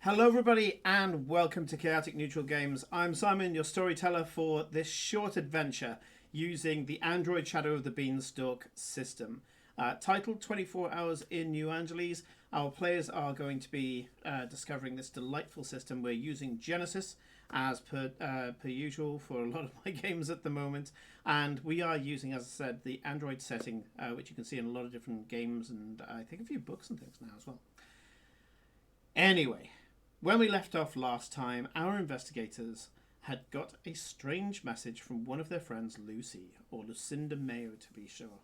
Hello, everybody, and welcome to Chaotic Neutral Games. I'm Simon, your storyteller for this short adventure using the Android Shadow of the Beanstalk system. Titled 24 Hours in New Angeles, our players are going to be discovering this delightful system. We're using Genesys as per usual for a lot of my games at the moment, and we are using, as I said, the Android setting, which you can see in a lot of different games and I think a few books and things now as well. Anyway, when we left off last time, our investigators had got a strange message from one of their friends, Lucy, or Lucinda Mayo to be sure.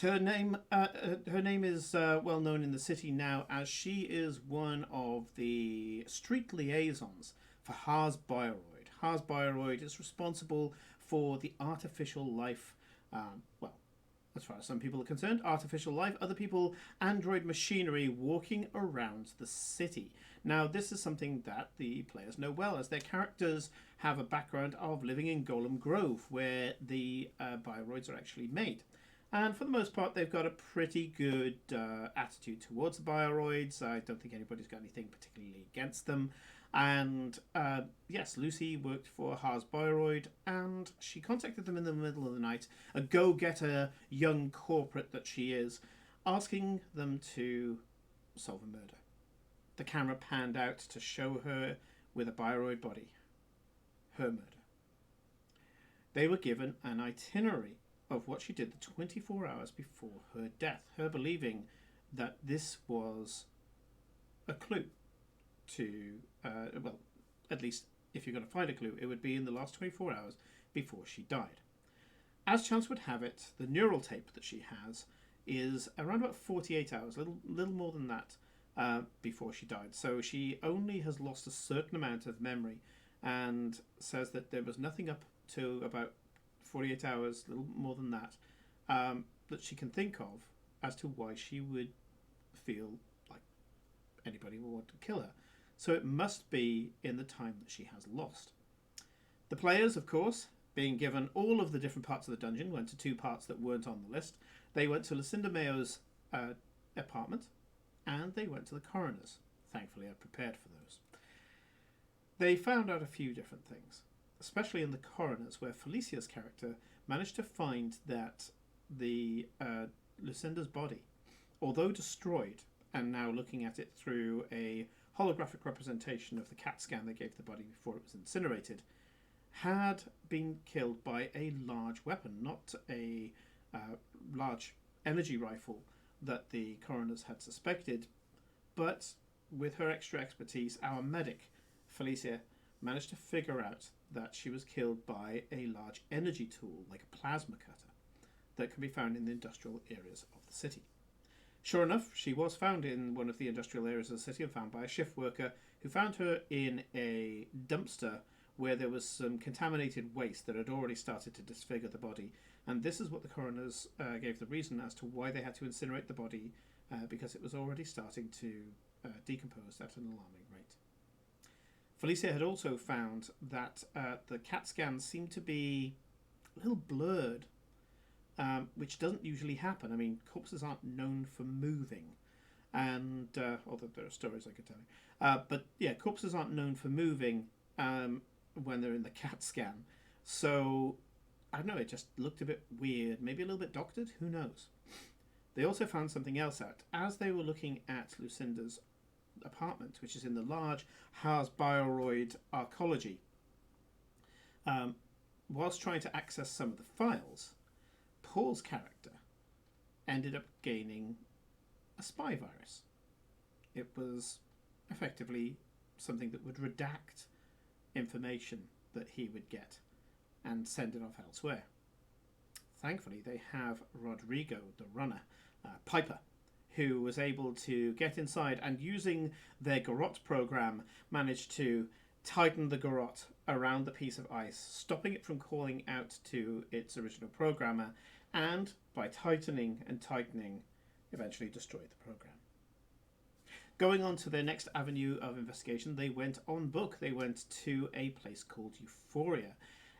Her name is well known in the city now, as she is one of the street liaisons for Haas Bioroid. Haas Bioroid is responsible for the artificial life, as far as some people are concerned, artificial life, other people, android machinery walking around the city. Now, this is something that the players know well, as their characters have a background of living in Golem Grove, where the bioroids are actually made. And for the most part, they've got a pretty good attitude towards the bioroids. I don't think anybody's got anything particularly against them. And yes, Lucy worked for Haas Bioroid, and she contacted them in the middle of the night, a go-getter young corporate that she is, asking them to solve a murder. The camera panned out to show her with a bioroid body. Her murder. They were given an itinerary of what she did the 24 hours before her death, her believing that this was a clue to, well, at least if you're going to find a clue, it would be in the last 24 hours before she died. As chance would have it, the neural tape that she has is around about 48 hours, little more than that, before she died. So she only has lost a certain amount of memory, and says that there was nothing up to about 48 hours, little more than that, that she can think of as to why she would feel like anybody would want to kill her. So it must be in the time that she has lost. The players, of course, being given all of the different parts of the dungeon, went to two parts that weren't on the list. They went to Lucinda Mayo's apartment, and they went to the coroner's. Thankfully, I prepared for those. They found out a few different things, especially in the coroner's, where Felicia's character managed to find that the Lucinda's body, although destroyed, and now looking at it through a holographic representation of the CAT scan they gave the body before it was incinerated, had been killed by a large weapon, not a large energy rifle that the coroners had suspected, but with her extra expertise, our medic, Felicia, managed to figure out that she was killed by a large energy tool, like a plasma cutter, that can be found in the industrial areas of the city. Sure enough, she was found in one of the industrial areas of the city and found by a shift worker who found her in a dumpster where there was some contaminated waste that had already started to disfigure the body. And this is what the coroners gave the reason as to why they had to incinerate the body, because it was already starting to decompose at an alarming rate. Felicia had also found that the CAT scans seemed to be a little blurred, which doesn't usually happen. I mean, corpses aren't known for moving, and although there are stories I could tell you. But yeah, corpses aren't known for moving when they're in the CAT scan. So, I don't know, it just looked a bit weird, maybe a little bit doctored, who knows. They also found something else out. As they were looking at Lucinda's apartment, which is in the large Haas Bioroid arcology, whilst trying to access some of the files, Paul's character ended up gaining a spy virus. It was effectively something that would redact information that he would get and send it off elsewhere. Thankfully, they have Rodrigo, the runner, Piper, who was able to get inside and, using their garrote program, managed to tighten the garrote around the piece of ice, stopping it from calling out to its original programmer, and by tightening and tightening, eventually destroyed the program. Going on to their next avenue of investigation, they went on book. They went to a place called Euphoria,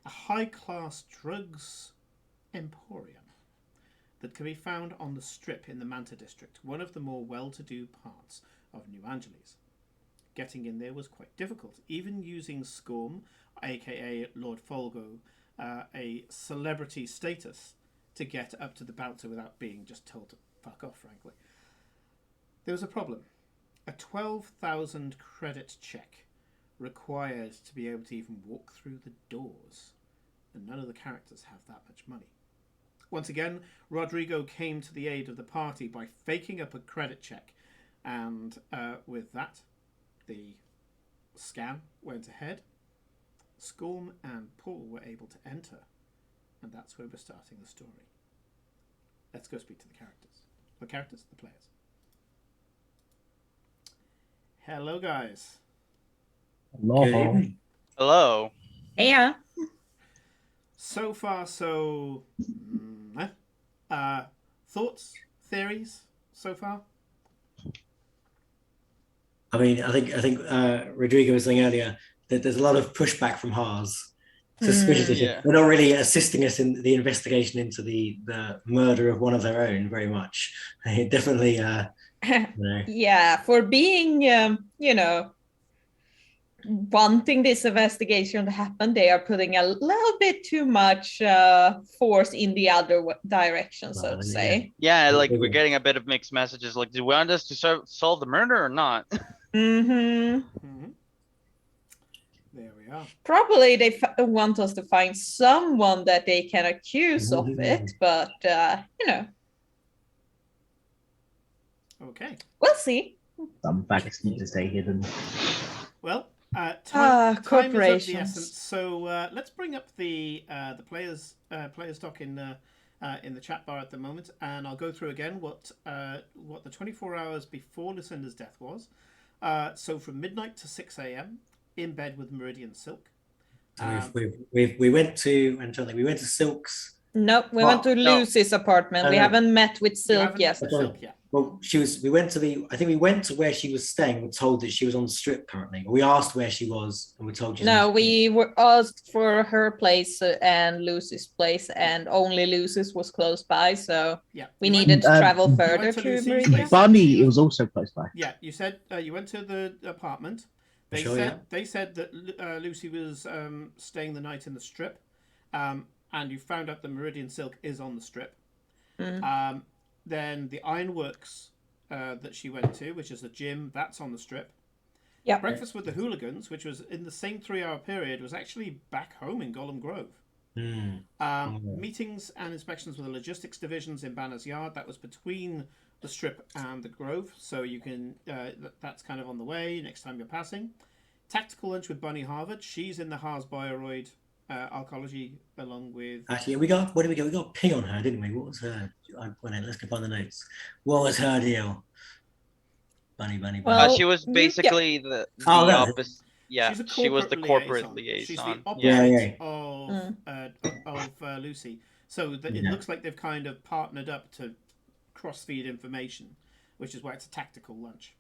a high-class drugs emporium that can be found on the Strip in the Manta District, one of the more well-to-do parts of New Angeles. getting in there was quite difficult. Even using Scorm, aka Lord Folgo, a celebrity status, to get up to the bouncer without being just told to fuck off, frankly. There was a problem. A 12,000 credit check required to be able to even walk through the doors, and none of the characters have that much money. Once again, Rodrigo came to the aid of the party by faking up a credit check, and with that, the scam went ahead. Scorm and Paul were able to enter, and that's where we're starting the story. Let's go speak to the characters. The characters, the players. Hello, guys. Hello. Hello. Yeah. So far, so... thoughts? Theories so far? I mean, I think Rodrigo was saying earlier that there's a lot of pushback from Haas. Suspiciously, Yeah. they're not really assisting us in the investigation into the murder of one of their own very much. They definitely, Yeah, for being, wanting this investigation to happen, they are putting a little bit too much force in the other direction, so to say. Yeah, like we're getting a bit of mixed messages. Like, do you want us to solve the murder or not? There we are. Probably they want us to find someone that they can accuse of it, but, Okay. we'll see. Some facts need to stay hidden. Well, time is of the corporations. essence. So let's bring up the players doc in the chat bar at the moment, and I'll go through again what the 24 hours before Lucinda's death was. So from midnight to 6 a.m. in bed with Meridian Silk. we went to Silk's. No, we went to Lucy's apartment. We haven't met with Silk yet. Silk yet. Well, we went to where she was staying. We're told that she was on the strip currently. We asked where she was, and we're told she's No, we were asked for her place and Lucy's place, and only Lucy's was close by, so we needed to travel further to Meridian. Bunny was also close by. Yeah, you said you went to the apartment. They said that Lucy was staying the night in the strip, and you found out that Meridian Silk is on the strip. Then the Ironworks that she went to, which is the gym, that's on the strip. Yeah. Breakfast with the Hooligans, which was in the same 3-hour period, was actually back home in Golem Grove. Meetings and inspections with the logistics divisions in Banner's Yard, that was between the strip and the Grove, so you can that's kind of on the way next time you're passing. Tactical lunch with Bunny Harvard. She's in the Haas Bioroid arcology along with... Actually, we got a ping on her, didn't we? What was her... let's go find the notes. What was her deal? Bunny. Well, she was basically the opposite. Yeah, she was the corporate liaison. She's the opposite of Lucy. So it looks like they've kind of partnered up to cross-feed information, which is why it's a tactical lunch.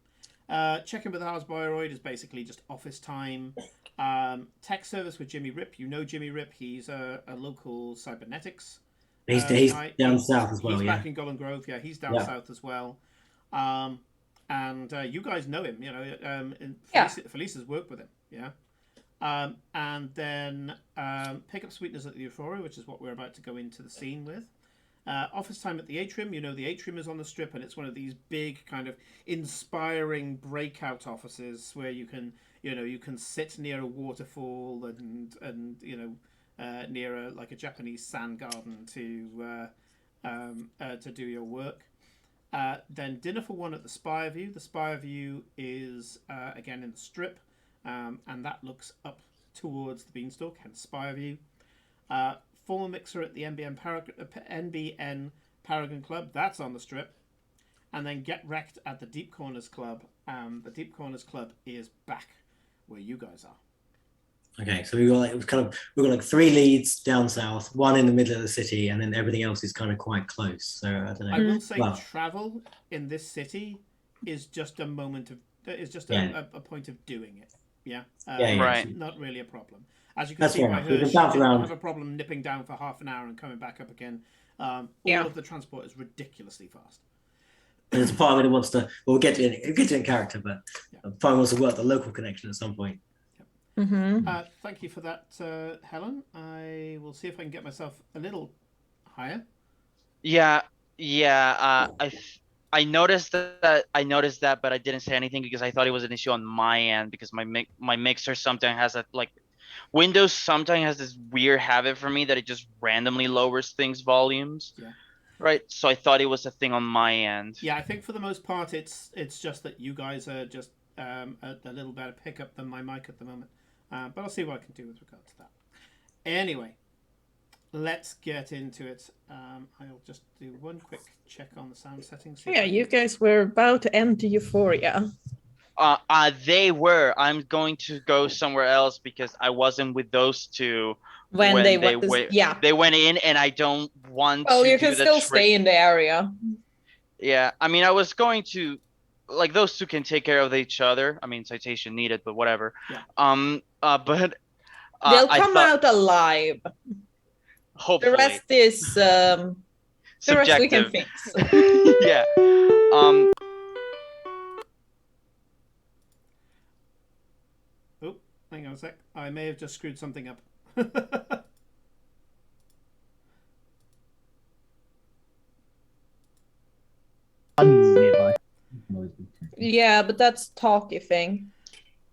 Check-in with the Haas Bioroid is basically just office time. Tech service with Jimmy Rip. You know Jimmy Rip. He's a local cybernetics. He's down south as well. He's back in Golem Grove. Yeah, he's down south as well. And you guys know him. You know, Felicia's worked with him. Yeah. And then pick up sweeteners at the Euphoria, which is what we're about to go into the scene with. Office time at the Atrium. You know the Atrium is on the strip, and it's one of these big kind of inspiring breakout offices where you can sit near a waterfall and near a Japanese sand garden to do your work. Then dinner for one at the Spire View. The Spire View is again in the strip, and that looks up towards the Beanstalk, hence Spire View. Formal mixer at the NBN Paragon Club, that's on the strip. And then get wrecked at the Deep Corners Club. The Deep Corners Club is back where you guys are. Okay, so we've got 3 leads down south, 1 in the middle of the city, and then everything else is kind of quite close. So I don't know. I will say travel in this city is just a moment of a point of doing it. Yeah. Right. It's not really a problem. As you can see by her, she didn't have a problem nipping down for half an hour and coming back up again. All of the transport is ridiculously fast. there's a part of me that wants to. Well, we'll get to it in character, but a part of me wants to work the local connection at some point. Thank you for that, Helen. I will see if I can get myself a little higher. Yeah, yeah. I noticed that, but I didn't say anything because I thought it was an issue on my end because my mixer sometimes has a like Windows sometimes has this weird habit for me that it just randomly lowers things volumes. Yeah. Right. So I thought it was a thing on my end. Yeah, I think for the most part, it's just that you guys are just a little better pickup than my mic at the moment. But I'll see what I can do with regard to that. Anyway, let's get into it. I'll just do one quick check on the sound settings. Yeah, you guys were about to enter Euphoria. They were. I'm going to go somewhere else because I wasn't with those two when they went. They went in, and I don't want. Oh, you can still stay in the area. Yeah, I mean, I was going to, like, those two can take care of each other. I mean, citation needed, but whatever. Yeah. But they'll come out alive. Hopefully. The rest is the rest we can fix. Yeah. Oh, hang on a sec. I may have just screwed something up. Nearby. Yeah, but that's talky thing.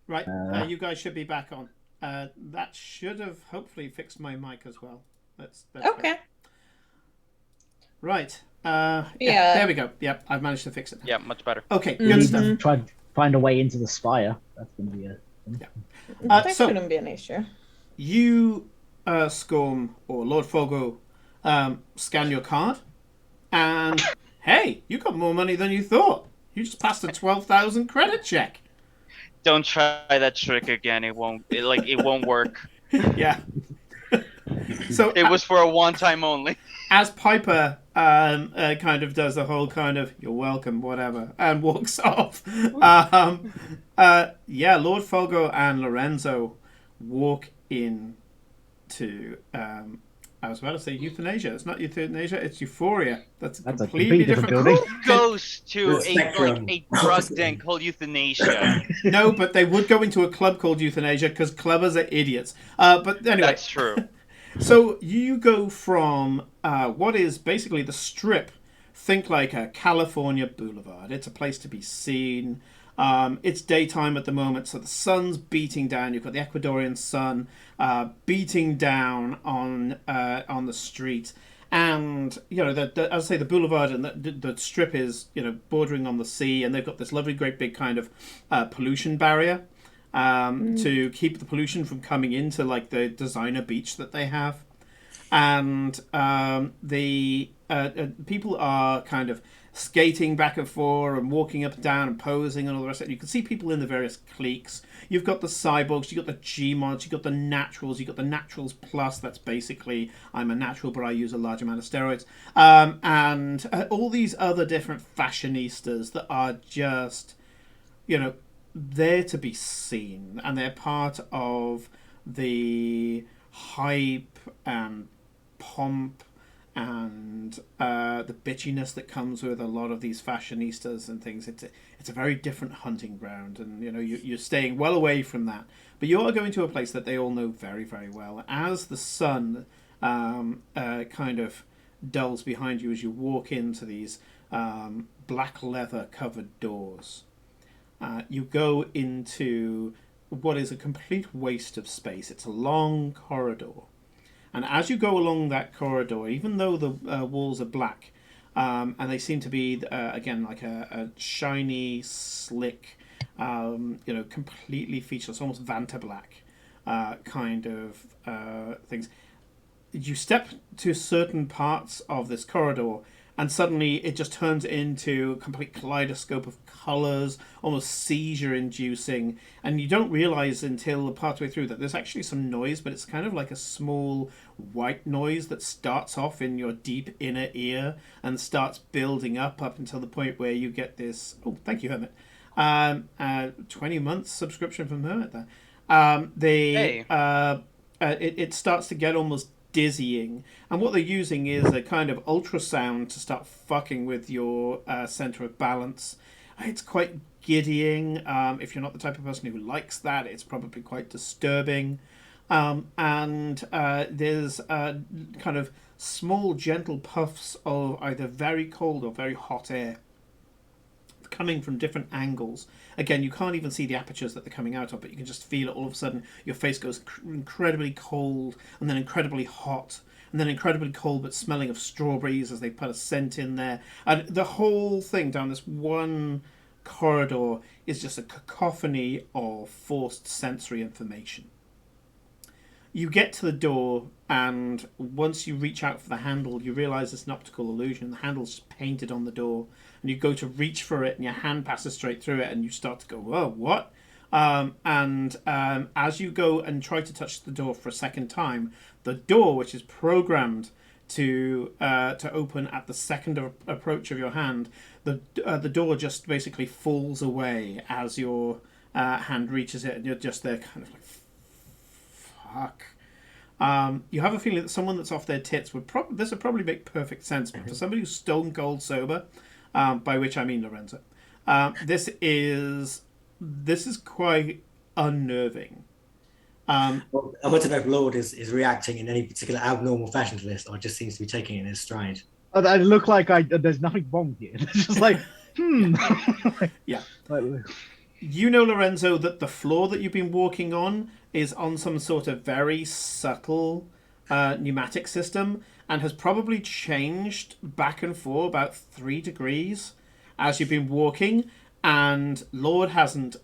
Right, you guys should be back on. That should have hopefully fixed my mic as well. That's okay. Right. Yeah. There we go. Yep, I've managed to fix it. Yeah, much better. Okay, good stuff. Try to find a way into the spire. That's going to be a. Yeah. That shouldn't be an issue. You, Scorm or Lord Fogo, scan your card, and hey, you got more money than you thought. You just passed a 12,000 credit check. Don't try that trick again. It won't work. Yeah. So it was for a one-time only. As Piper kind of does the whole kind of "you're welcome" whatever and walks off. Yeah, Lord Fogo and Lorenzo walk in to I was about to say euthanasia. It's not euthanasia. It's euphoria. That's a completely different building. Who goes to a drug den called euthanasia? No, but they would go into a club called euthanasia because clubbers are idiots. But anyway, that's true. So you go from what is basically the Strip. Think like a California boulevard. It's a place to be seen. It's daytime at the moment, so the sun's beating down. You've got the Ecuadorian sun beating down on the street, and you know as I say, the boulevard and the Strip is bordering on the sea, and they've got this lovely, great big kind of pollution barrier to keep the pollution from coming into like the designer beach that they have, and the people are kind of skating back and forth and walking up and down and posing and all the rest of it. You can see people in the various cliques. You've got the cyborgs, you've got the G-mods, you've got the naturals, you've got the naturals plus. That's basically, I'm a natural, but I use a large amount of steroids. And all these other different fashionistas that are just, there to be seen. And they're part of the hype and pomp and the bitchiness that comes with a lot of these fashionistas and things. It's a very different hunting ground, and you're staying well away from that. But you are going to a place that they all know very, very well. As the sun kind of dulls behind you as you walk into these black leather covered doors, you go into what is a complete waste of space. It's a long corridor. And as you go along that corridor, even though the walls are black, and they seem to be, again, like a shiny, slick, completely featureless, almost Vanta Black kind of things, you step to certain parts of this corridor, and suddenly it just turns into a complete kaleidoscope of colours, almost seizure-inducing, and you don't realise until partway through that there's actually some noise, but it's kind of like a small white noise that starts off in your deep inner ear and starts building up until the point where you get this, oh, thank you, Hermit, 20 months subscription from Hermit there. It starts to get almost dizzying. And what they're using is a kind of ultrasound to start fucking with your center of balance. It's quite giddying. If you're not the type of person who likes that, it's probably quite disturbing. And there's kind of small, gentle puffs of either very cold or very hot air coming from different angles. Again, you can't even see the apertures that they're coming out of, but you can just feel it all of a sudden. Your face goes incredibly cold, and then incredibly hot, and then incredibly cold but smelling of strawberries as they put a scent in there. And the whole thing down this one corridor is just a cacophony of forced sensory information. You get to the door, and once you reach out for the handle, you realise it's an optical illusion. The handle's just painted on the door, and you go to reach for it, and your hand passes straight through it, and you start to go, whoa, what? As you go and try to touch the door for a second time, the door, which is programmed to open at the second approach of your hand, the door just basically falls away as your hand reaches it, and you're just there kind of like, fuck. You have a feeling that someone that's off their tits this would probably make perfect sense, but for somebody who's stone cold sober, by which I mean Lorenzo, this is quite unnerving. Well, I want to know if Lord is reacting in any particular abnormal fashion to this, or just seems to be taking it in his stride. I look like there's nothing wrong here. It's just like, Yeah. You know, Lorenzo, that the floor that you've been walking on is on some sort of very subtle pneumatic system, and has probably changed back and forth about 3 degrees as you've been walking, and Lord hasn't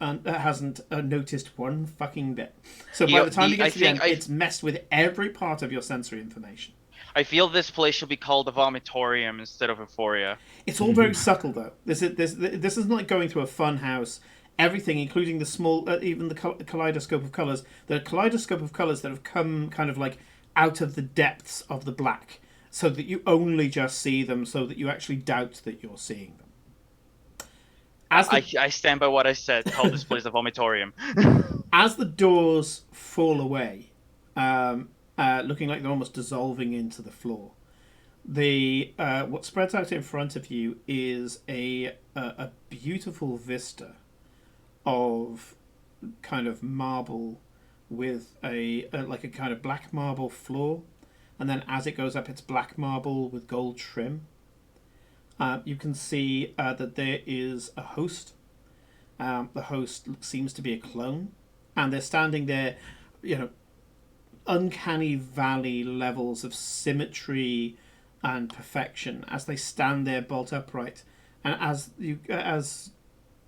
noticed one fucking bit. So by the time you get to the end, it's messed with every part of your sensory information. I feel this place should be called a vomitorium instead of Euphoria. It's all very subtle, though. This isn't like going to a fun house. Everything, including the small, even the kaleidoscope of colours, the kaleidoscope of colours that have come kind of like out of the depths of the black, so that you only just see them, so that you actually doubt that you're seeing them. I stand by what I said. Call this place a vomitorium. As the doors fall away, looking like they're almost dissolving into the floor, what spreads out in front of you is a beautiful vista of kind of marble with a kind of black marble floor, and then as it goes up, it's black marble with gold trim. You can see that there is a host. The host seems to be a clone, and they're standing there, uncanny valley levels of symmetry and perfection as they stand there bolt upright. And as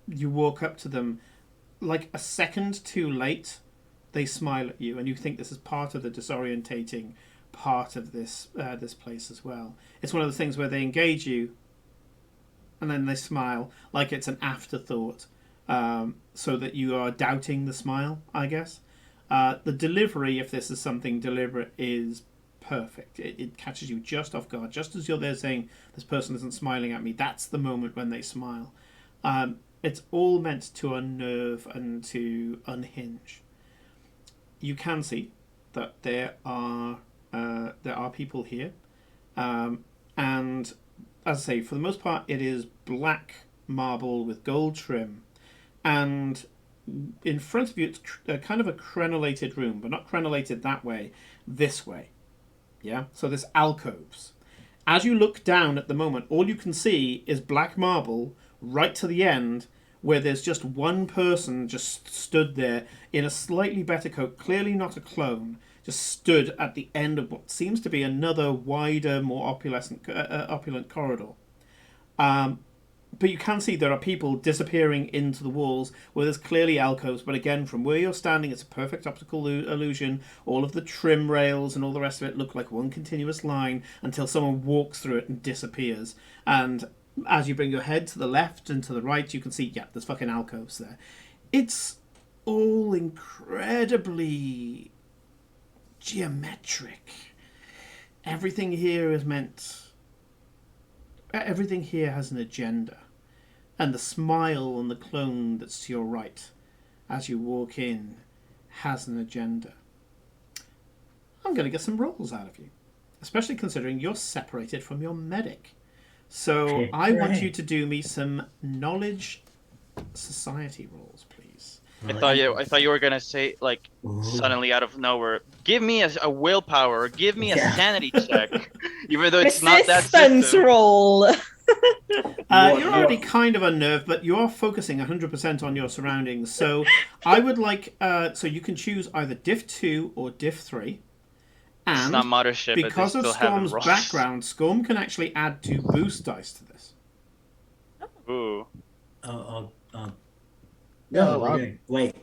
you walk up to them, like a second too late, they smile at you, and you think this is part of the disorientating part of this place as well. It's one of the things where they engage you, and then they smile like it's an afterthought, so that you are doubting the smile, I guess. The delivery, if this is something deliberate, is perfect. It catches you just off guard. Just as you're there saying, this person isn't smiling at me, that's the moment when they smile. It's all meant to unnerve and to unhinge. You can see that there are people here, and as I say, for the most part, it is black marble with gold trim, and in front of you, it's kind of a crenellated room, but not crenellated that way, this way. Yeah, so there's alcoves. As you look down at the moment, all you can see is black marble right to the end, where there's just one person just stood there in a slightly better coat, clearly not a clone, just stood at the end of what seems to be another wider, more opulent corridor. But you can see there are people disappearing into the walls where there's clearly alcoves, but again, from where you're standing, it's a perfect optical illusion. All of the trim rails and all the rest of it look like one continuous line until someone walks through it and disappears. And as you bring your head to the left and to the right, you can see, yeah, there's fucking alcoves there. It's all incredibly geometric. Everything here has an agenda. And the smile on the clone that's to your right as you walk in has an agenda. I'm going to get some rolls out of you, especially considering you're separated from your medic. So I want you to do me some knowledge society rolls, please. I thought you were gonna say like suddenly out of nowhere, give me a willpower, or give me a sanity check, even though it's not that Resistance system. roll. You're already kind of unnerved, but you are focusing 100% on your surroundings. So I would like, so you can choose either Diff 2 or Diff 3. It's And not Mothership, because of still having Storm's rolls. background, Storm can actually add 2 boost dice to this. Ooh. Wait.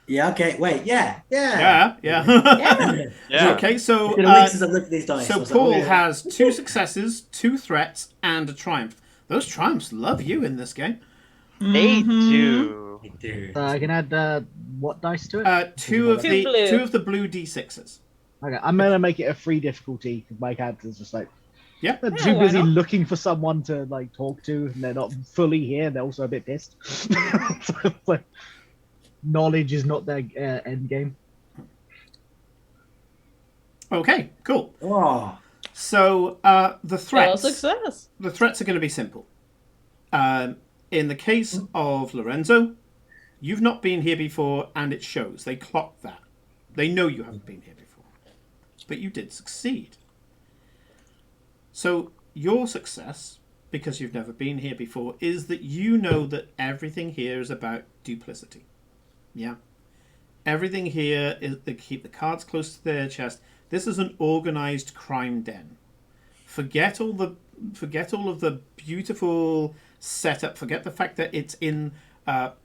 Yeah. Okay. Wait. Yeah. Yeah. Yeah. Okay, so It's been a week since I've looked at these dice. so I was like, Paul oh, yeah. has 2 successes, 2 threats, and a triumph. Those triumphs love you in this game. They do. They do. I can add what dice to it? Two of Two the blue. blue d6s. Okay, I'm gonna make it a free difficulty because my character's just like Yeah. they're Yeah, too why busy not? looking for someone to like talk to, and they're not fully here. They're also a bit pissed. So it's like, knowledge is not their end game. Okay, cool. Oh, So the Fail threats. success. The threats are going to be simple. In the case of Lorenzo, you've not been here before, and it shows. They clock that. They know you haven't been here before. But you did succeed. So your success, because you've never been here before, is that you know that everything here is about duplicity. Yeah? Everything here is they keep the cards close to their chest. This is an organized crime den. Forget all of the beautiful setup. Forget the fact that it's in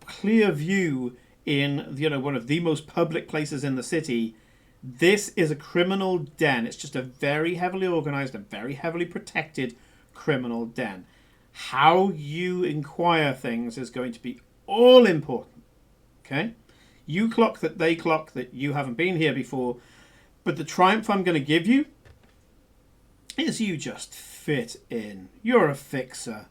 clear view in one of the most public places in the city. This is a criminal den. It's just a very heavily organized and very heavily protected criminal den. How you inquire things is going to be all important. Okay? You clock that, they clock that, you haven't been here before. But the triumph I'm going to give you is you just fit in. You're a fixer.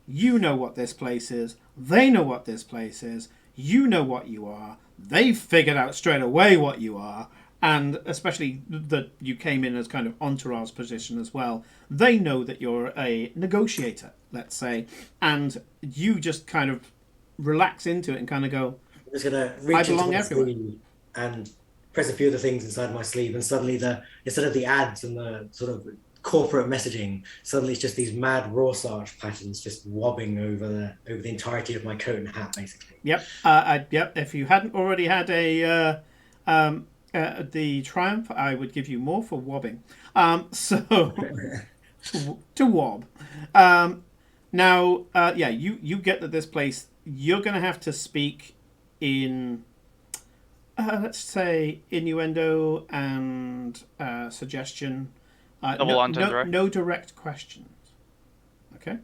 You know what this place is. They know what this place is. You know what you are. They've figured out straight away what you are. And especially that you came in as kind of entourage position as well. They know that you're a negotiator, let's say. And you just kind of relax into it and kind of go, I'm just gonna reach belong into my everywhere. sleeve and press a few of the things inside my sleeve, and suddenly instead of the ads and the sort of corporate messaging, suddenly it's just these mad Rorschach patterns just wobbing over the entirety of my coat and hat, basically. Yep. Yep. If you hadn't already had the triumph, I would give you more for wobbing. So to wob. Now, you get that this place. You're going to have to speak in, let's say, innuendo and suggestion. Double entendre. No direct questions. Okay.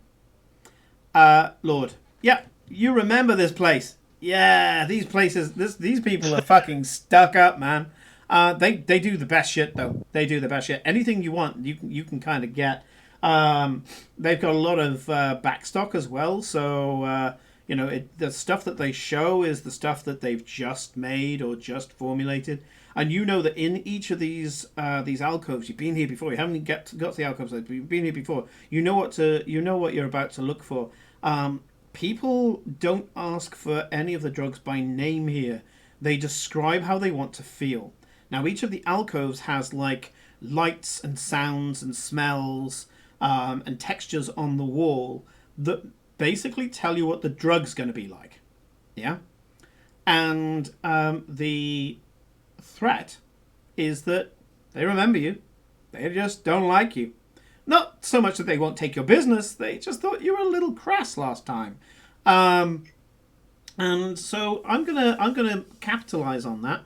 Lord. Yeah, you remember this place. Yeah, these places. These people are fucking stuck up, man. They do the best shit though. They do the best shit. Anything you want, you can kind of get. They've got a lot of backstock as well, so the stuff that they show is the stuff that they've just made or just formulated. And you know that in each of these alcoves, you've been here before. You haven't got to the alcoves, but you've been here before. You know what you're about to look for. People don't ask for any of the drugs by name here. They describe how they want to feel. Now, each of the alcoves has like lights and sounds and smells and textures on the wall that basically tell you what the drug's going to be like. Yeah? And the threat is that they remember you. They just don't like you. Not so much that they won't take your business. They just thought you were a little crass last time. And so I'm gonna capitalize on that.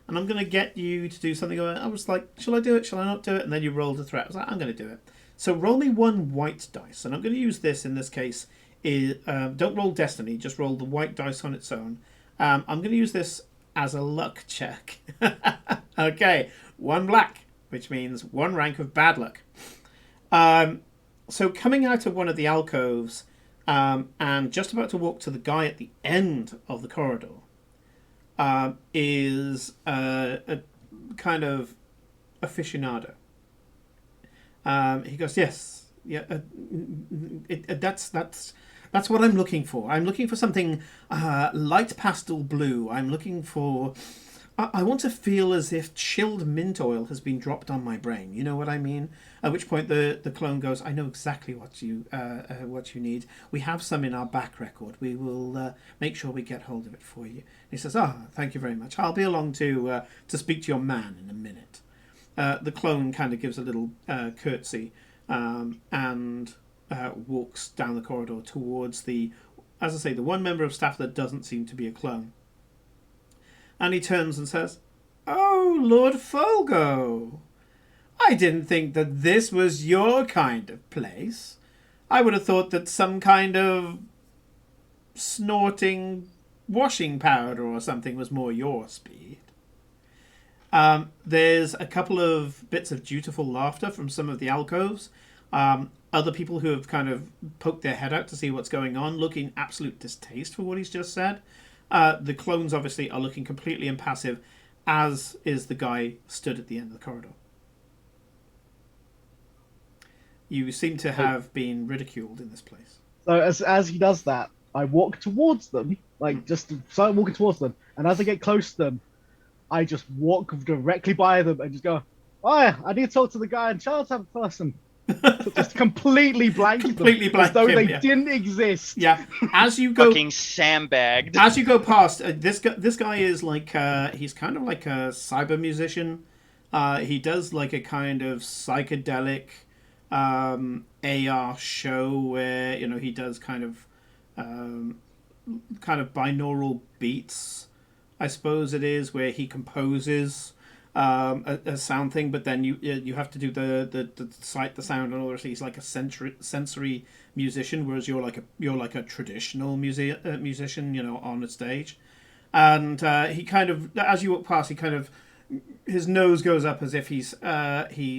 And I'm going to get you to do something. I was like, shall I do it? Shall I not do it? And then you rolled a threat. I was like, I'm going to do it. So roll me 1 white dice. And I'm going to use this in this case. Don't roll destiny. Just roll the white dice on its own. I'm going to use this as a luck check. Okay. 1 black, which means 1 rank of bad luck. So coming out of one of the alcoves and just about to walk to the guy at the end of the corridor, is a kind of aficionado? He goes, yes, yeah. That's what I'm looking for. I'm looking for something light pastel blue. I'm looking for. I want to feel as if chilled mint oil has been dropped on my brain. You know what I mean? At which point the clone goes, I know exactly what you need. We have some in our back record. We will make sure we get hold of it for you. And he says, thank you very much. I'll be along to speak to your man in a minute. The clone kind of gives a little curtsy and walks down the corridor towards the one member of staff that doesn't seem to be a clone. And he turns and says, "Oh, Lord Folgo, I didn't think that this was your kind of place. I would have thought that some kind of snorting washing powder or something was more your speed." There's a couple of bits of dutiful laughter from some of the alcoves. Other people who have kind of poked their head out to see what's going on, looking absolute distaste for what he's just said. The clones obviously are looking completely impassive, as is the guy stood at the end of the corridor. You seem to have been ridiculed in this place. So as he does that, I walk towards them, just start walking towards them, and as I get close to them, I just walk directly by them and just go, "Oh yeah, I need to talk to the guy in charge of the person." Just completely blank them, as though they didn't exist. Yeah, as you go, fucking sandbagged. As you go past, this guy is like he's kind of like a cyber musician. He does like a kind of psychedelic AR show where he does kind of binaural beats, I suppose it is, where he composes a sound thing, but then you have to do the sight, the sound, and all the rest. He's like a sensory musician, whereas you're like a traditional musician, on a stage. And he kind of, as you walk past, his nose goes up as if he's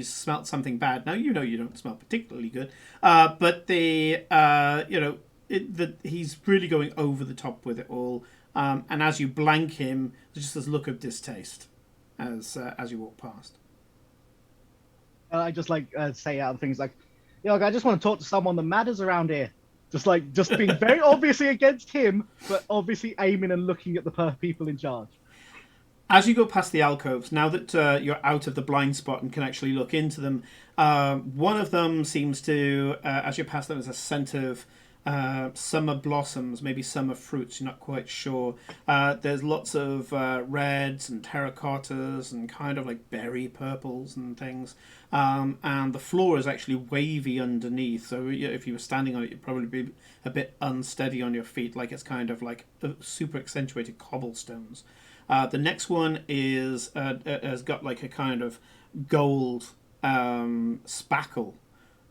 smelt something bad. Now you don't smell particularly good, but he's really going over the top with it all. And as you blank him, there's just this look of distaste as you walk past. I just say out things like, I just want to talk to someone that matters around here. Just being very obviously against him, but obviously aiming and looking at the people in charge. As you go past the alcoves, now that you're out of the blind spot and can actually look into them, one of them seems to, as you pass them, there's a scent of summer blossoms, maybe summer fruits, you're not quite sure. There's lots of reds and terracottas and kind of like berry purples and things. And the floor is actually wavy underneath, so if you were standing on it, you'd probably be a bit unsteady on your feet, like it's kind of like super accentuated cobblestones. The next one has got like a kind of gold spackle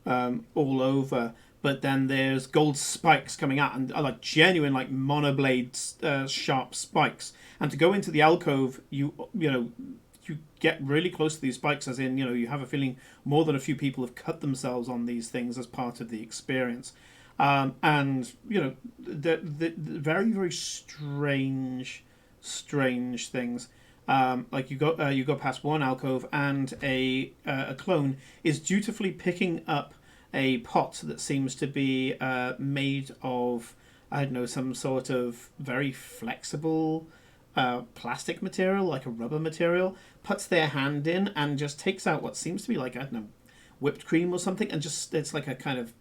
all over. But then there's gold spikes coming out, and like genuine like monoblade sharp spikes. And to go into the alcove, you get really close to these spikes, as in you have a feeling more than a few people have cut themselves on these things as part of the experience. And the very, very strange things. Like you go past one alcove, and a clone is dutifully picking up a pot that seems to be made of, I don't know, some sort of very flexible plastic material, like a rubber material, puts their hand in and just takes out what seems to be like, I don't know, whipped cream or something, and just, it's like a kind of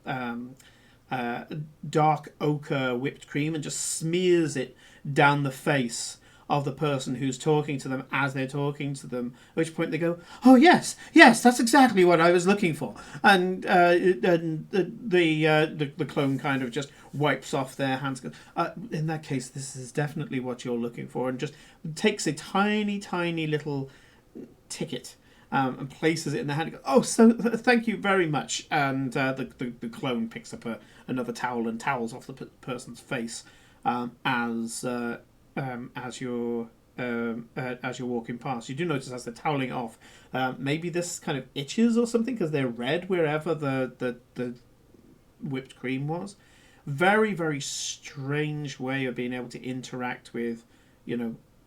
dark ochre whipped cream, and just smears it down the face of the person who's talking to them as they're talking to them, at which point they go, "Oh yes, that's exactly what I was looking for," and the clone kind of just wipes off their hands, goes, "In that case, this is definitely what you're looking for," and just takes a tiny little ticket and places it in the hand. "Oh, so thank you very much," and the clone picks up another towel and towels off the person's face as you're walking past. You do notice as they're toweling off, maybe this kind of itches or something, because they're red wherever the whipped cream was. Very, very strange way of being able to interact with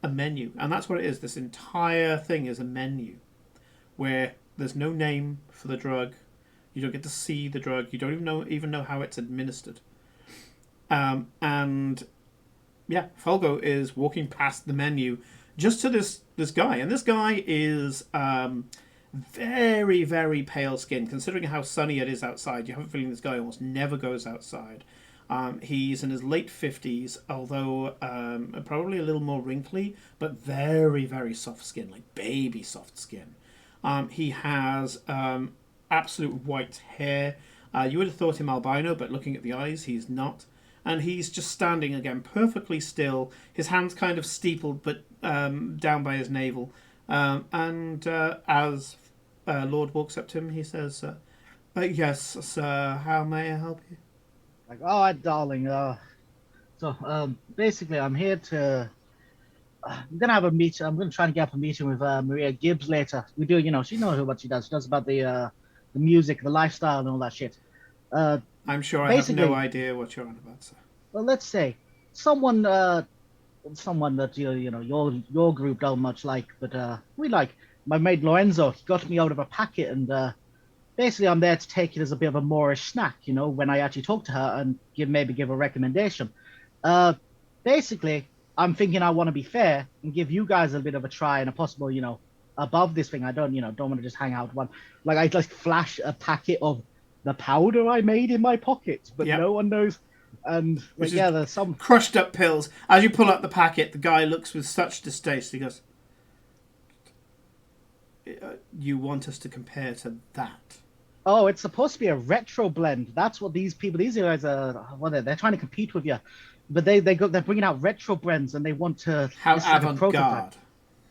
a menu, and that's what it is. This entire thing is a menu. where there's no name for the drug. You don't get to see the drug. You don't even know how it's administered. And yeah, Folgo is walking past the menu just to this guy, and this guy is very, very pale skin. Considering how sunny it is outside, you have a feeling this guy almost never goes outside. He's in his late 50s, although probably a little more wrinkly, but very, very soft skin, like baby soft skin. He has absolute white hair. You would have thought him albino, but looking at the eyes, he's not. And he's just standing again, perfectly still. His hands kind of steepled, but down by his navel. And as Lord walks up to him, he says, "Yes, sir. How may I help you?" Like, all right, darling. Basically, I'm here to. I'm gonna have a meet. I'm gonna try and get up a meeting with Maria Gibbs later. We do, she knows what she does. She does about the music, the lifestyle, and all that shit. I'm sure I have no idea what you're on about, sir. Well, let's say someone that your group don't much like, but we like. My mate Lorenzo, he got me out of a packet, and basically I'm there to take it as a bit of a Moorish snack, when I actually talk to her and maybe give a recommendation. Basically, I'm thinking I want to be fair and give you guys a bit of a try and a possible, above this thing. I don't want to just hang out one. Like I just flash a packet of the powder I made in my pocket, but no one knows. And there's some crushed up pills. As you pull out the packet, the guy looks with such distaste. He goes, "You want us to compare to that?" Oh, it's supposed to be a retro blend. That's what these guys are. Well, they're trying to compete with you, but they're bringing out retro blends and they want to. How avant-garde.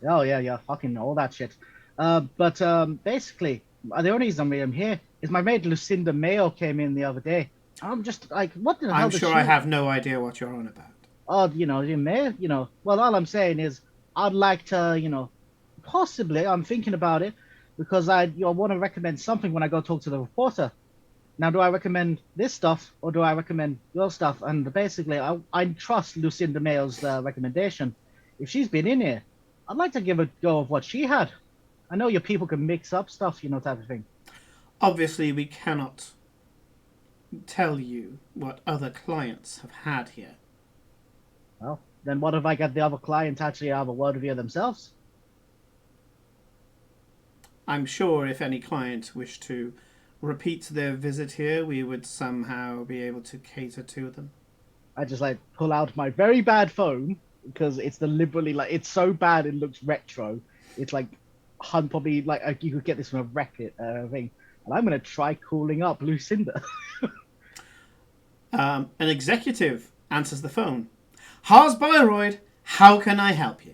Oh yeah, fucking all that shit. But basically, the only reason I'm here is my mate Lucinda Mayo came in the other day. I'm just like, what the hell? I'm sure I have no idea what you're on about. Oh, you may, well, all I'm saying is I'd like to, possibly, I'm thinking about it, because I want to recommend something when I go talk to the reporter. Now, do I recommend this stuff or do I recommend your stuff? And basically, I trust Lucinda Mayo's recommendation. If she's been in here, I'd like to give a go of what she had. I know your people can mix up stuff, type of thing. Obviously, we cannot tell you what other clients have had here. Well, then what if I get the other clients actually have a word with you themselves? I'm sure if any client wished to repeat their visit here, we would somehow be able to cater to them. I just pull out my very bad phone because it's deliberately it's so bad it looks retro. It's probably you could get this from a record thing, and I'm gonna try calling up Lucinda. An executive answers the phone. "How's Byroyd? How can I help you?"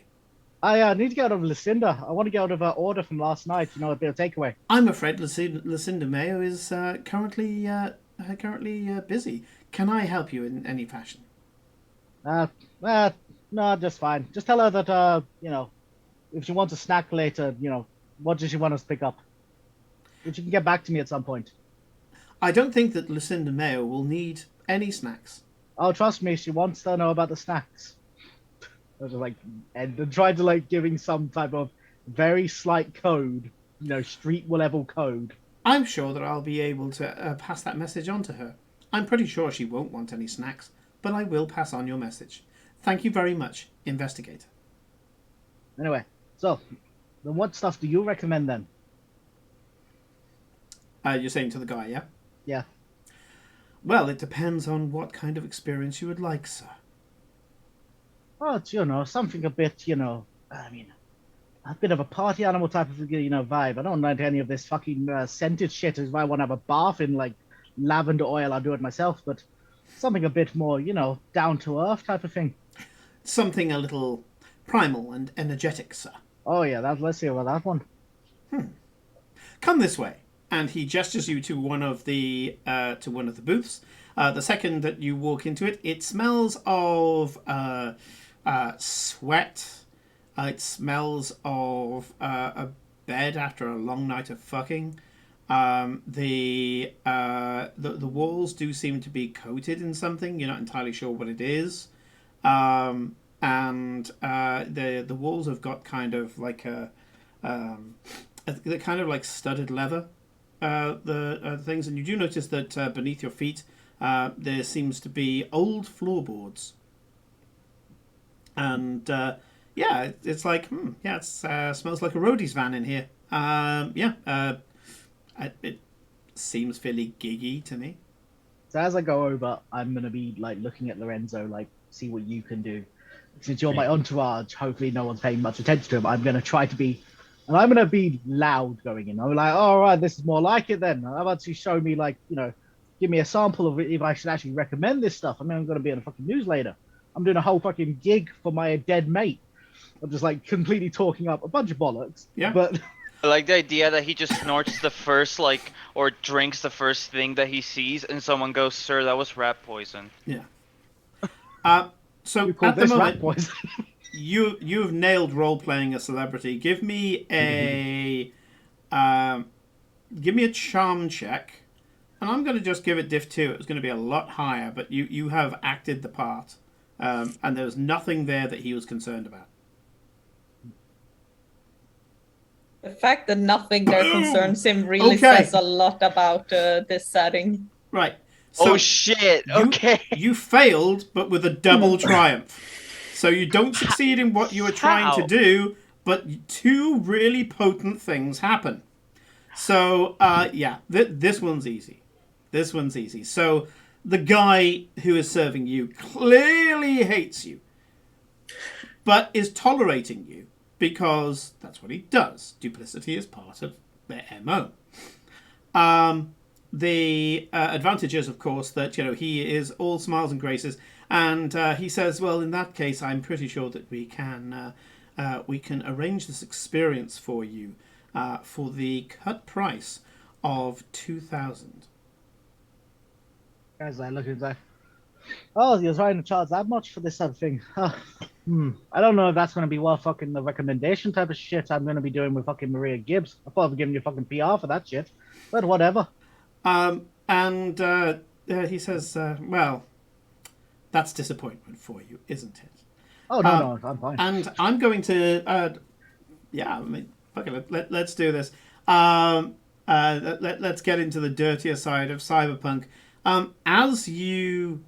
I need to get out of Lucinda. I want to get out of her order from last night. A bit of takeaway. I'm afraid Lucinda Mayo is currently busy. Can I help you in any fashion? No, just fine. Just tell her that if she wants a snack later, what does she want us to pick up? If she can get back to me at some point. I don't think that Lucinda Mayo will need any snacks. Oh, trust me, she wants to know about the snacks. I was and tried to giving some type of very slight code, street level code. I'm sure that I'll be able to pass that message on to her. I'm pretty sure she won't want any snacks, but I will pass on your message. Thank you very much, investigator. Anyway, so what stuff do you recommend then? You're saying to the guy, yeah? Yeah. Well, it depends on what kind of experience you would like, sir. Well, it's, something a bit, a bit of a party animal type of, vibe. I don't like any of this fucking scented shit. If I want to have a bath in, lavender oil, I'll do it myself. But something a bit more, down to earth type of thing. Something a little primal and energetic, sir. Oh, yeah, let's hear about that one. Come this way. And he gestures you to one of the booths. The second that you walk into it, it smells of sweat. It smells of a bed after a long night of fucking. The walls do seem to be coated in something. You're not entirely sure what it is. And the walls have got kind of like a the kind of like studded leather, the things, and you do notice that beneath your feet there seems to be old floorboards, and yeah, it's like yeah, it smells like a roadie's van in here. It seems fairly giggy to me. So as I go over, I'm gonna be like looking at Lorenzo, like see what you can do. Since you're my entourage, hopefully no one's paying much attention to him. I'm gonna try to be, and I'm gonna be loud going in. I'm like, all right, this is more like it then. How about you show me, like, give me a sample of it if I should actually recommend this stuff. I mean, I'm gonna be on a fucking news later. I'm doing a whole fucking gig for my dead mate. I'm just like completely talking up a bunch of bollocks. Yeah. But I like the idea that he just snorts the first, like, or drinks the first thing that he sees, and someone goes, "Sir, that was rat poison." Yeah. So you call at the this moment, rat poison. you've nailed role playing a celebrity. Give me a charm check, and I'm going to just give it diff 2. It was going to be a lot higher, but you have acted the part, and there was nothing there that he was concerned about. The fact that nothing there concerns him really says a lot about this setting. Right. So oh shit! Okay. You failed, but with a double triumph. So you don't succeed in what you were trying to do, but 2 really potent things happen. So yeah, this one's easy. This one's easy. So the guy who is serving you clearly hates you, but is tolerating you because that's what he does. Duplicity is part of their MO. The advantage is, of course, that he is all smiles and graces, and he says, "Well, in that case, I'm pretty sure that we can arrange this experience for you for the cut price of 2,000." Guys, I look at that. Oh, you're trying to charge that much for this sort of thing? I don't know if that's going to be fucking the recommendation type of shit I'm going to be doing with fucking Maria Gibbs. I thought I'd be giving you fucking PR for that shit, but whatever. And he says, "Well, that's disappointment for you, isn't it?" Oh no, I'm fine. And I'm going to, yeah, I mean, fuck it, let's do this. Let's get into the dirtier side of cyberpunk. As you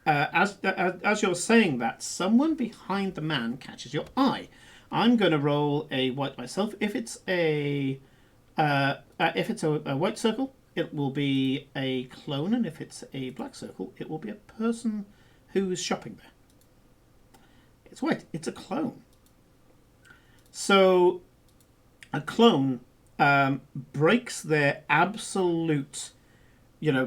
as you're saying that, someone behind the man catches your eye. I'm going to roll a white myself. If it's a white circle, it will be a clone, and if it's a black circle, it will be a person who's shopping there. It's white. It's a clone. So a clone breaks their absolute,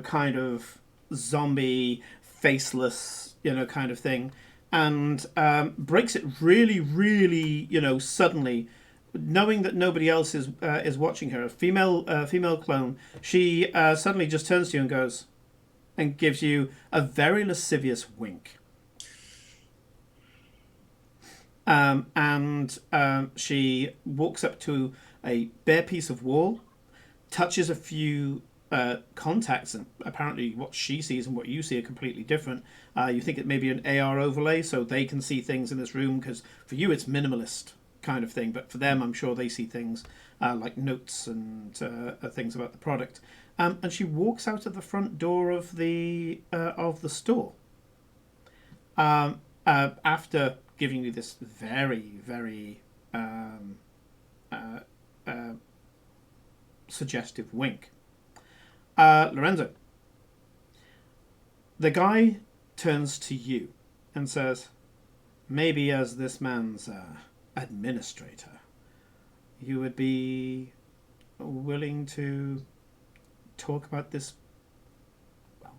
kind of zombie, faceless, kind of thing, and breaks it really, really, suddenly, knowing that nobody else is watching her. A female clone. She suddenly just turns to you and goes, and gives you a very lascivious wink. And she walks up to a bare piece of wall, touches a few contacts, and apparently what she sees and what you see are completely different. You think it may be an AR overlay, so they can see things in this room, because for you it's minimalist kind of thing, but for them I'm sure they see things like notes and things about the product. And she walks out of the front door of the store after giving you this very, very suggestive wink. Lorenzo, the guy turns to you and says, "Maybe as this man's administrator, you would be willing to talk about this, well,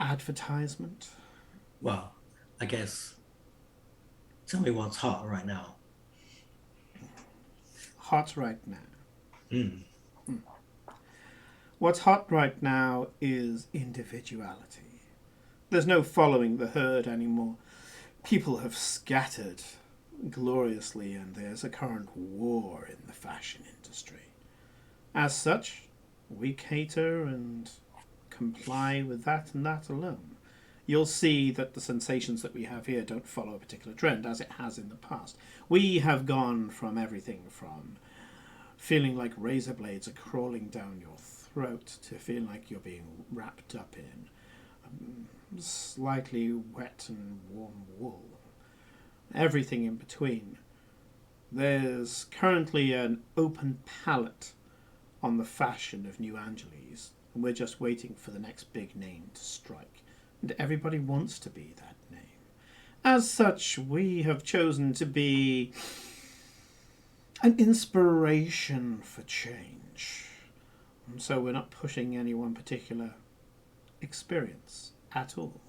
advertisement?" Well, I guess. Tell me what's hot right now. Hot right now. What's hot right now is individuality. There's no following the herd anymore. People have scattered gloriously, and there's a current war in the fashion industry. As such, we cater and comply with that and that alone. you'll see that the sensations that we have here don't follow a particular trend, as it has in the past. We have gone from everything from feeling like razor blades are crawling down your throat to feeling like you're being wrapped up in slightly wet and warm wool. Everything in between. There's currently an open palette on the fashion of New Angeles, and we're just waiting for the next big name to strike. And everybody wants to be that name. As such, we have chosen to be an inspiration for change. And so we're not pushing any one particular experience at all.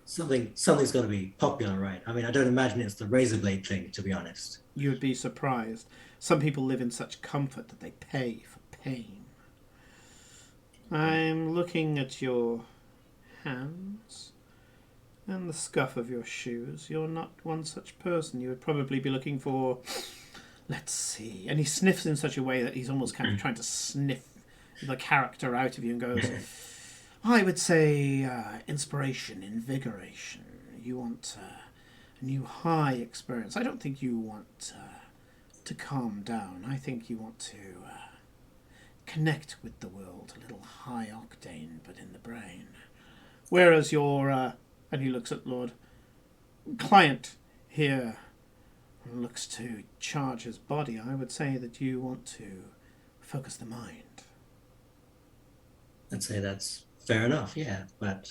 Something's got to be popular, right? I mean, I don't imagine it's the razor blade thing, to be honest. You would be surprised. Some people live in such comfort that they pay for pain. I'm looking at your hands and the scuff of your shoes. You're not one such person. You would probably be looking for, let's see. And he sniffs in such a way that he's almost kind of trying to sniff the character out of you and goes, I would say inspiration, invigoration. You want a new high experience. I don't think you want to calm down. I think you want to connect with the world, a little high octane, but in the brain. Whereas your, and he looks at Lord, client here looks to charge his body. I would say that you want to focus the mind. I'd say that's fair enough, yeah. But,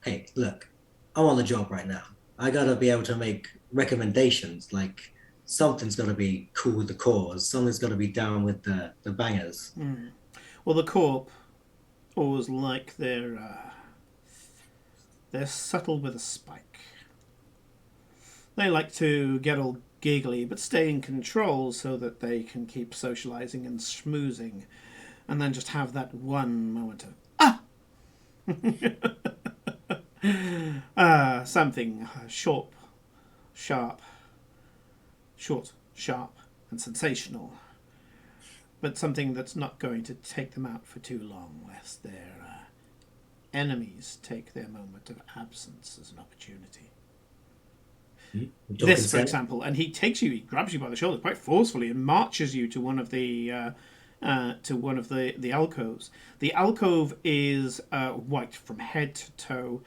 hey, look, I'm on the job right now. I gotta be able to make recommendations, like something's gotta be cool with the cause, something's gotta be down with the bangers. Well, the Corp always like they're subtle with a spike. They like to get all giggly, but stay in control so that they can keep socializing and schmoozing, and then just have that one moment of something short, sharp, and sensational, but something that's not going to take them out for too long, lest their enemies take their moment of absence as an opportunity. This, for example, and he grabs you by the shoulder quite forcefully and marches you to one of the alcoves. The alcove is white from head to toe.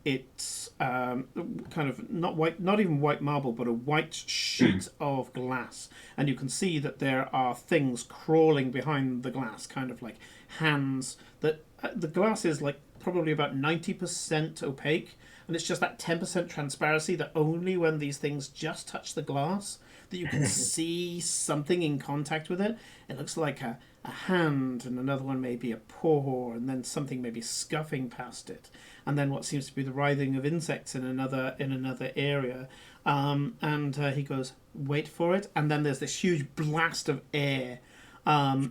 It's kind of not white, not even white marble, but a white sheet of glass, and you can see that there are things crawling behind the glass, kind of like hands. That the glass is like probably about 90% opaque, and it's just that 10% transparency that only when these things just touch the glass that you can see something in contact with it. It looks like a hand, and another one may be a paw, and then something maybe scuffing past it, and then what seems to be the writhing of insects in another area. And he goes, wait for it, and then there's this huge blast of air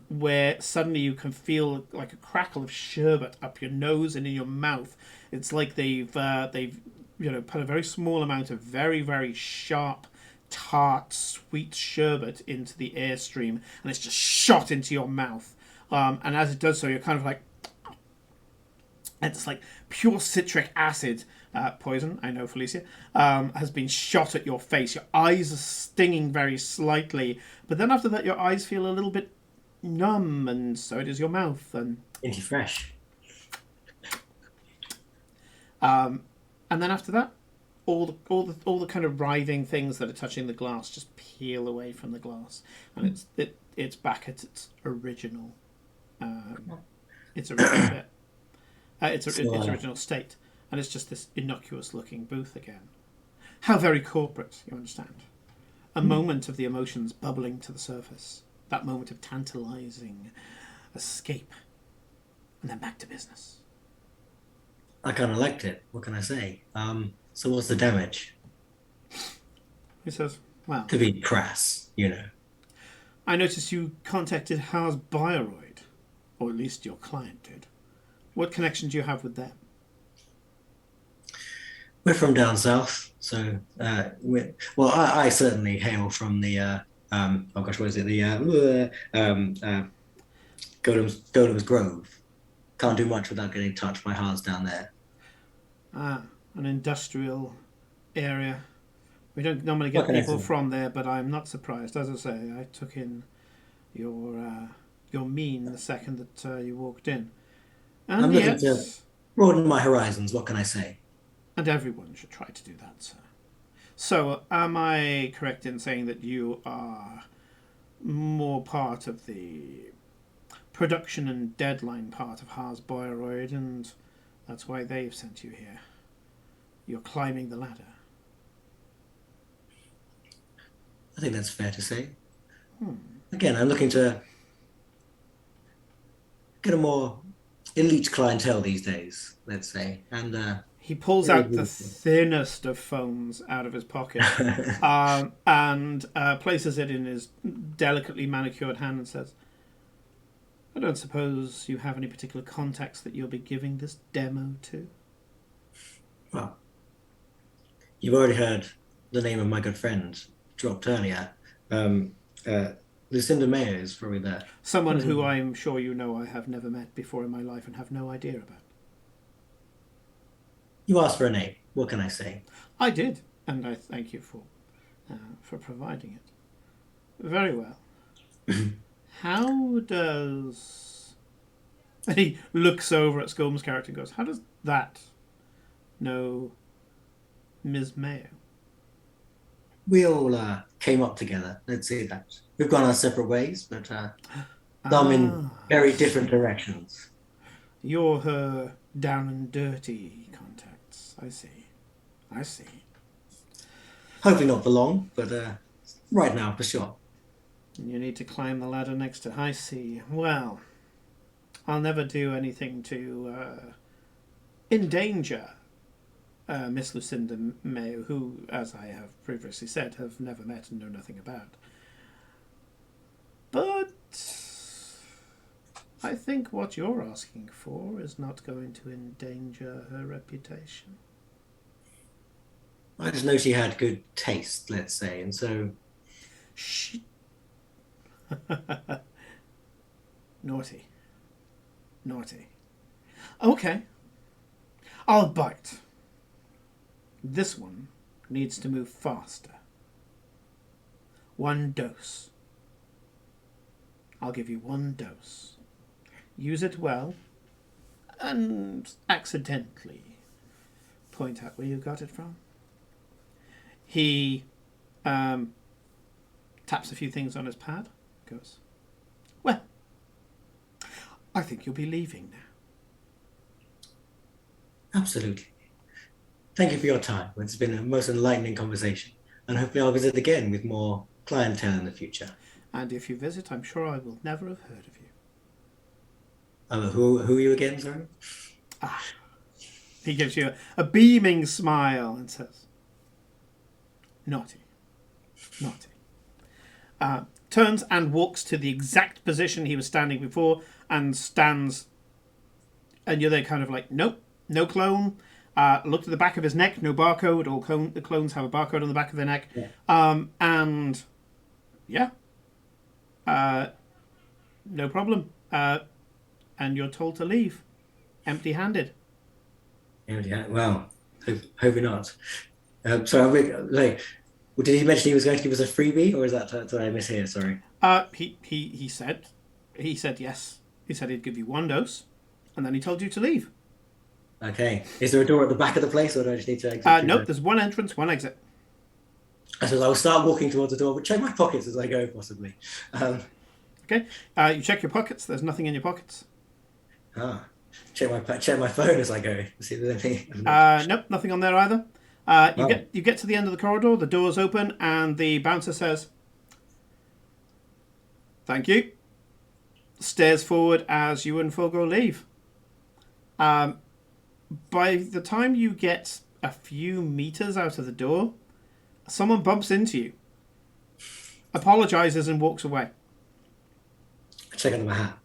where suddenly you can feel like a crackle of sherbet up your nose and in your mouth. It's like they've put a very small amount of very, very sharp, tart, sweet sherbet into the airstream, and it's just shot into your mouth. And as it does so, you're kind of like, it's like pure citric acid poison, I know, Felicia, has been shot at your face. Your eyes are stinging very slightly, but then after that, your eyes feel a little bit numb, and so does your mouth. And Inky fresh. And then after that, all the kind of writhing things that are touching the glass just peel away from the glass, and it's back at its original original state, and it's just this innocuous looking booth again. How very corporate, you understand. A moment of the emotions bubbling to the surface, that moment of tantalizing escape, and then back to business. I kind of liked it. What can I say? So what's the damage? He says, well, to be crass, you know. I noticed you contacted Haas Bioroid, or at least your client did. What connection do you have with them? We're from down south, so I certainly hail from the what is it? The Golem's Grove. Can't do much without getting touched by Haas down there. Ah, an industrial area. We don't normally What get can I people say? from there, but I'm not surprised. As I say, I took in your mien the second that you walked in. I'm And looking yet, to broaden my horizons. What can I say? and everyone should try to do that, sir. So, am I correct in saying that you are more part of the production and deadline part of Haas Boyeroid, and that's why they've sent you here? You're climbing the ladder. I think that's fair to say. Again, I'm looking to get a more elite clientele these days, let's say. And He pulls out the thinnest of phones out of his pocket and places it in his delicately manicured hand and says, I don't suppose you have any particular contacts that you'll be giving this demo to? Well, you've already heard the name of my good friend dropped earlier. Lucinda Mayer is probably there. Someone who I'm sure you know I have never met before in my life and have no idea about. You asked for a name. What can I say? I did, and I thank you for providing it. Very well. How does... And he looks over at Scolm's character and goes, how does that know Ms. Mayo? We all came up together. Let's say that. We've gone our separate ways, but some in very different directions. You're her down and dirty contacts. I see. I see. Hopefully not for long, but right now, for sure. You need to climb the ladder next to... I see. Well, I'll never do anything to endanger Miss Lucinda Mayo, who, as I have previously said, have never met and know nothing about. But I think what you're asking for is not going to endanger her reputation. I just know she had good taste, let's say, and so... Shh. Naughty. Naughty. Okay. I'll bite. This one needs to move faster. 1 dose. I'll give you 1 dose. Use it well, and accidentally point out where you got it from. He taps a few things on his pad, goes, well, I think you'll be leaving now. Absolutely. Thank you for your time. It's been a most enlightening conversation, and hopefully I'll visit again with more clientele in the future. And if you visit, I'm sure I will never have heard of you. Who are you again, sorry? He gives you a beaming smile and says, naughty. Naughty. Turns and walks to the exact position he was standing before and stands, and you're there kind of like, nope, no clone. Look to the back of his neck, no barcode. All the clones have a barcode on the back of their neck. Yeah. And yeah, no problem. And you're told to leave, empty-handed. Well, hoping not. Did he mention he was going to give us a freebie, or is that did I mishear? Sorry. He said yes. He said he'd give you 1 dose, and then he told you to leave. Okay. Is there a door at the back of the place, or do I just need to exit? Nope. There's 1 entrance, 1 exit. I suppose I will start walking towards the door, but check my pockets as I go, possibly. Okay. You check your pockets. There's nothing in your pockets. Check my phone as I go. See if there's anything. Nope, nothing on there either. You get to the end of the corridor. The doors open, and the bouncer says, "Thank you." Stares forward as you and Fogo leave. By the time you get a few meters out of the door, someone bumps into you, apologizes, and walks away. Check under my hat.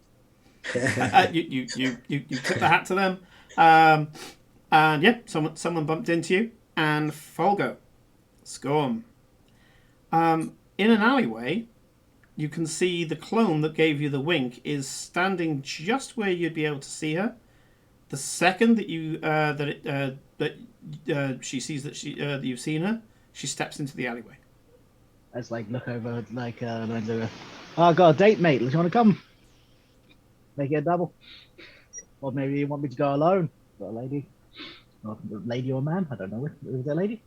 You tip the hat to them, and yeah, someone bumped into you, and Folgo, Scorm. In an alleyway, you can see the clone that gave you the wink is standing just where you'd be able to see her, The second that you she sees that that you've seen her, she steps into the alleyway. I just like look over like Lorenzo. Oh, I got a date, mate. Do you want to come? Make it a double. Or maybe you want me to go alone. Got a lady. Or a lady or a man? I don't know. Is there a lady?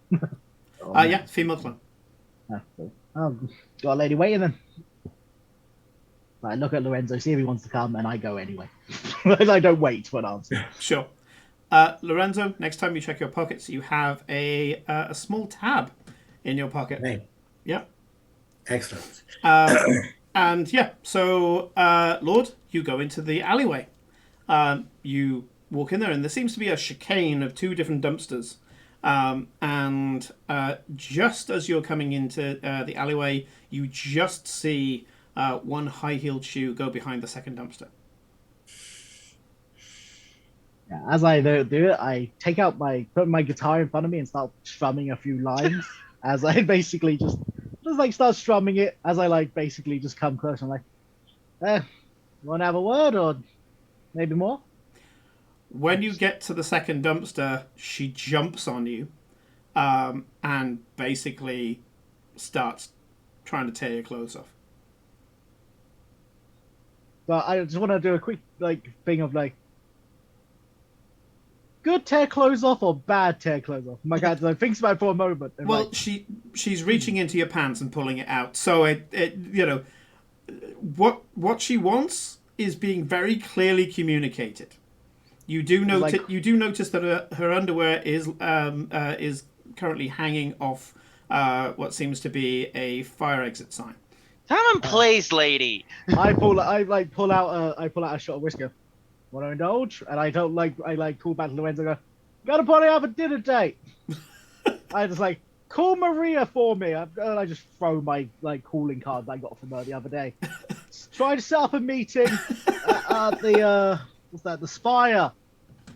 Yeah, female clone. Oh, got a lady waiting then. I look at Lorenzo, see if he wants to come, and I go anyway. I don't wait for an answer. Sure. Lorenzo, next time you check your pockets, you have a small tab in your pocket. Hey. Yeah. Excellent. And yeah, so Lord, you go into the alleyway. You walk in there, and there seems to be a chicane of 2 different dumpsters. And just as you're coming into the alleyway, you just see one high-heeled shoe go behind the second dumpster. Yeah, as I do it, I put my guitar in front of me and start strumming a few lines. As I basically just like start strumming it. As I like basically just come close. I'm like, want to have a word or maybe more? When you get to the second dumpster, she jumps on you and basically starts trying to tear your clothes off. But I just want to do a quick like thing of like, good tear clothes off or bad tear clothes off? My God, thinks about it for a moment. Well, like, she's reaching into your pants and pulling it out. So it what she wants is being very clearly communicated. You do notice that her underwear is currently hanging off what seems to be a fire exit sign. Simon plays, lady. I pull out a shot of whiskey. Want to indulge? And I call back to Lorenzo and go, got a party have a dinner date. I just like, call Maria for me. And I just throw my like calling card that I got from her the other day. Try to set up a meeting at the the Spire.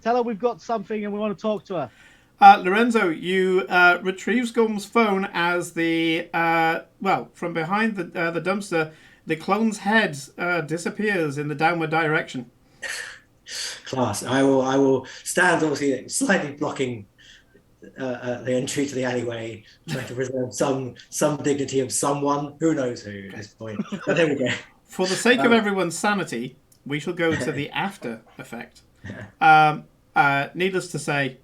Tell her we've got something and we want to talk to her. Lorenzo, you retrieve Scorm's phone as the from behind the dumpster, the clone's head disappears in the downward direction. Class. I will stand obviously slightly blocking the entry to the alleyway, trying to preserve some dignity of someone. Who knows who at this point? But there we go. For the sake of everyone's sanity, we shall go to the after effect. Needless to say,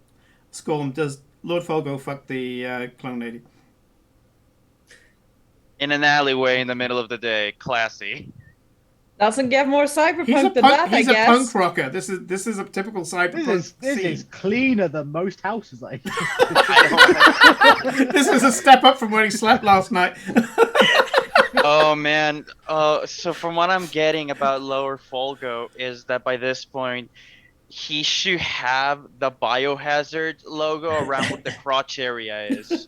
Scorm, does Lord Folgo fuck the clone lady? In an alleyway in the middle of the day. Classy. Doesn't get more cyberpunk than that, I guess. He's a punk rocker. This is a typical cyberpunk This is cleaner than most houses, I think. This is a step up from where he slept last night. Oh, man. So from what I'm getting about Lower Folgo is that by this point, he should have the Biohazard logo around what the crotch area is.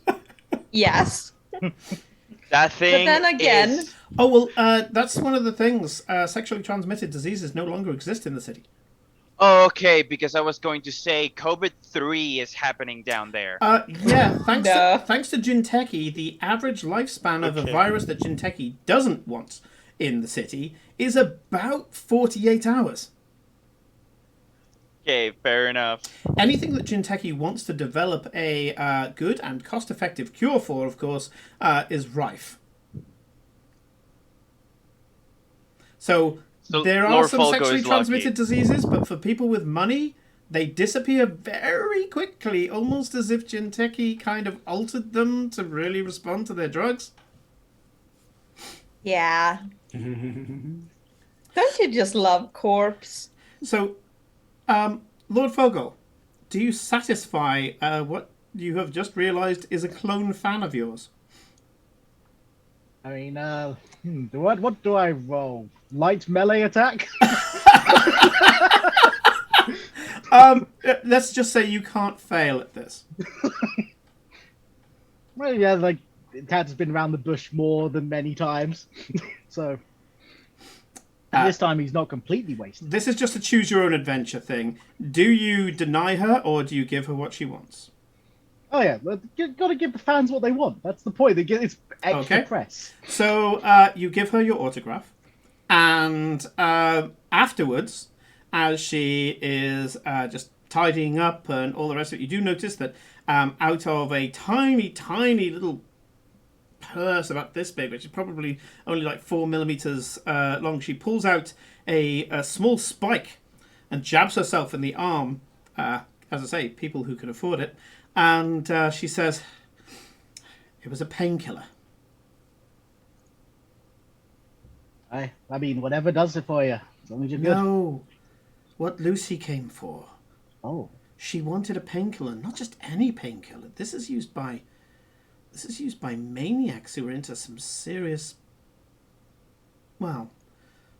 Yes. That thing. But then again. Is... Oh, well, that's one of the things. Sexually transmitted diseases no longer exist in the city. Oh, okay, because I was going to say COVID-3 is happening down there. Yeah, thanks to Jinteki, the average lifespan of a virus that Jinteki doesn't want in the city is about 48 hours. Okay, fair enough. Anything that Jinteki wants to develop a good and cost-effective cure for, of course, is rife. So there are some sexually transmitted diseases, but for people with money, they disappear very quickly, almost as if Jinteki kind of altered them to really respond to their drugs. Yeah. Don't you just love corpse? So, Lord Fogel, do you satisfy what you have just realised is a clone fan of yours? I mean, what do I roll? Light melee attack? Let's just say you can't fail at this. Well, yeah, like, Cat has been around the bush more than many times. So, and this time he's not completely wasted. This is just a choose-your-own-adventure thing. Do you deny her, or do you give her what she wants? Oh, yeah, you've got to give the fans what they want. That's the point. It's extra press. So, you give her your autograph, and afterwards, as she is just tidying up and all the rest of it, you do notice that out of a tiny, tiny little purse about this big, which is probably only like 4 millimeters long, she pulls out a small spike and jabs herself in the arm. As I say, people who can afford it. And she says, it was a painkiller. I mean, whatever does it for you, as long as you're good. No, what Lucy came for. Oh. She wanted a painkiller, not just any painkiller. This is used by maniacs who are into some serious,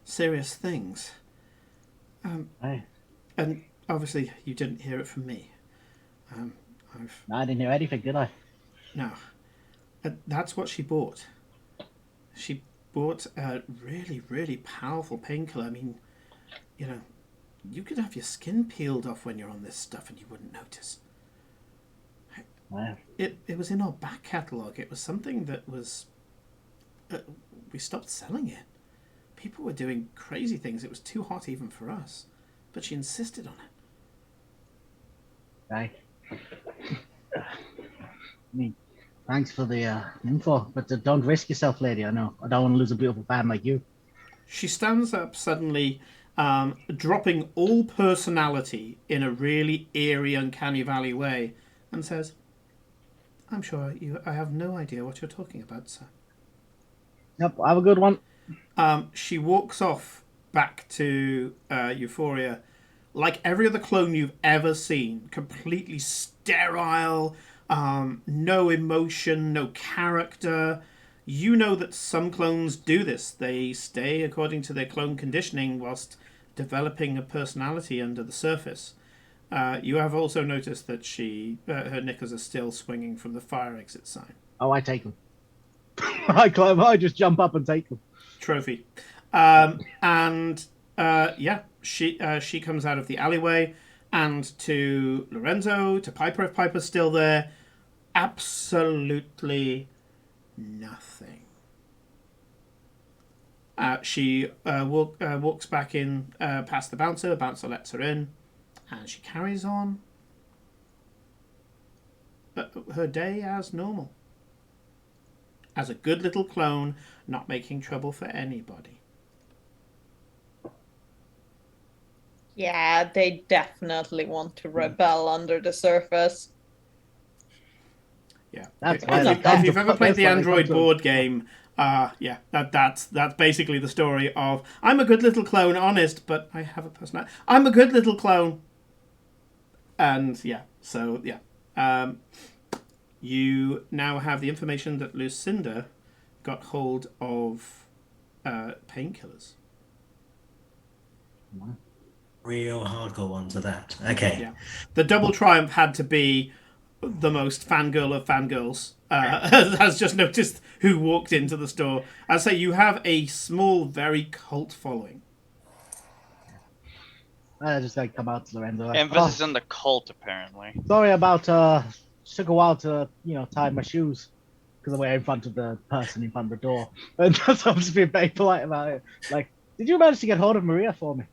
serious things. Aye. And obviously you didn't hear it from me. I didn't hear anything, did I? No. That's what she bought. She bought a really, really powerful painkiller. I mean, you know, you could have your skin peeled off when you're on this stuff and you wouldn't notice. Wow. It was in our back catalogue. It was something that was... we stopped selling it. People were doing crazy things. It was too hot even for us. But she insisted on it. Right. I mean, thanks for the info, but don't risk yourself, lady. I know. I don't want to lose a beautiful fan like you. She stands up suddenly, dropping all personality in a really eerie, uncanny valley way, and says, I'm sure I have no idea what you're talking about, sir. Yep, have a good one. She walks off back to Euphoria like every other clone you've ever seen. Completely sterile, no emotion, no character. You know that some clones do this. They stay according to their clone conditioning whilst developing a personality under the surface. You have also noticed that her knickers are still swinging from the fire exit sign. Oh, I take them. I just jump up and take them. Trophy. She comes out of the alleyway, and to Lorenzo, to Piper, if Piper's still there, absolutely nothing. She walks back in past the bouncer. Bouncer lets her in, and she carries on her day as normal. As a good little clone, not making trouble for anybody. Yeah, they definitely want to rebel under the surface. Yeah. If you've ever played the Android board game, that's basically the story of, I'm a good little clone, honest, but I have a personality. I'm a good little clone. And you now have the information that Lucinda got hold of painkillers. Real hardcore ones of that. Okay. Yeah. The double triumph had to be the most fangirl of fangirls. Has just noticed who walked into the store. I say you have a small, very cult following. I just come out to Lorenzo. Emphasis on the cult, apparently. Sorry about took a while to tie my shoes because I were in front of the person in front of the door, and so I'm just being very polite about it. Like, did you manage to get hold of Maria for me?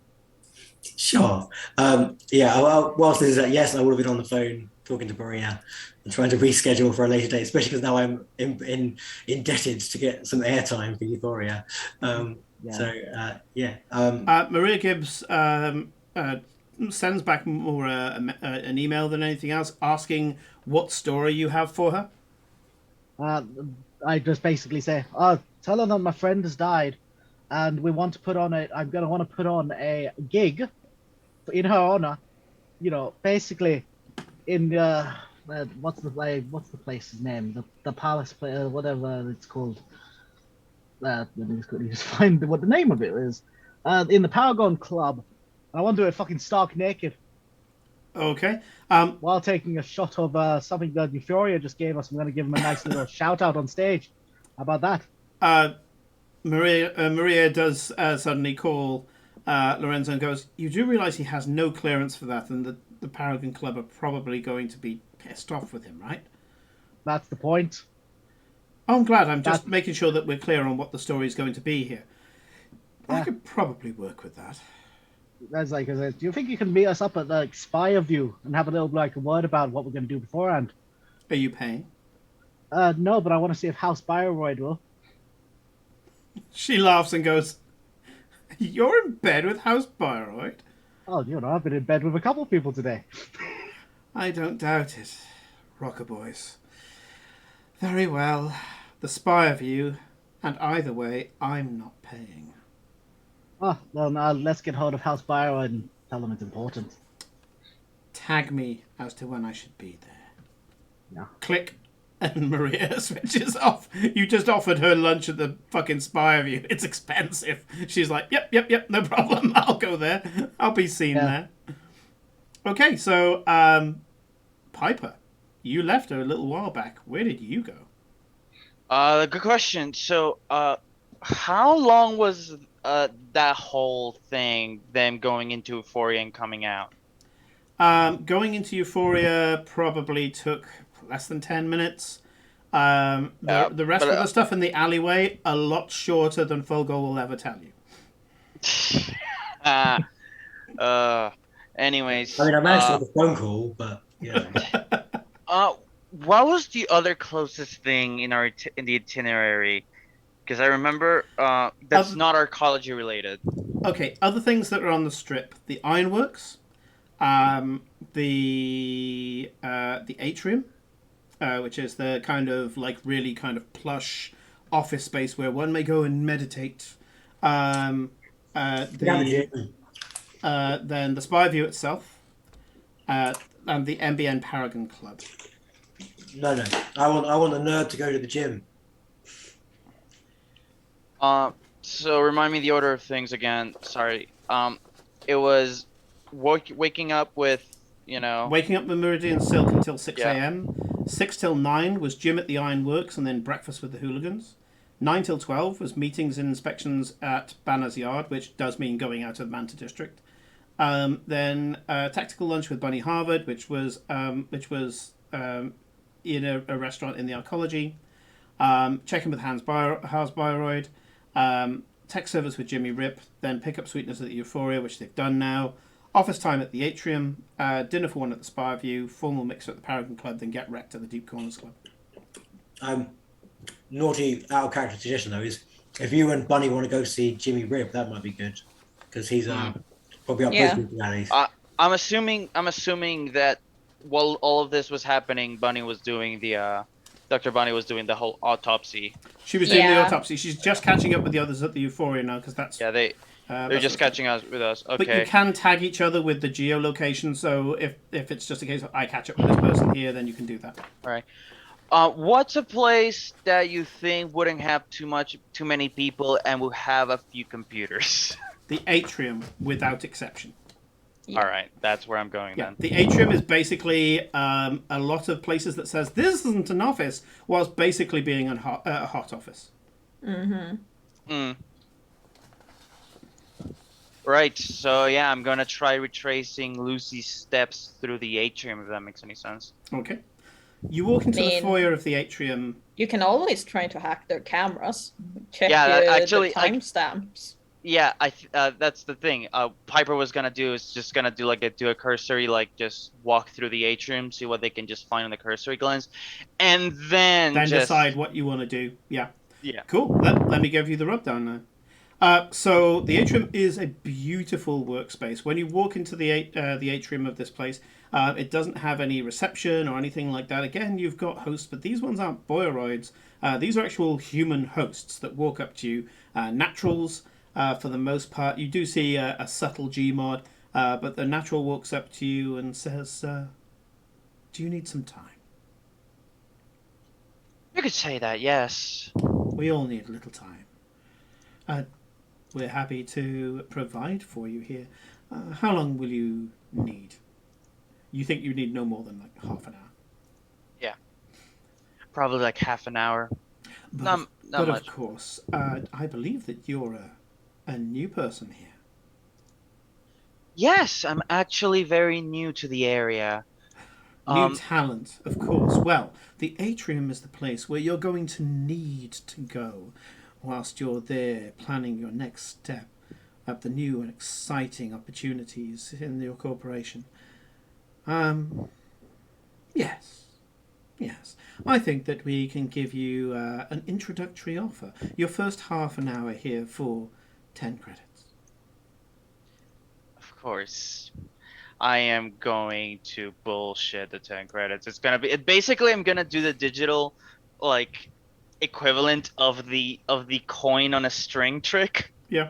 Sure. Whilst this is yes, I would have been on the phone talking to Maria and trying to reschedule for a later date, especially because now I'm indebted to get some airtime for Euphoria. Maria Gibbs sends back more an email than anything else, asking what story you have for her. I just basically say, tell her that my friend has died, and we want to put on I'm gonna want to put on a gig in her honor. Basically, in what's the place's name? The palace place, whatever it's called. Let me just find what the name of it is. In the Paragon Club. I want to do it fucking stark naked. Okay. While taking a shot of something that Euphoria just gave us, I'm going to give him a nice little shout out on stage. How about that? Maria does suddenly call Lorenzo and goes, you do realise he has no clearance for that, and the Paragon Club are probably going to be pissed off with him, right? That's the point. Oh, I'm glad. I'm just making sure that we're clear on what the story is going to be here. I could probably work with that. That's like, do you think you can meet us up at the Spire View and have a little like a word about what we're going to do beforehand? Are you paying? No, but I want to see if House Bioroid will. She laughs and goes, "You're in bed with House Byroid?" Oh, I've been in bed with a couple of people today. I don't doubt it. Rocker boys. Very well. The Spire View, and either way, I'm not paying. Oh, well, now let's get hold of House Bioroid and tell them it's important. Tag me as to when I should be there. Yeah. Click, and Maria switches off. You just offered her lunch at the fucking Spire View. It's expensive. She's like, yep, no problem. I'll go there. I'll be seen there. Okay, so, Piper, you left her a little while back. Where did you go? Good question. So, how long was that whole thing, them going into Euphoria and coming out? Going into Euphoria probably took less than 10 minutes. The rest of the stuff in the alleyway, a lot shorter than Fulgo will ever tell you. Anyways. I mean, I managed to make a phone call, but, what was the other closest thing in in the itinerary? Because I remember that's not arcology related. Okay, other things that are on the strip: the Ironworks, the atrium, which is the kind of like really kind of plush office space where one may go and meditate. Then the Spy View itself, and the MBN Paragon Club. No. I want the nerd to go to the gym. So remind me the order of things again. Sorry. It was waking up with, Waking up with Meridian Silk until 6 a.m. 6 till 9 was gym at the Ironworks and then breakfast with the hooligans. 9 till 12 was meetings and inspections at Banner's Yard, which does mean going out of the Manta District. Then tactical lunch with Bunny Harvard, which was in a restaurant in the Arcology. Check-in with House Bioroid. Tech service with Jimmy Rip. Then pick up sweetness at the Euphoria, which they've done now. Office time at the Atrium. Dinner for one at the Spire View. Formal mixer at the Paragon Club. Then get wrecked at the Deep Corners Club. Naughty out of character suggestion though is if you and Bunny want to go see Jimmy Rib, that might be good because he's probably up both alleys. I'm assuming that while all of this was happening, Bunny was doing Dr. Bunny was doing the whole autopsy. She was doing the autopsy. She's just catching up with the others at the Euphoria now because that's they're just catching us with us. Okay. But you can tag each other with the geolocation. So if it's just a case of I catch up with this person here, then you can do that. All right. What's a place that you think wouldn't have too many people and will have a few computers? The Atrium, without exception. Yeah. All right, that's where I'm going then. The Atrium is basically a lot of places that says this isn't an office, whilst basically being a hot office. Mm-hmm. Right, so yeah, I'm gonna try retracing Lucy's steps through the Atrium, if that makes any sense. Okay. You walk into the foyer of the Atrium. You can always try to hack their cameras. Check actually, the timestamps. Yeah, that's the thing. Piper was gonna do a cursory, just walk through the Atrium, see what they can just find on the cursory glance, and then decide what you want to do. Yeah. Cool. Let me give you the rubdown now. So the Atrium is a beautiful workspace. When you walk into the Atrium of this place, it doesn't have any reception or anything like that. Again, you've got hosts, but these ones aren't Boyoroids. These are actual human hosts that walk up to you. Naturals, for the most part. You do see a subtle Gmod, but the natural walks up to you and says, do you need some time? You could say that, yes. We all need a little time. We're happy to provide for you here. How long will you need? You think you need no more than half an hour? Yeah. Probably half an hour. Not much. Of course, I believe that you're a new person here. Yes, I'm actually very new to the area. New talent, of course. Well, the Atrium is the place where you're going to need to go whilst you're there planning your next step. the new and exciting opportunities in your corporation. Yes. Yes. I think that we can give you an introductory offer. Your first half an hour here for 10 credits. Of course. I am going to bullshit the 10 credits. It's gonna be basically I'm gonna do the digital like equivalent of the coin on a string trick. Yeah.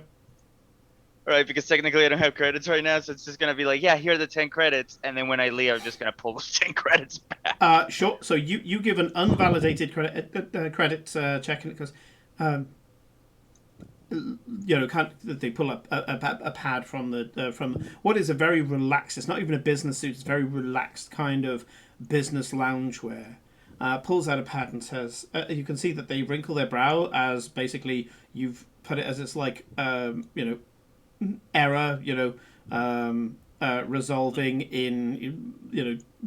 Right, because technically I don't have credits right now, so it's just gonna be like, yeah, here are the 10 credits, and then when I leave, I'm just gonna pull those 10 credits back. Sure. So you give an unvalidated credit check, and it goes, they pull up a pad from what is a very relaxed. It's not even a business suit. It's very relaxed kind of business loungewear. Pulls out a pad and says, you can see that they wrinkle their brow as basically you've put it as it's like error, resolving in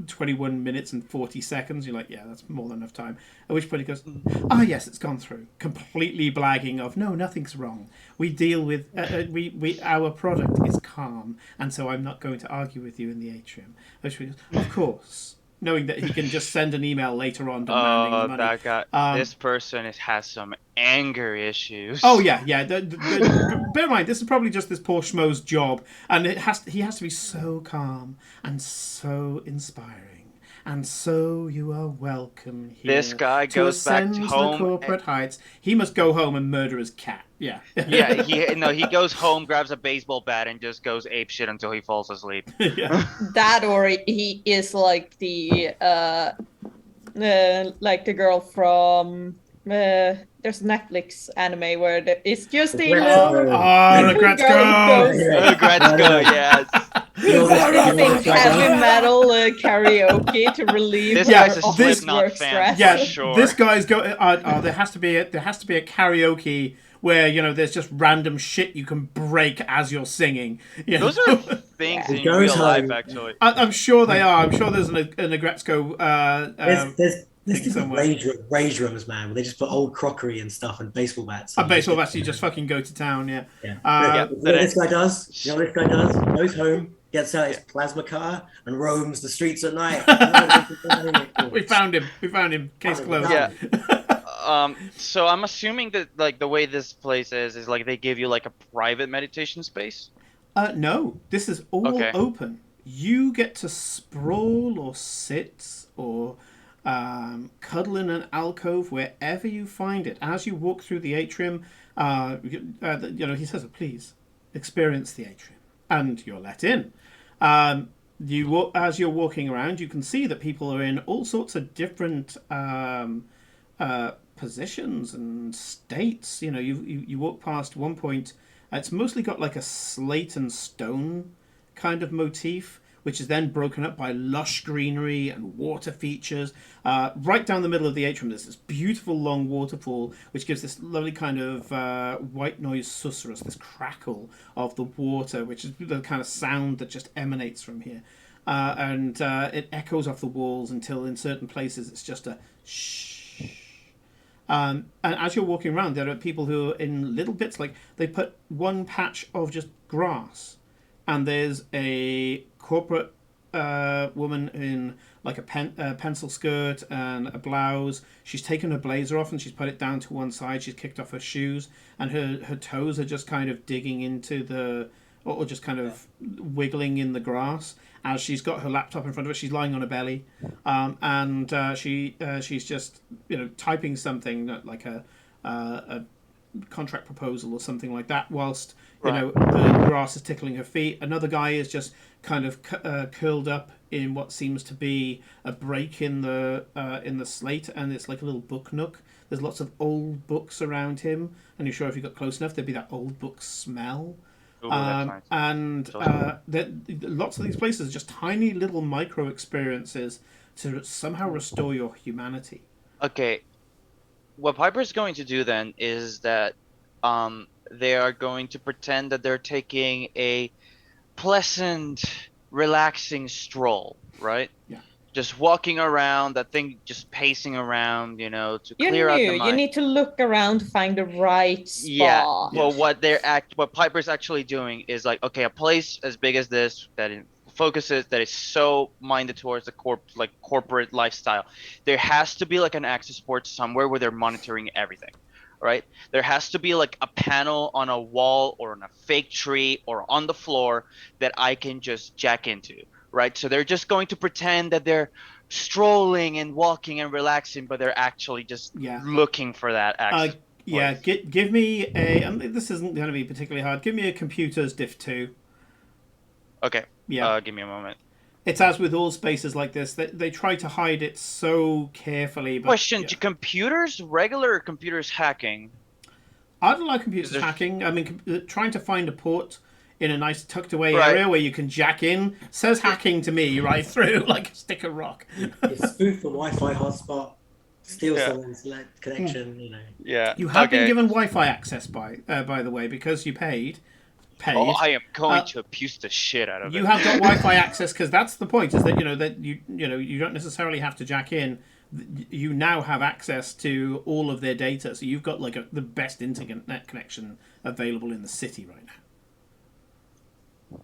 21 minutes and 40 seconds. You're like, yeah, that's more than enough time. At which point he goes, yes, it's gone through. Completely blagging of, no, nothing's wrong. We deal with our product is calm, and so I'm not going to argue with you in the atrium. At which point he goes, of course. Knowing that he can just send an email later on demanding the money. That guy, this person has some anger issues. Oh yeah. Bear in mind, this is probably just this poor schmo's job, and he has to be so calm and so inspiring, and so you are welcome here. This guy goes back to home. The corporate heights. He must go home and murder his cat. Yeah. Yeah. He goes home, grabs a baseball bat, and just goes apeshit until he falls asleep. Yeah. That, or he is like the girl from there's a Netflix anime where it's just the Regrets Go. Regrets Go. Yes. Sing heavy metal karaoke to relieve this guy's a office Slipknot work fan. stress. Yeah, for sure. this guy's go. There has to be a karaoke where there's just random shit you can break as you're singing. Those are things in real life, actually. I'm sure they are. I'm sure there's an Agretzko. There's different rage rooms, man, where they just put old crockery and stuff and baseball bats. Baseball bats, you just fucking go to town, yeah. What this guy does? You know what this guy does? Goes home, gets out his plasma car, and roams the streets at night. We found him. Case closed. Yeah. So I'm assuming that like the way this place is like they give you like a private meditation space. No, this is all open. You get to sprawl or sit or cuddle in an alcove wherever you find it. As you walk through the atrium, he says, "Please experience the atrium," and you're let in. As you're walking around, you can see that people are in all sorts of different positions and states. You walk past one point. It's mostly got like a slate and stone kind of motif, which is then broken up by lush greenery and water features. Right down the middle of the atrium, there's this beautiful long waterfall, which gives this lovely kind of white noise susurrus, this crackle of the water, which is the kind of sound that just emanates from here. And it echoes off the walls until in certain places it's just a shh. And as you're walking around, there are people who are in little bits, like they put one patch of just grass, and there's a corporate woman in like a pencil skirt and a blouse. She's taken her blazer off and she's put it down to one side. She's kicked off her shoes, and her toes are just kind of digging into or just kind of wiggling in the grass. As she's got her laptop in front of her, she's lying on her belly, and she's just typing something like a contract proposal or something like that, whilst the grass is tickling her feet. Another guy is just kind of curled up in what seems to be a break in the slate, and it's like a little book nook. There's lots of old books around him, and you're sure if you got close enough, there'd be that old book smell. Ooh, nice. And lots of these places are just tiny little micro experiences to somehow restore your humanity. Okay, what Piper's going to do then is that they are going to pretend that they're taking a pleasant, relaxing stroll, right? Yeah. just walking around, that thing just pacing around, you know, to You're clear out the new. You mind. need to look around to find the right Yeah, spot. but what Piper's actually doing is like, okay, a place as big as this that it focuses, that is so minded towards the corporate lifestyle, there has to be like an access port somewhere where they're monitoring everything, right? There has to be like a panel on a wall or on a fake tree or on the floor that I can just jack into, right? So they're just going to pretend that they're strolling and walking and relaxing, but they're actually just looking for that access. Yeah, give me a. This isn't going to be particularly hard. Give me a computer's diff 2. Okay. Yeah. Give me a moment. It's as with all spaces like this, they try to hide it so carefully. But, question: do computers, regular computers, hacking? I don't like computers hacking. I mean, trying to find a port in a nice tucked away area where you can jack in says hacking to me right through like a stick of rock. Spoof a Wi-Fi hotspot, steal someone's connection. You know. Yeah. You have been given Wi-Fi access by the way, because you paid. Oh, I am going to abuse the shit out of it. You have got Wi-Fi access because that's the point. Is that you don't necessarily have to jack in. You now have access to all of their data, so you've got like the best internet connection available in the city right now.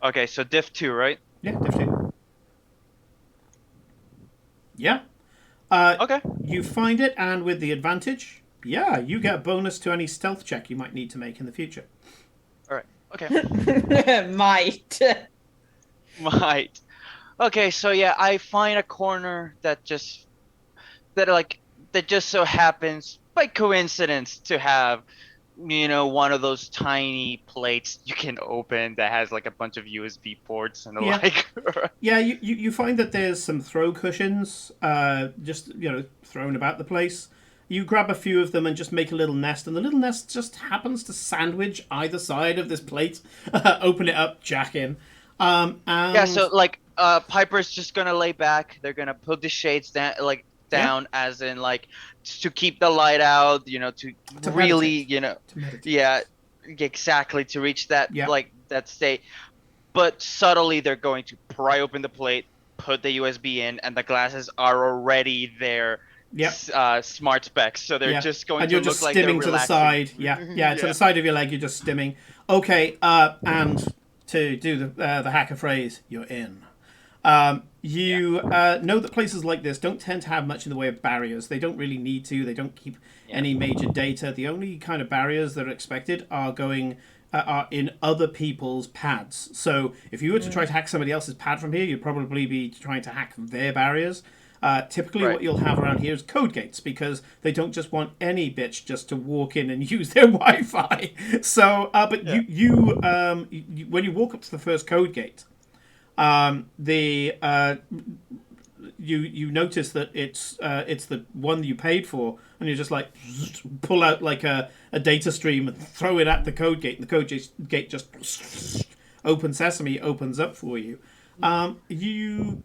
Okay, so diff 2, right? Yeah, diff 2. Yeah. Okay. You find it, and with the advantage, you get a bonus to any stealth check you might need to make in the future. All right. Okay. Might. Okay, so I find a corner that just so happens by coincidence to have, one of those tiny plates you can open that has like a bunch of USB ports and the like. Yeah, you find that there's some throw cushions just thrown about the place. You grab a few of them and just make a little nest, and the little nest just happens to sandwich either side of this plate. Open it up, jack in. So like Piper's just gonna lay back. They're gonna put the shades down as in like to keep the light out, to really meditate. Exactly, to reach that that state. But subtly they're going to pry open the plate, put the USB in, and the glasses are already there. Smart specs, so they're just going to look like they're stimming to the side. To the side of your leg, you're just stimming. Okay, and to do the hacker phrase, you're in. You know that places like this don't tend to have much in the way of barriers. They don't really need to. They don't keep any major data. The only kind of barriers that are expected are in other people's pads. So if you were to try to hack somebody else's pad from here, you'd probably be trying to hack their barriers. Typically, what you'll have around here is code gates, because they don't just want any bitch just to walk in and use their Wi-Fi. So, you when you walk up to the first code gate, you notice that it's the one you paid for, and you just like pull out like a data stream and throw it at the code gate, and the code gate just open sesame opens up for you. You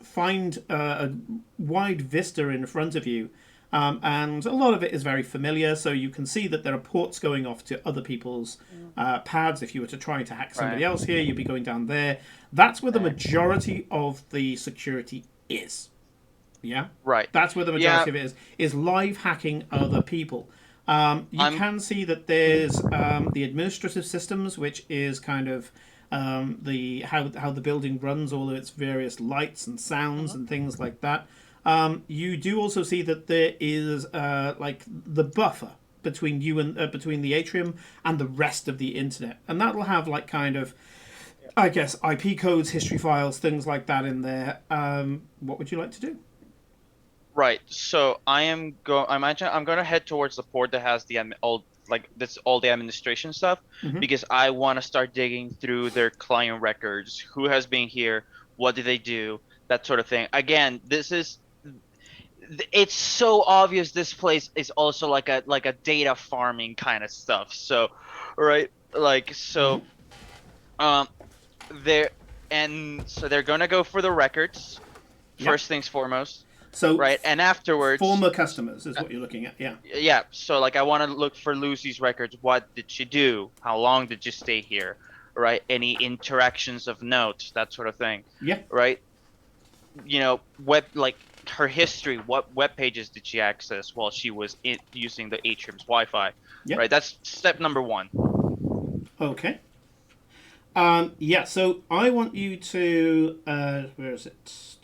find a wide vista in front of you, and a lot of it is very familiar, so you can see that there are ports going off to other people's pads. If you were to try to hack somebody else here, you'd be going down there. That's where the majority of the security is. Yeah? Right. That's where the majority of it is live hacking other people. You can see that there's the administrative systems, which is kind of how the building runs, all of its various lights and sounds and things like that. You do also see that there is like the buffer between you and between the atrium and the rest of the internet, and that'll have like kind of, I guess, IP codes, history files, things like that in there. What would you like to do? Right. So I'm going to head towards the port that has all the administration stuff, because I want to start digging through their client records. Who has been here? What did they do? That sort of thing. Again, it's so obvious this place is also like a data farming kind of stuff. So, right, they're gonna go for the records first things foremost. So right, and afterwards, former customers is what you're looking at. Yeah. So like, I want to look for Lucy's records. What did she do? How long did you stay here? Right. Any interactions of note, that sort of thing. Yeah. Right. web like her history. What web pages did she access while she was using the atrium's Wi-Fi? Yep. Right. That's step number 1. Okay. Yeah. So I want you to. Where is it?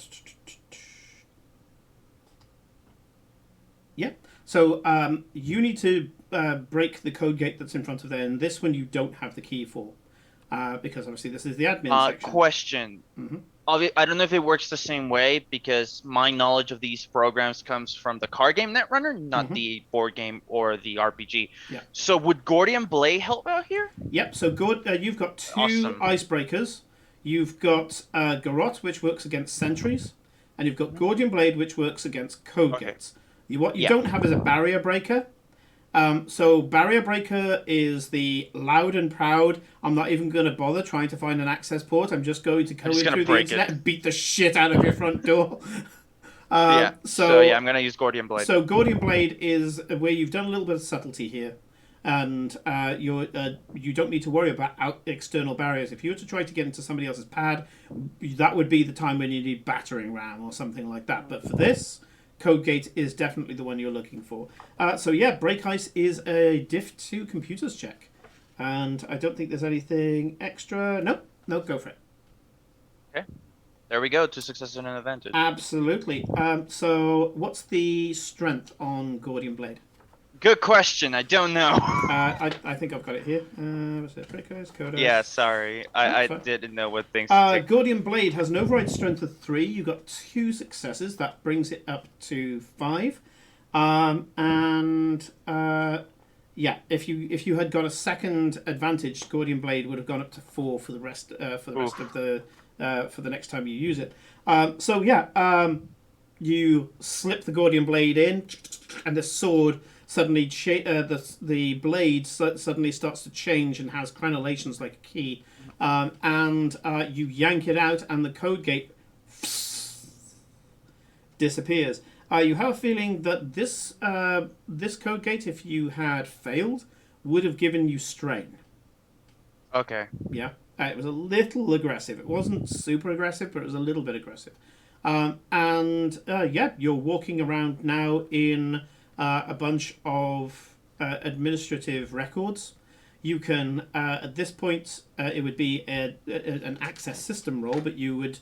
Yeah. So you need to break the code gate that's in front of there, and this one you don't have the key for, because obviously this is the admin section. Question. I don't know if it works the same way, because my knowledge of these programs comes from the card game Netrunner, not the board game or the RPG. Yeah. So would Gordian Blade help out here? Yep. So you've got 2 Awesome. icebreakers. You've got Garrote, which works against sentries, and you've got Gordian Blade, which works against code gates. What you don't have is a barrier breaker. So barrier breaker is the loud and proud, I'm not even going to bother trying to find an access port. I'm just going to go in through the internet and beat the shit out of your front door. So I'm going to use Gordian Blade. So Gordian Blade is where you've done a little bit of subtlety here. And you don't need to worry about external barriers. If you were to try to get into somebody else's pad, that would be the time when you need battering ram or something like that. But for this, code gate is definitely the one you're looking for. So yeah, break ice is a diff 2 computers check, and I don't think there's anything extra. Nope, go for it. Okay, there we go. 2 successes and an advantage. Absolutely. So what's the strength on Gordian Blade? Good question. I don't know. I think I've got it here. Was it break ice, code ice? Yeah, sorry. I didn't know what things. Gordian Blade has an override strength of 3. You got 2 successes. That brings it up to 5. Yeah, if you had got a second advantage, Gordian Blade would have gone up to 4 for the rest of the for the next time you use it. You slip the Gordian Blade in, and the sword suddenly the blade suddenly starts to change and has crenellations like a key, and you yank it out, and the code gate disappears. You have a feeling that this code gate, if you had failed, would have given you strain. Okay. Yeah, it was a little aggressive. It wasn't super aggressive, but it was a little bit aggressive. You're walking around now in a bunch of administrative records. You can, at this point, it would be an access system role, but you would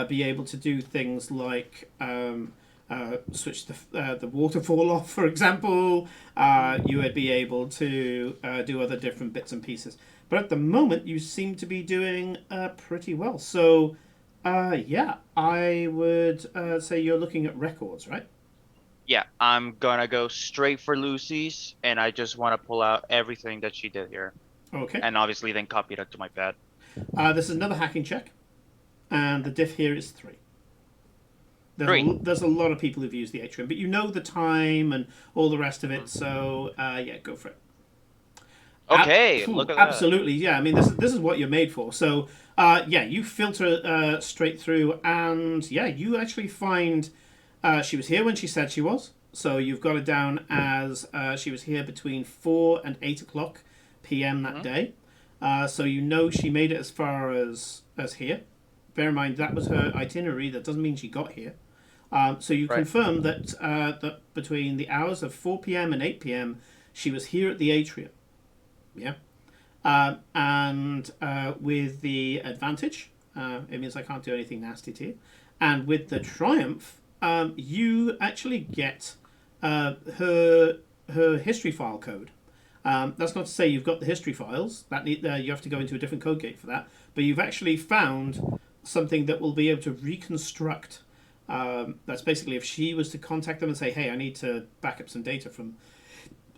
be able to do things like switch the waterfall off, for example. You would be able to do other different bits and pieces. But at the moment, you seem to be doing pretty well. So, I would say you're looking at records, right? Yeah, I'm gonna go straight for Lucy's, and I just want to pull out everything that she did here. Okay. And obviously then copy it up to my pad. This is another hacking check, and the diff here is 3. There's a lot of people who've used the atrium, but you know the time and all the rest of it, so go for it. Okay, look at that. Absolutely, yeah. I mean, this is what you're made for. So, you filter straight through, and you actually find she was here when she said she was. So you've got it down as she was here between 4 and 8 o'clock p.m. that day. So you know she made it as far as here. Bear in mind, that was her itinerary. That doesn't mean she got here. So you confirm that that between the hours of 4 p.m. and 8 p.m. she was here at the atrium. Yeah. With the advantage, it means I can't do anything nasty to you. And with the triumph, you actually get her history file code. That's not to say you've got the history files. You have to go into a different code gate for that. But you've actually found something that will be able to reconstruct. That's basically if she was to contact them and say, "Hey, I need to back up some data from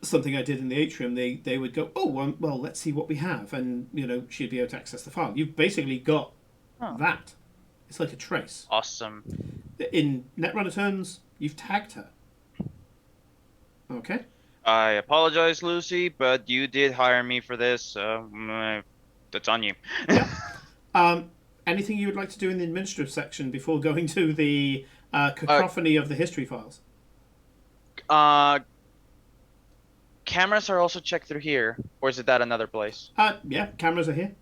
something I did in the atrium," they would go, "Oh, well, let's see what we have," and she'd be able to access the file. You've basically got that. It's like a trace. Awesome. In Netrunner terms, you've tagged her. Okay. I apologize, Lucy, but you did hire me for this, so that's on you. Yeah. Anything you would like to do in the administrative section before going to the cacophony of the history files? Cameras are also checked through here, or is it that another place? Yeah, cameras are here.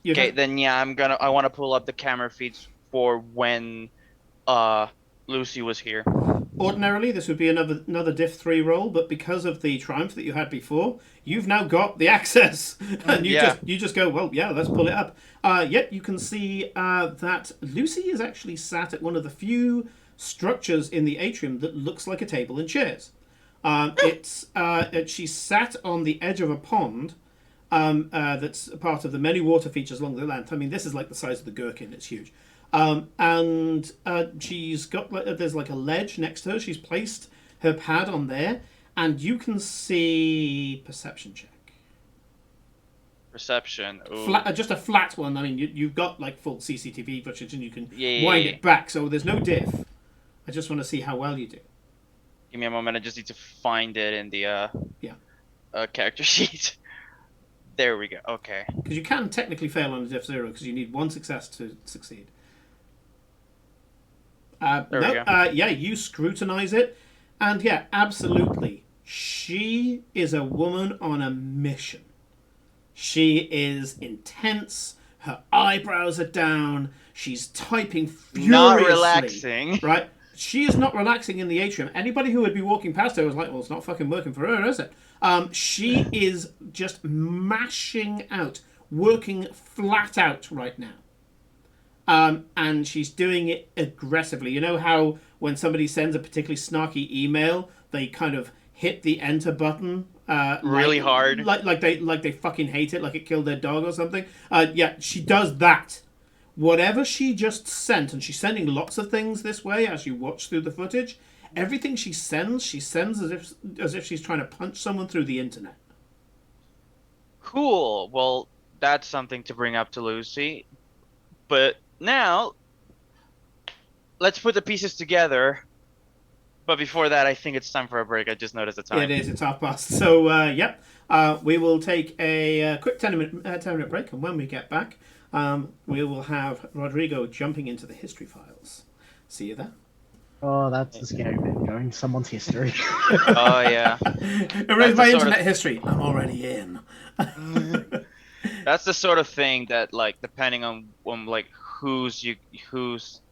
Okay, then I want to pull up the camera feeds for when Lucy was here. Ordinarily, this would be another Diff 3 roll, but because of the triumph that you had before, you've now got the access, and you just go, well, yeah, let's pull it up. Yet you can see that Lucy is actually sat at one of the few structures in the atrium that looks like a table and chairs. She's sat on the edge of a pond that's part of the many water features along the land. I mean, this is like the size of the gherkin. It's huge. And she's got there's like a ledge next to her. She's placed her pad on there, and you can see perception check. Perception. Just a flat one. I mean, you've got like full CCTV footage, and you can wind it back, so there's no diff. I just want to see how well you do. Give me a moment. I just need to find it in the character sheet. There we go. Okay. Because you can technically fail on a diff 0 because you need one success to succeed. You scrutinize it, and yeah, absolutely. She is a woman on a mission. She is intense. Her eyebrows are down. She's typing furiously. Not relaxing. Right? She is not relaxing in the atrium. Anybody who would be walking past her was like, well, it's not fucking working for her, is it? She is just mashing out, working flat out right now. And she's doing it aggressively. You know how when somebody sends a particularly snarky email, they kind of hit the enter button really hard, like they fucking hate it, like it killed their dog or something. Yeah, she does that. Whatever she just sent, and she's sending lots of things this way as you watch through the footage. Everything she sends as if she's trying to punch someone through the internet. Cool. Well, that's something to bring up to Lucy. But now, let's put the pieces together. But before that, I think it's time for a break. I just noticed the time. It is. It's 12:30. So, we will take a quick 10-minute break, and when we get back, we will have Rodrigo jumping into the history files. See you there. Oh, that's the scary bit, going to someone's history. Oh, yeah. Erase my internet history. I'm already in. That's the sort of thing that, like, depending on like whose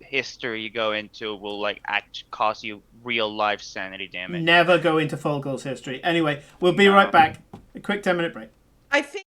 history you go into, will like cause you real life sanity damage. Never go into Folgo's history. Anyway, we'll be right back. A quick 10-minute break. I think.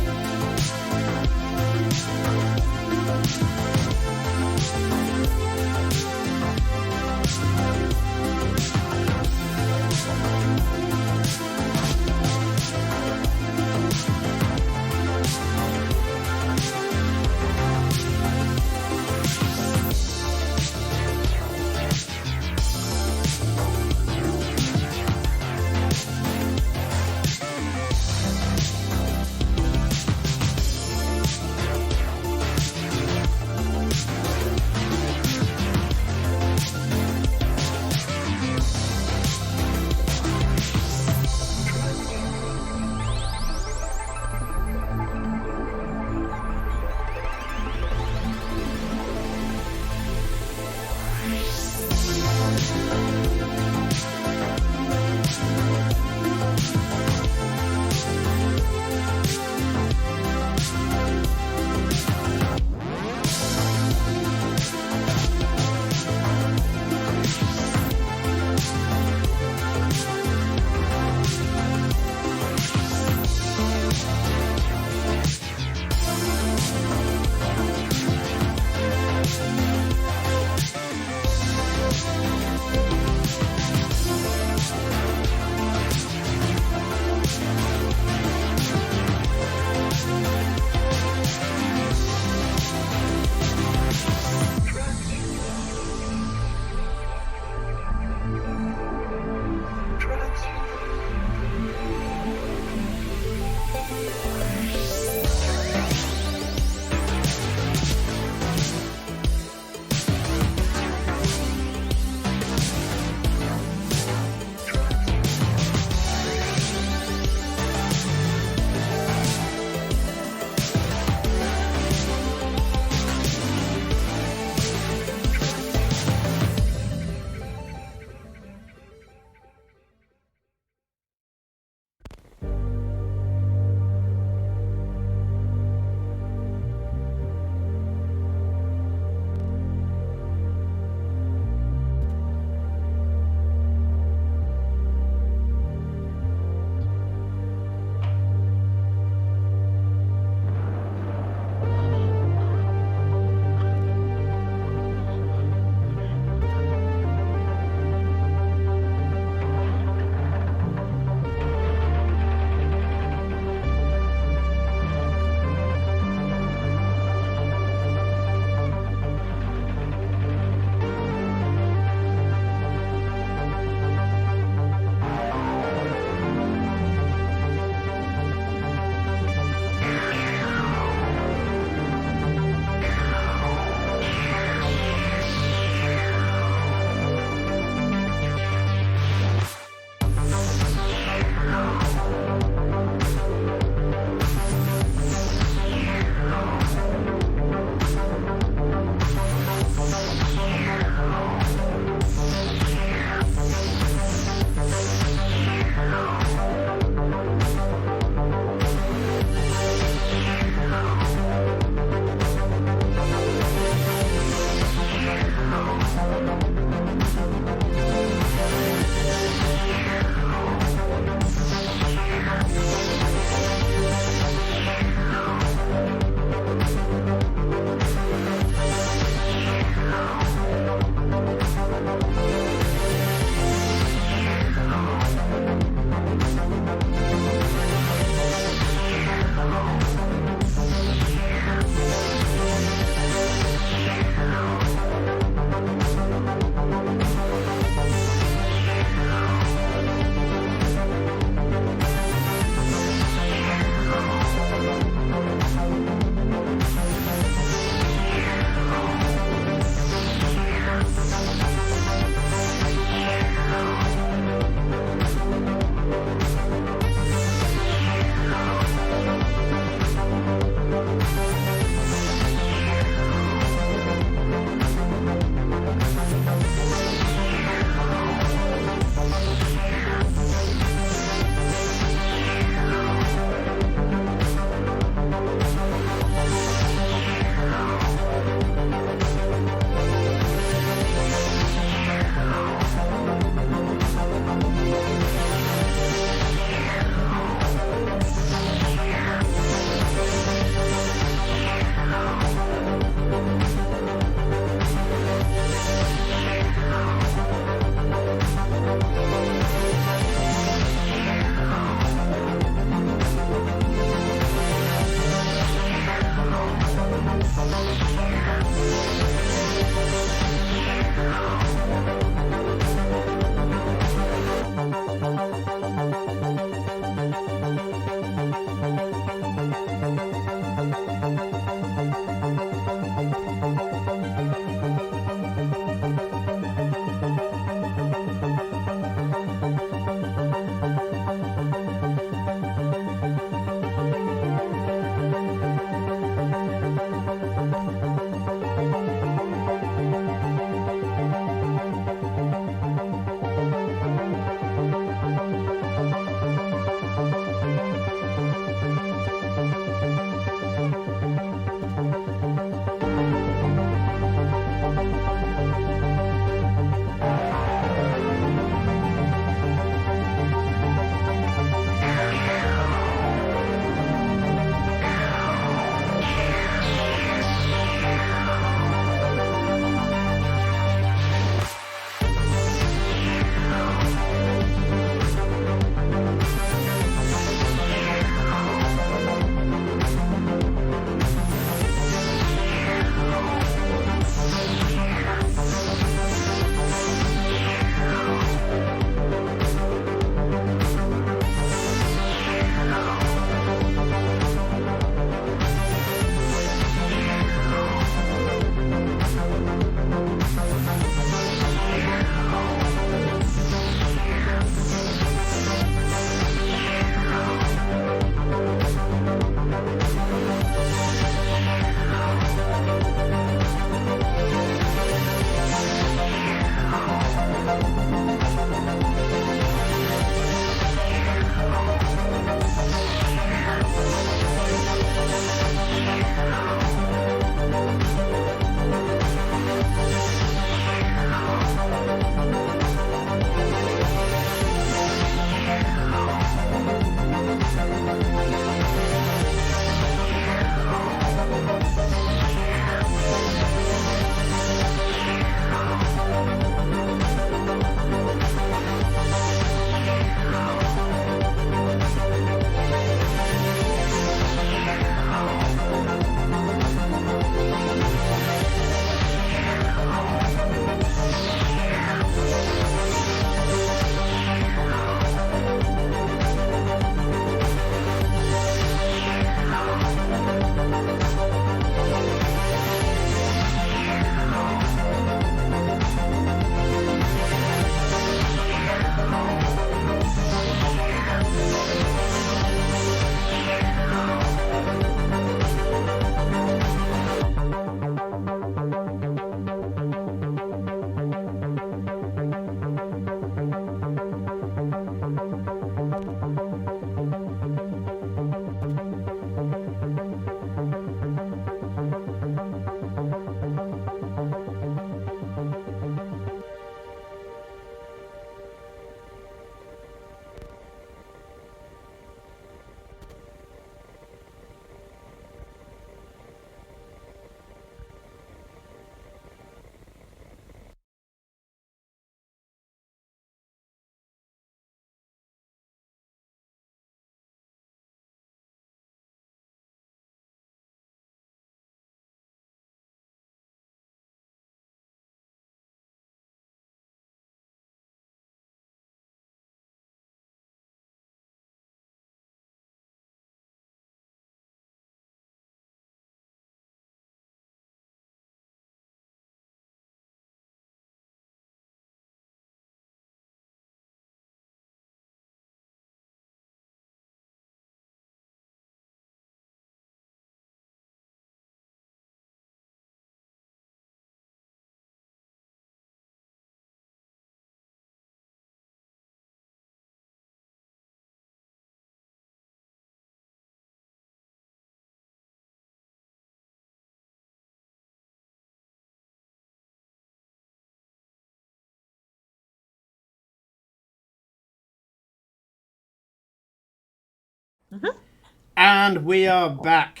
And we are back.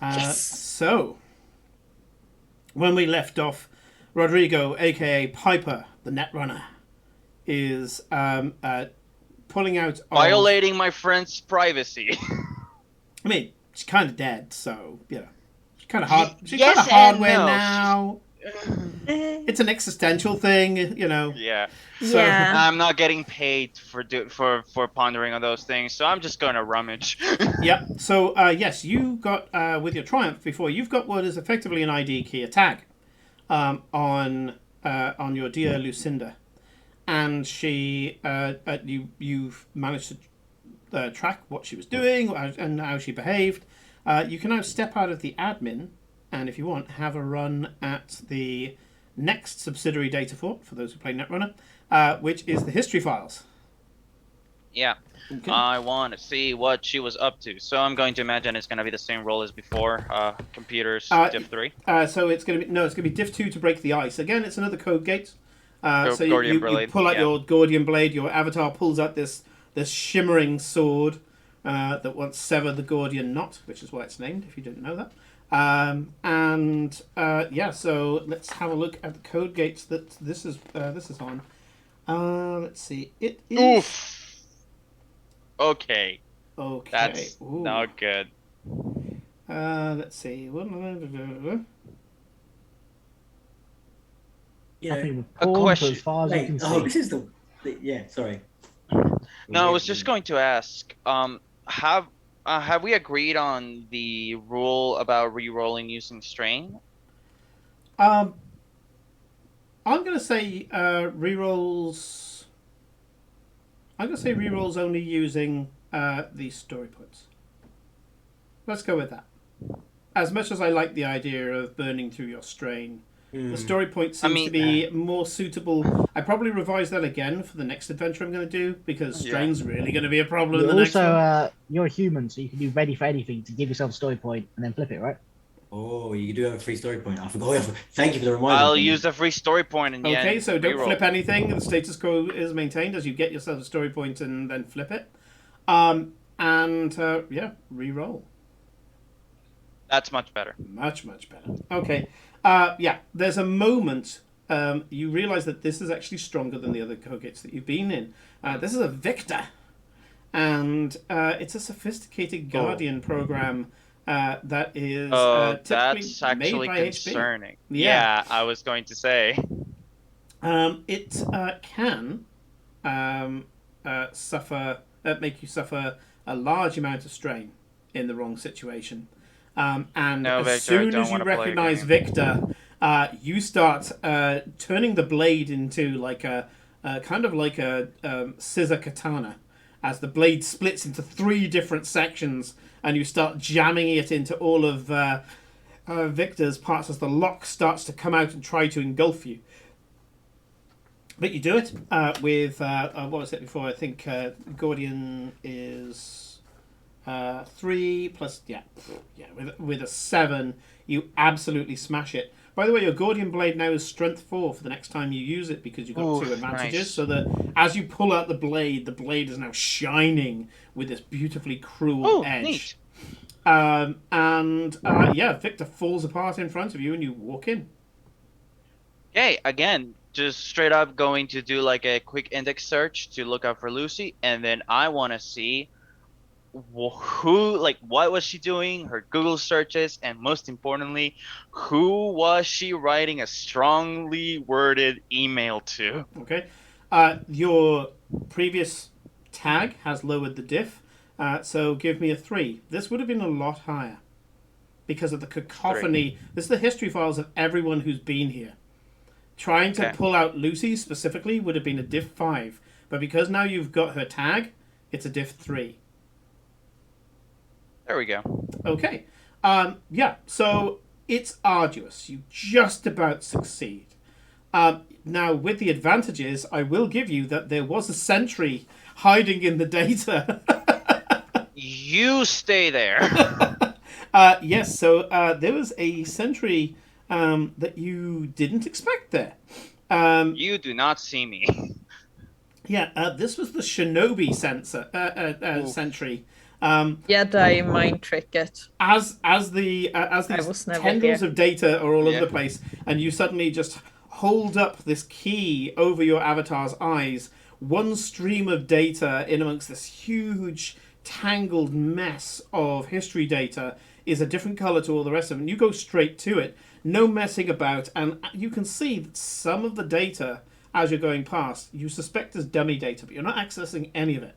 Yes. So, when we left off, Rodrigo, aka Piper, the Netrunner, is pulling out violating my friend's privacy. I mean, she's kind of dead, so you know, she's kind of hard. She's yes kind of and hardware no. now. It's an existential thing, you know. Yeah. So, Yeah. I'm not getting paid for pondering on those things, so I'm just gonna rummage. Yep. So yes, you got with your Triumph before. You've got what is effectively an ID key, a tag, on your dear Lucinda, and she you've managed to track what she was doing and how she behaved. You can now step out of the admin, and if you want, have a run at the next subsidiary data fort for those who play Netrunner, which is the history files. Yeah. Okay. I want to see what she was up to. So I'm going to imagine it's going to be the same role as before. Computers, diff 3. So it's going to be diff 2 to break the ice. Again, it's another code gate. So you pull out your Gordian blade. Your avatar pulls out this shimmering sword that once severed the Gordian knot, which is why it's named. If you didn't know that. So let's have a look at the code gates that this is on. Let's see. It is. Oof. Okay. Okay. That's Ooh. not good. Let's see. You know, Nothing with A porn, question. but as far as I can see. this is the yeah. Sorry. No, I was just going to ask. Have we agreed on the rule about re-rolling using strain? I'm gonna say rerolls. I'm gonna say rerolls only using the story points. Let's go with that. As much as I like the idea of burning through your strain, the story point seems to be more suitable. I probably revise that again for the next adventure I'm going to do, because strain's really going to be a problem in the next one. You're a human, so you can do ready for anything to give yourself a story point and then flip it, right? Oh, you do have a free story point. I forgot. Thank you for the reminder. I'll use the free story point and Okay, so don't re-roll. flip anything. The status quo is maintained as you get yourself a story point and then flip it. Re-roll. That's much better. Much better. Okay. There's a moment you realise that this is actually stronger than the other Kogates that you've been in. This is a Victor, and it's a sophisticated Guardian program that is that's actually concerning. Yeah, I was going to say. It can make you suffer a large amount of strain in the wrong situation. As soon as you recognize Victor, you start turning the blade into like a kind of like a scissor katana, as the blade splits into 3 different sections, and you start jamming it into all of Victor's parts as the lock starts to come out and try to engulf you. But you do it with what was it before? I think Gordian is 3 plus with a 7, you absolutely smash it. By the way, your Gordian blade now is strength 4 for the next time you use it, because you've got 2 advantages. Nice. So that as you pull out the blade is now shining with this beautifully cruel edge. Neat. Victor falls apart in front of you, and you walk in. Okay, again, just straight up going to do like a quick index search to look out for Lucy, and then I want to see what was she doing, her Google searches, and most importantly, who was she writing a strongly worded email to? Okay. Your previous tag has lowered the diff, so give me a 3. This would have been a lot higher because of the cacophony. 3. This is the history files of everyone who's been here. Trying to pull out Lucy specifically would have been a diff 5, but because now you've got her tag, it's a diff 3. There we go. Okay. So it's arduous. You just about succeed. Now, with the advantages, I will give you that there was a sentry hiding in the data. You stay there. Yes, so there was a sentry that you didn't expect there. You do not see me. This was the Shinobi sentry. Jedi mind trick it. As these tendrils of data are all over the place, and you suddenly just hold up this key over your avatar's eyes, one stream of data in amongst this huge tangled mess of history data is a different color to all the rest of them. You go straight to it, no messing about, and you can see that some of the data as you're going past you suspect is dummy data, but you're not accessing any of it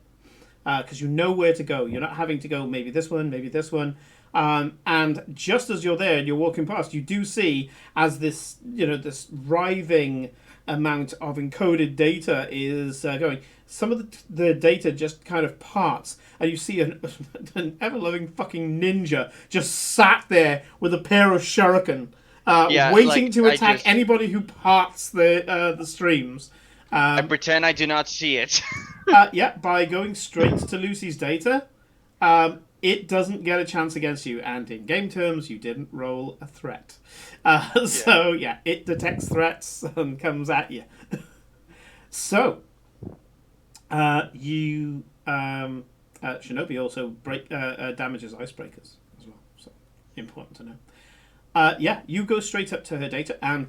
because you know where to go. You're not having to go maybe this one, maybe this one. And just as you're there and you're walking past, you do see as this, this writhing amount of encoded data is going. Some of the data just kind of parts, and you see an ever-loving fucking ninja just sat there with a pair of shuriken, waiting to attack anybody who parts the streams. I pretend I do not see it. By going straight to Lucy's data, it doesn't get a chance against you, and in game terms, you didn't roll a threat. So it detects threats and comes at you. So, Shinobi also damages icebreakers as well, so important to know. You go straight up to her data and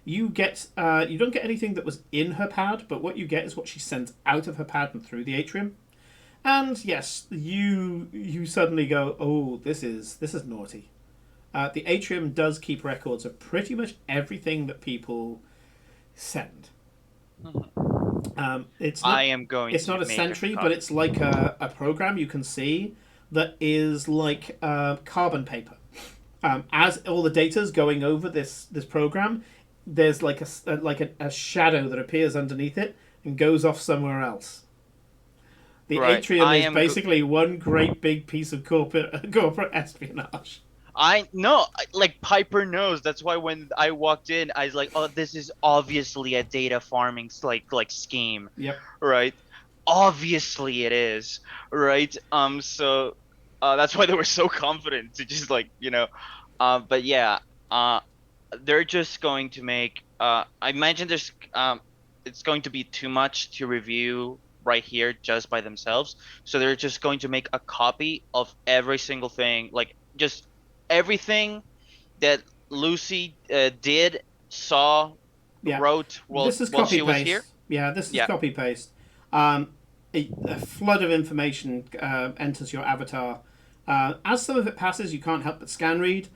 you don't get anything that was in her pad, but what you get is what she sent out of her pad and through the atrium. And yes, you suddenly go, oh, this is naughty. The atrium does keep records of pretty much everything that people send. It's not a sentry, but it's like a program you can see that is like carbon paper. As all the data's going over this program, there's like a shadow that appears underneath it and goes off somewhere else. The atrium is basically one great big piece of corporate espionage. I know, like Piper knows. That's why when I walked in, I was like, "Oh, this is obviously a data farming like scheme." Yep. Right. Obviously, it is. Right. So, that's why they were so confident to just but yeah. They're just going to make. I imagine there's. It's going to be too much to review right here just by themselves. So they're just going to make a copy of every single thing, like just everything that Lucy did, saw, wrote while she was here. Yeah, this is copy paste. A flood of information enters your avatar. As some of it passes, you can't help but scan read.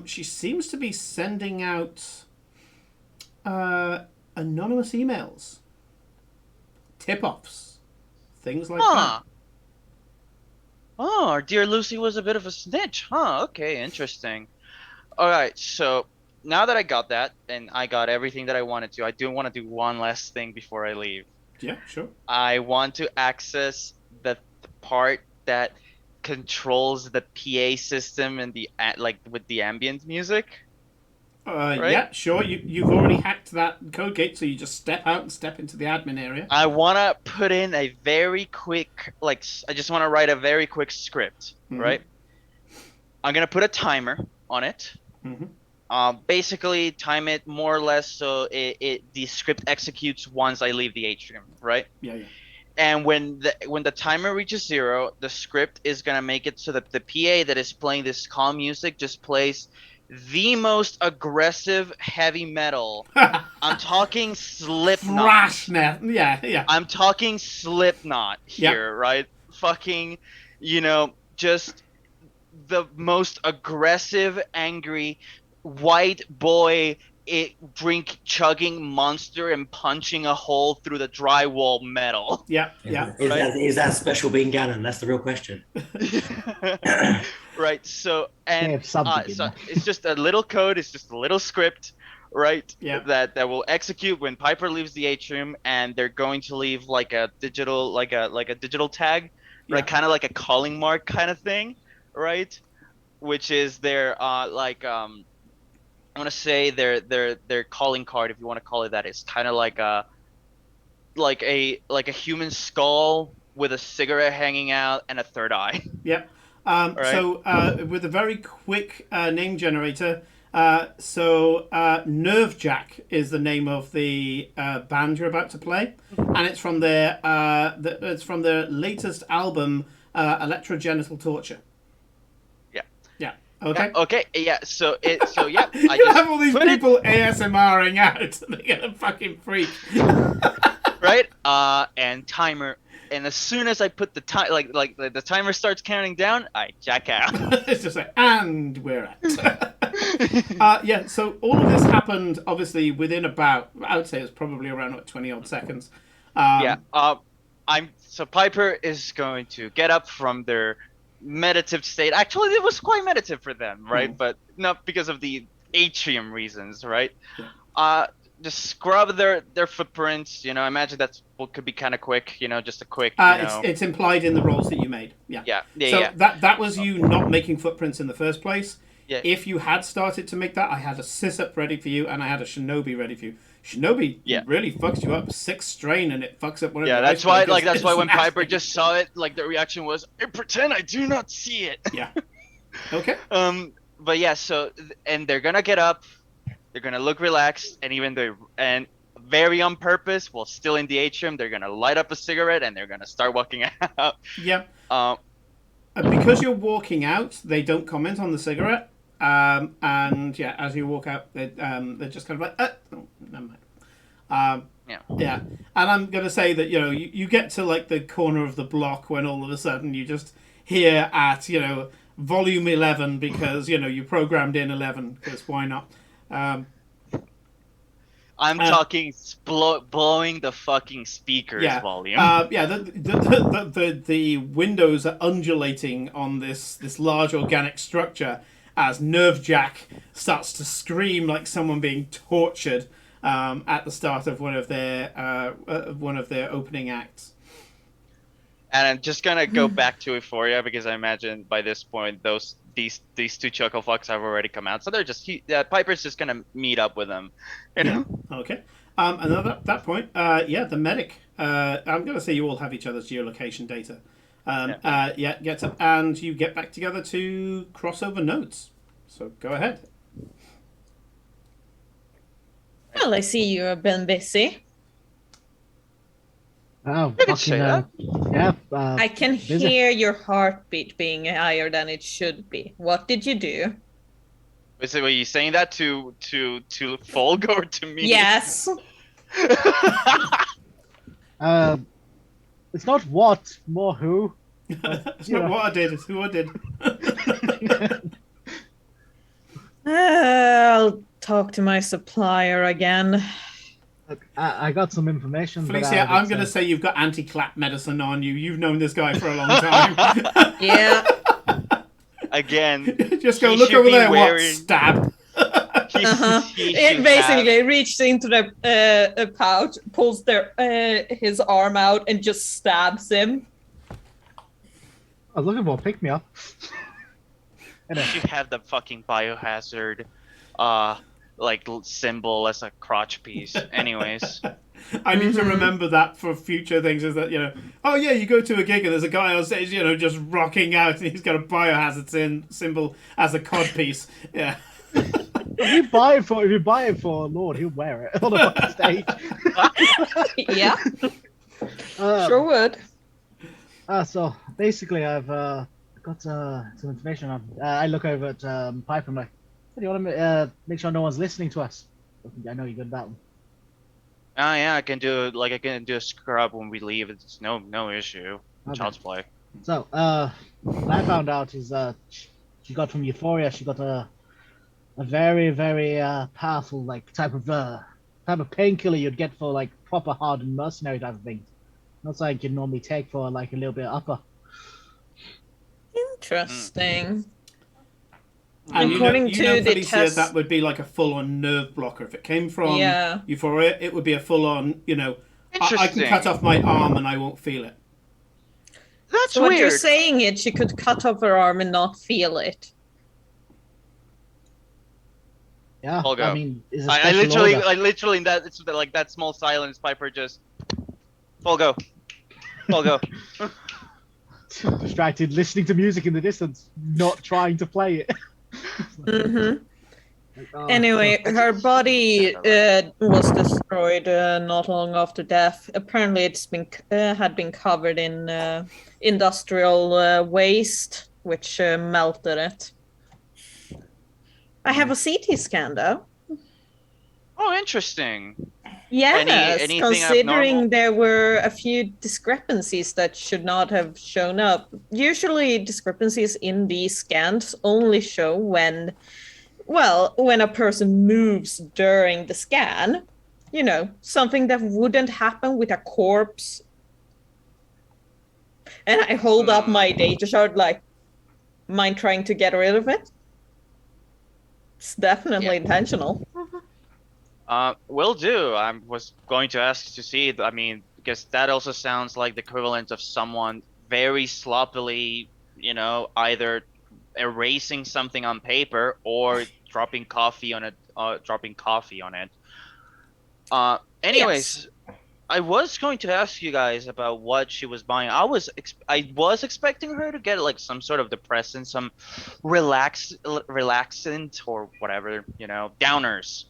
She seems to be sending out anonymous emails, tip-offs, things like that. Oh, our dear Lucy was a bit of a snitch, huh? Okay, interesting. All right, so now that I got that, and I got everything that I wanted to, I do want to do one last thing before I leave. Yeah, sure. I want to access the part that controls the PA system and with the ambient music. Right? Yeah, sure. You've already hacked that code gate, so you just step out and step into the admin area. I want to put in a very quick, I just want to write a very quick script, right? I'm going to put a timer on it. Basically, time it more or less so the script executes once I leave the atrium, right? Yeah. And when the timer reaches 0, the script is going to make it so that the PA that is playing this calm music just plays the most aggressive heavy metal. I'm talking Slipknot. Yeah. I'm talking Slipknot here, right? Fucking, just the most aggressive, angry, white boy drink chugging monster and punching a hole through the drywall metal. Yeah. Is that Special Bean Gannon? That's the real question. Right. So it's just a little code. It's just a little script, right? Yeah. That will execute when Piper leaves the atrium, and they're going to leave like a digital digital tag, right? Kind of like a calling mark kind of thing, right? Which is their I want to say their calling card, if you want to call it that. It's kind of like a human skull with a cigarette hanging out and a third eye. Yep. Right. So with a very quick name generator, Nerve Jack is the name of the band you're about to play, and it's from their latest album, Electrogenital Torture. Yeah. Yeah. Okay. Yeah, okay. Yeah. So yeah. You I just have all these put it- people ASMRing out. They're gonna fucking freak. right. And timer. And as soon as I put the time, like the timer starts counting down, I jack out. It's just like, and we're at. Yeah, so all of this happened obviously within about, I would say it's probably around 20 odd seconds. So Piper is going to get up from their meditative state. Actually, it was quite meditative for them, right? But not because of the atrium reasons, right? Yeah. Just scrub their footprints. You know, imagine that's what could be kind of quick. You know, just a quick. It's implied in the rolls that you made. Yeah. So that was you not making footprints in the first place. Yeah. If you had started to make that, I had a Sisup ready for you, and I had a Shinobi ready for you. Shinobi really fucks you up 6 strain, and it fucks up one of your that's why. icebreakers. That's why when Nasty. Piper just saw it, like the reaction was, "I pretend I do not see it." Yeah. Okay. But yeah. So and they're gonna get up. They're gonna look relaxed, and very on purpose, while still in the atrium, they're gonna light up a cigarette and they're gonna start walking out. Yeah. Because you're walking out, they don't comment on the cigarette. And yeah, as you walk out, they're just kind of like, oh, never mind. Yeah. And I'm gonna say that you get to like the corner of the block when all of a sudden you just hear at volume 11 because you programmed in 11 because why not. I'm talking blowing the fucking speakers volume. The windows are undulating on this large organic structure as Nerve Jack starts to scream like someone being tortured at the start of one of their opening acts. And I'm just gonna go back to Euphoria because I imagine by this point these 2 chuckle fucks have already come out, so they're just Piper's just gonna meet up with them. Okay. And at that point, the medic. I'm gonna say you all have each other's geolocation data. Gets up and you get back together to crossover notes. So go ahead. Well, I see you have been busy. Oh, I could say that. Yeah. I can busy. hear your heartbeat being higher than it should be. What did you do? Were you saying that to Folgo or to me? Yes. It's not what, more who. It's not what I did, it's who I did. I'll talk to my supplier again. Look, I got some information. Felicia, I'm going to say you've got anti-clap medicine on you. You've known this guy for a long time. Yeah. Again. Just go look over there. What? Stab. It basically reached into the pouch, pulls his arm out, and just stabs him. I was looking for a pick me up. You have the fucking biohazard symbol as a crotch piece. Anyways. I need to remember that for future things. Is that you go to a gig and there's a guy on stage, just rocking out, and he's got a biohazard symbol as a cod piece. Yeah. If you buy it for Lord, he'll wear it on the fucking stage. Yeah. Sure would. So basically, I've got some information. I look over at Piper. I'm like, hey, do you want to make sure no one's listening to us? I know you're good at that one. Oh yeah, I can do a scrub when we leave. It's no issue. Okay. Child's play. So what I found out is she got from Euphoria. She got a very very powerful type of painkiller you'd get for proper hardened mercenary type of things. Not like you'd normally take for a little bit upper. Interesting. And according to the Felicia, test, that would be like a full-on nerve blocker. If it came from Euphoria, it would be a full-on. I can cut off my arm and I won't feel it. That's so weird. What you're saying is she could cut off her arm and not feel it. Yeah, I'll go. I mean, I literally in that small silence, Piper just Folgo. Distracted, listening to music in the distance, not trying to play it. Mm-hmm. Anyway, her body was destroyed not long after death. Apparently, it's been had been covered in industrial waste, which melted it. I have a CT scan though. Oh, interesting. Yes, anything considering abnormal? there were a few discrepancies that should not have shown up. Usually, discrepancies in these scans only show when a person moves during the scan, something that wouldn't happen with a corpse. And I hold up my data chart like, mind trying to get rid of it? It's definitely intentional. Will do. I was going to ask to see, I mean, because that also sounds like the equivalent of someone very sloppily, either erasing something on paper or dropping coffee on it. Anyways, yes. I was going to ask you guys about what she was buying. I was expecting her to get like some sort of depressant, some relaxant or whatever, downers.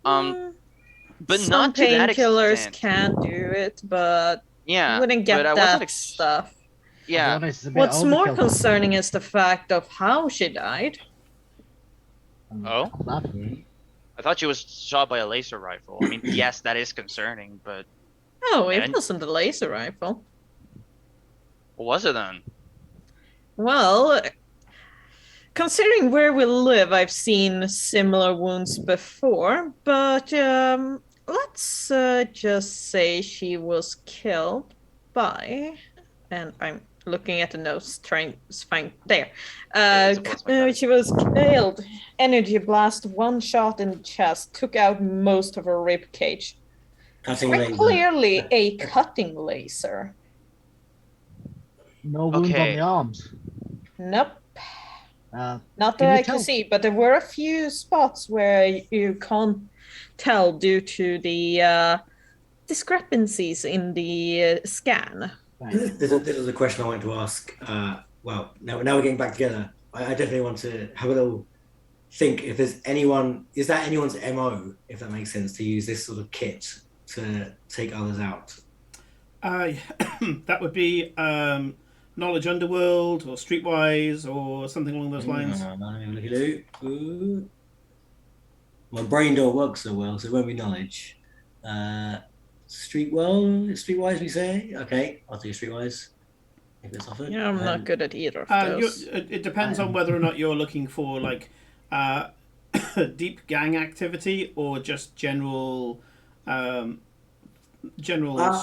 But some not to that painkillers extent. Can do it, but yeah, wouldn't get but I that stuff. Yeah. What's more concerning is the fact of how she died. Oh? I thought she was shot by a laser rifle. I mean, yes, that is concerning, but... Oh, it wasn't a laser rifle. What was it then? Well, considering where we live, I've seen similar wounds before, but let's just say she was killed by... And I'm looking at the notes, trying to find there. She was killed. Energy blast, one shot in the chest, took out most of her rib cage. Clearly a cutting laser. No wounds on the arms. Nope. Not that I can see, but there were a few spots where you can't tell due to the discrepancies in the scan. This is a question I wanted to ask. Well, now we're getting back together. I definitely want to have a little think if there's anyone, is that anyone's MO, if that makes sense, to use this sort of kit to take others out? That would be Knowledge Underworld or Streetwise or something along those lines. My brain don't work so well, so it won't be Knowledge. Streetwise, we say? Okay, I'll do Streetwise if it's offered. Yeah, I'm not good at either of those. It depends on whether or not you're looking for like deep gang activity or just general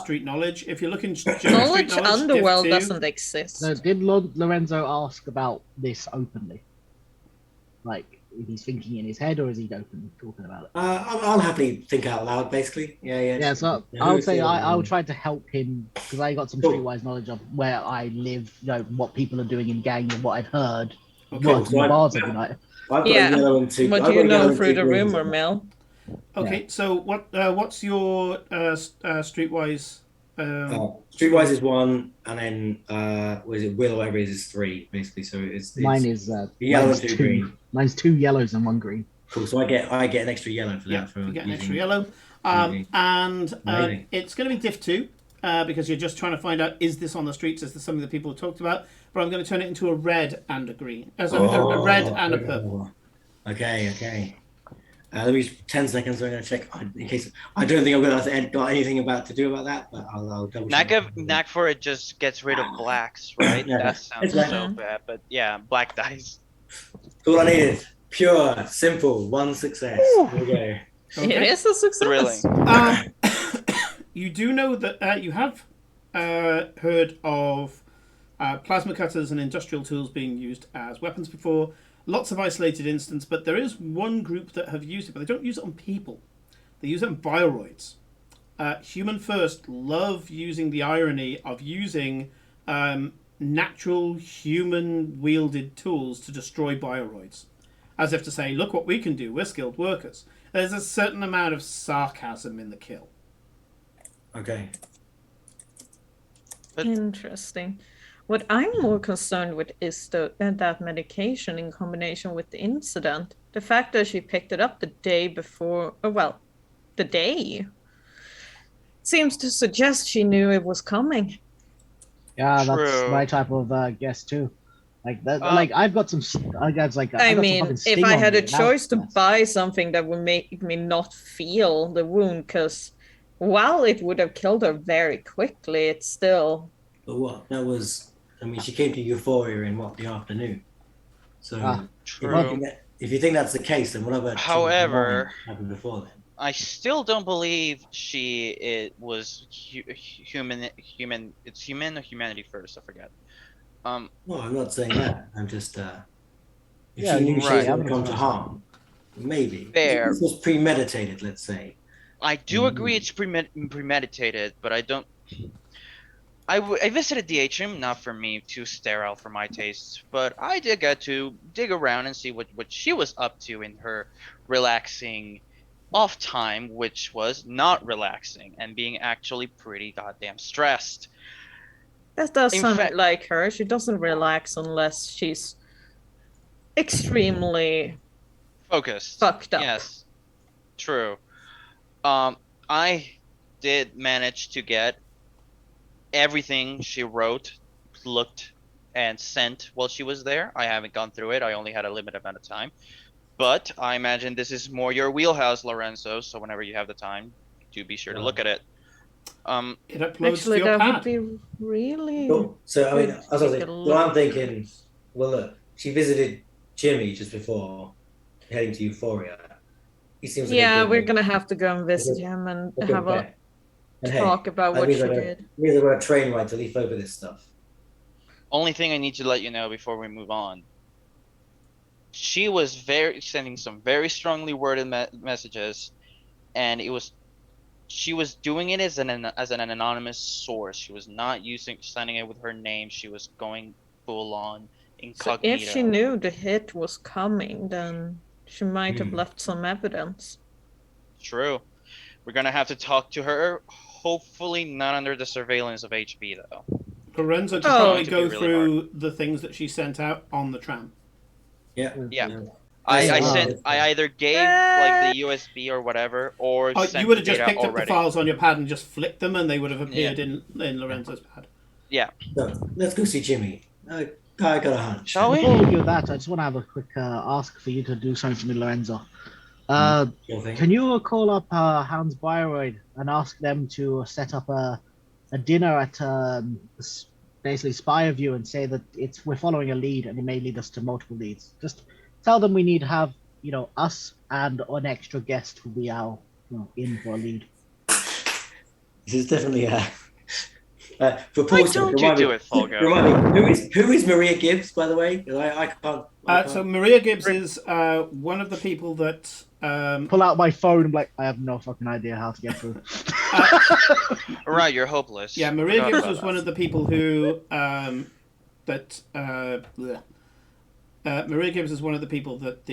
street knowledge. If you're looking general Knowledge street knowledge, Underworld doesn't exist. So did Lord Lorenzo ask about this openly? Like, if he's thinking in his head, or is he openly talking about it? I'll happily think out loud, basically. Yeah. So I would say I'll try to help him because I got some streetwise knowledge of where I live, what people are doing in gangs and what I've heard. Okay, so bars every night. What do you know through the rumor mill? Okay, so what's your streetwise? Streetwise is 1, and then was it Will or whatever it is 3, basically. So it's mine is yellow and 2 green. Mine's 2 yellows and 1 green. Cool. So I get an extra yellow for that. You get an extra yellow, and it's going to be diff 2 because you're just trying to find out, is this on the streets? Is this something that people have talked about? But I'm going to turn it into a red and a green, a red and a purple. Okay. Let me 10 seconds. I'm going to check in case I don't think I'm going to got anything to do about that, but I'll double check. Knack for it just gets rid of blacks, right? Yeah. That sounds so bad, but yeah, black dice. All I needed, pure, simple, 1 success. Here we go. Okay. It is a success. Thrilling. You do know that you have heard of plasma cutters and industrial tools being used as weapons before. Lots of isolated instances, but there is one group that have used it, but they don't use it on people. They use it on bioroids. Human First love using the irony of using natural human-wielded tools to destroy bioroids. As if to say, look what we can do, we're skilled workers. There's a certain amount of sarcasm in the kill. Okay. Interesting. What I'm more concerned with is that medication in combination with the incident. The fact that she picked it up the day before, the day, seems to suggest she knew it was coming. Yeah, that's True. my type of guess too. Like that, Um, like I've got some. I got like I I got some mean, fucking if sting I on had me, a and that choice to yes. buy something that would make me not feel the wound, because while it would have killed her very quickly, it's still. But what? That was. I mean, she came to Euphoria in what, the afternoon. So Ah, True. if you think that's the case, then whatever sort of However, happened before then. I still don't believe it was human. It's human or humanity first. I forget. No, I'm not saying that. I'm just if Yeah, she knew she was right. going to come evidence to was harm, maybe Fair. this was premeditated. Let's say. I do agree it's premeditated, but I don't. I visited the atrium, not for me, too sterile for my tastes, but I did get to dig around and see what she was up to in her relaxing off time, which was not relaxing and being actually pretty goddamn stressed. That does In sound fact, like her. She doesn't relax unless she's extremely focused. fucked up. Yes, true. I did manage to get everything she wrote, looked, and sent while she was there. I haven't gone through it. I only had a limited amount of time. But I imagine this is more your wheelhouse, Lorenzo. So whenever you have the time, do be sure to look at it. It uploads Actually, to your that would pad. be really Cool. So I mean, good as to I was take saying, a well, I'm look. thinking. Well, look, she visited Jimmy just before heading to Euphoria. He seems like Yeah, a we're good, gonna have to go and visit good, him and a good have a bet. And talk hey, about that what means she I got did. means I got a train ride to leaf over this stuff. Only thing I need to let you know before we move on. She was sending some very strongly worded messages, and she was doing it as an anonymous source. She was not sending it with her name. She was going full on So if she incognito. knew the hit was coming, then she might have Hmm. left some evidence. True. We're gonna have to talk to her. Hopefully not under the surveillance of HB though. Lorenzo Which could is Oh. probably going to be go really hard. through the things that she sent out on the tram. Yeah. Yeah. Yeah. I That's- sent. I either gave like the USB or whatever, or Oh, sent you would the have just data picked up the already. files on your pad and just flicked them, and they would have appeared in Lorenzo's pad. Yeah. So let's go see Jimmy. I got a hunch. Shall we? Before we do that, I just want to have a quick ask for you to do something for me, Lorenzo. Sure thing. Can you call up Hans Bayreuth and ask them to set up a dinner at basically Spireview and say that we're following a lead and it may lead us to multiple leads. Just tell them we need to have us and an extra guest who be our in for a lead. This is definitely for Why pause. don't you do it, Folgo? Remind me, who is Maria Gibbs, by the way? I can't. So Maria Gibbs is one of the people that. Pull out my phone and be like, I have no fucking idea how to get through. Right, you're hopeless. Yeah, Maria Forgot Gibbs about was that. one of the people who Maria Gibbs is one of the people that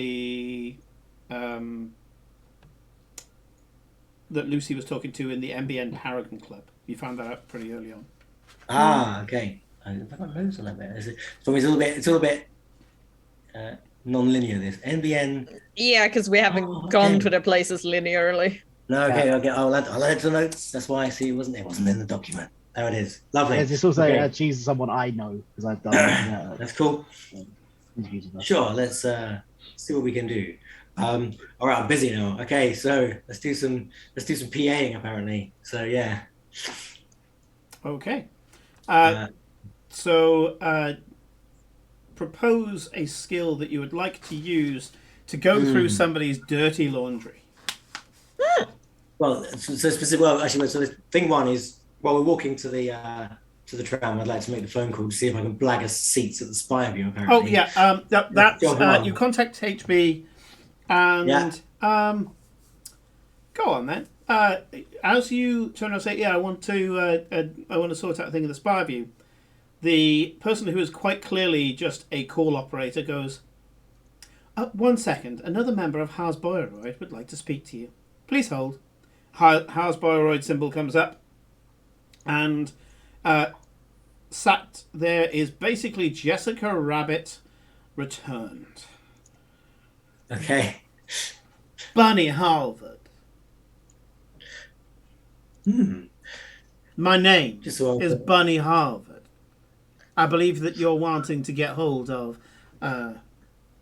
that Lucy was talking to in the MBN Paragon Club. You found that out pretty early on. Okay. I've got loads on that bit. For me, it's a little bit non-linear. This NBN. Yeah, because we haven't Oh, gone okay. to the places linearly. No, okay. I'll add to the notes. That's why I see it wasn't in the document. There it is. Lovely. It's also Okay. she's someone I know because I've done That's cool. interviews with her. Sure. Let's see what we can do. All right, I'm busy now. Okay, so let's do some PAing apparently. So yeah. Okay. Uh, Propose a skill that you would like to use to go through somebody's dirty laundry. Well, so thing one is while we're walking to the tram, I'd like to make the phone call to see if I can blag us seats at the Spireview. Apparently. Oh yeah, that's Job one. you contact HB, and go on then. As you turn around and say, "Yeah, I want to sort out a thing in the Spireview," the person who is quite clearly just a call operator goes, 1 second, another member of House Bayreuth would like to speak to you. Please hold." House Bayreuth symbol comes up, and sat there is basically Jessica Rabbit returned. Okay. Bunny Harvard. My name Just so is Bunny Harvard. I believe that you're wanting to get hold of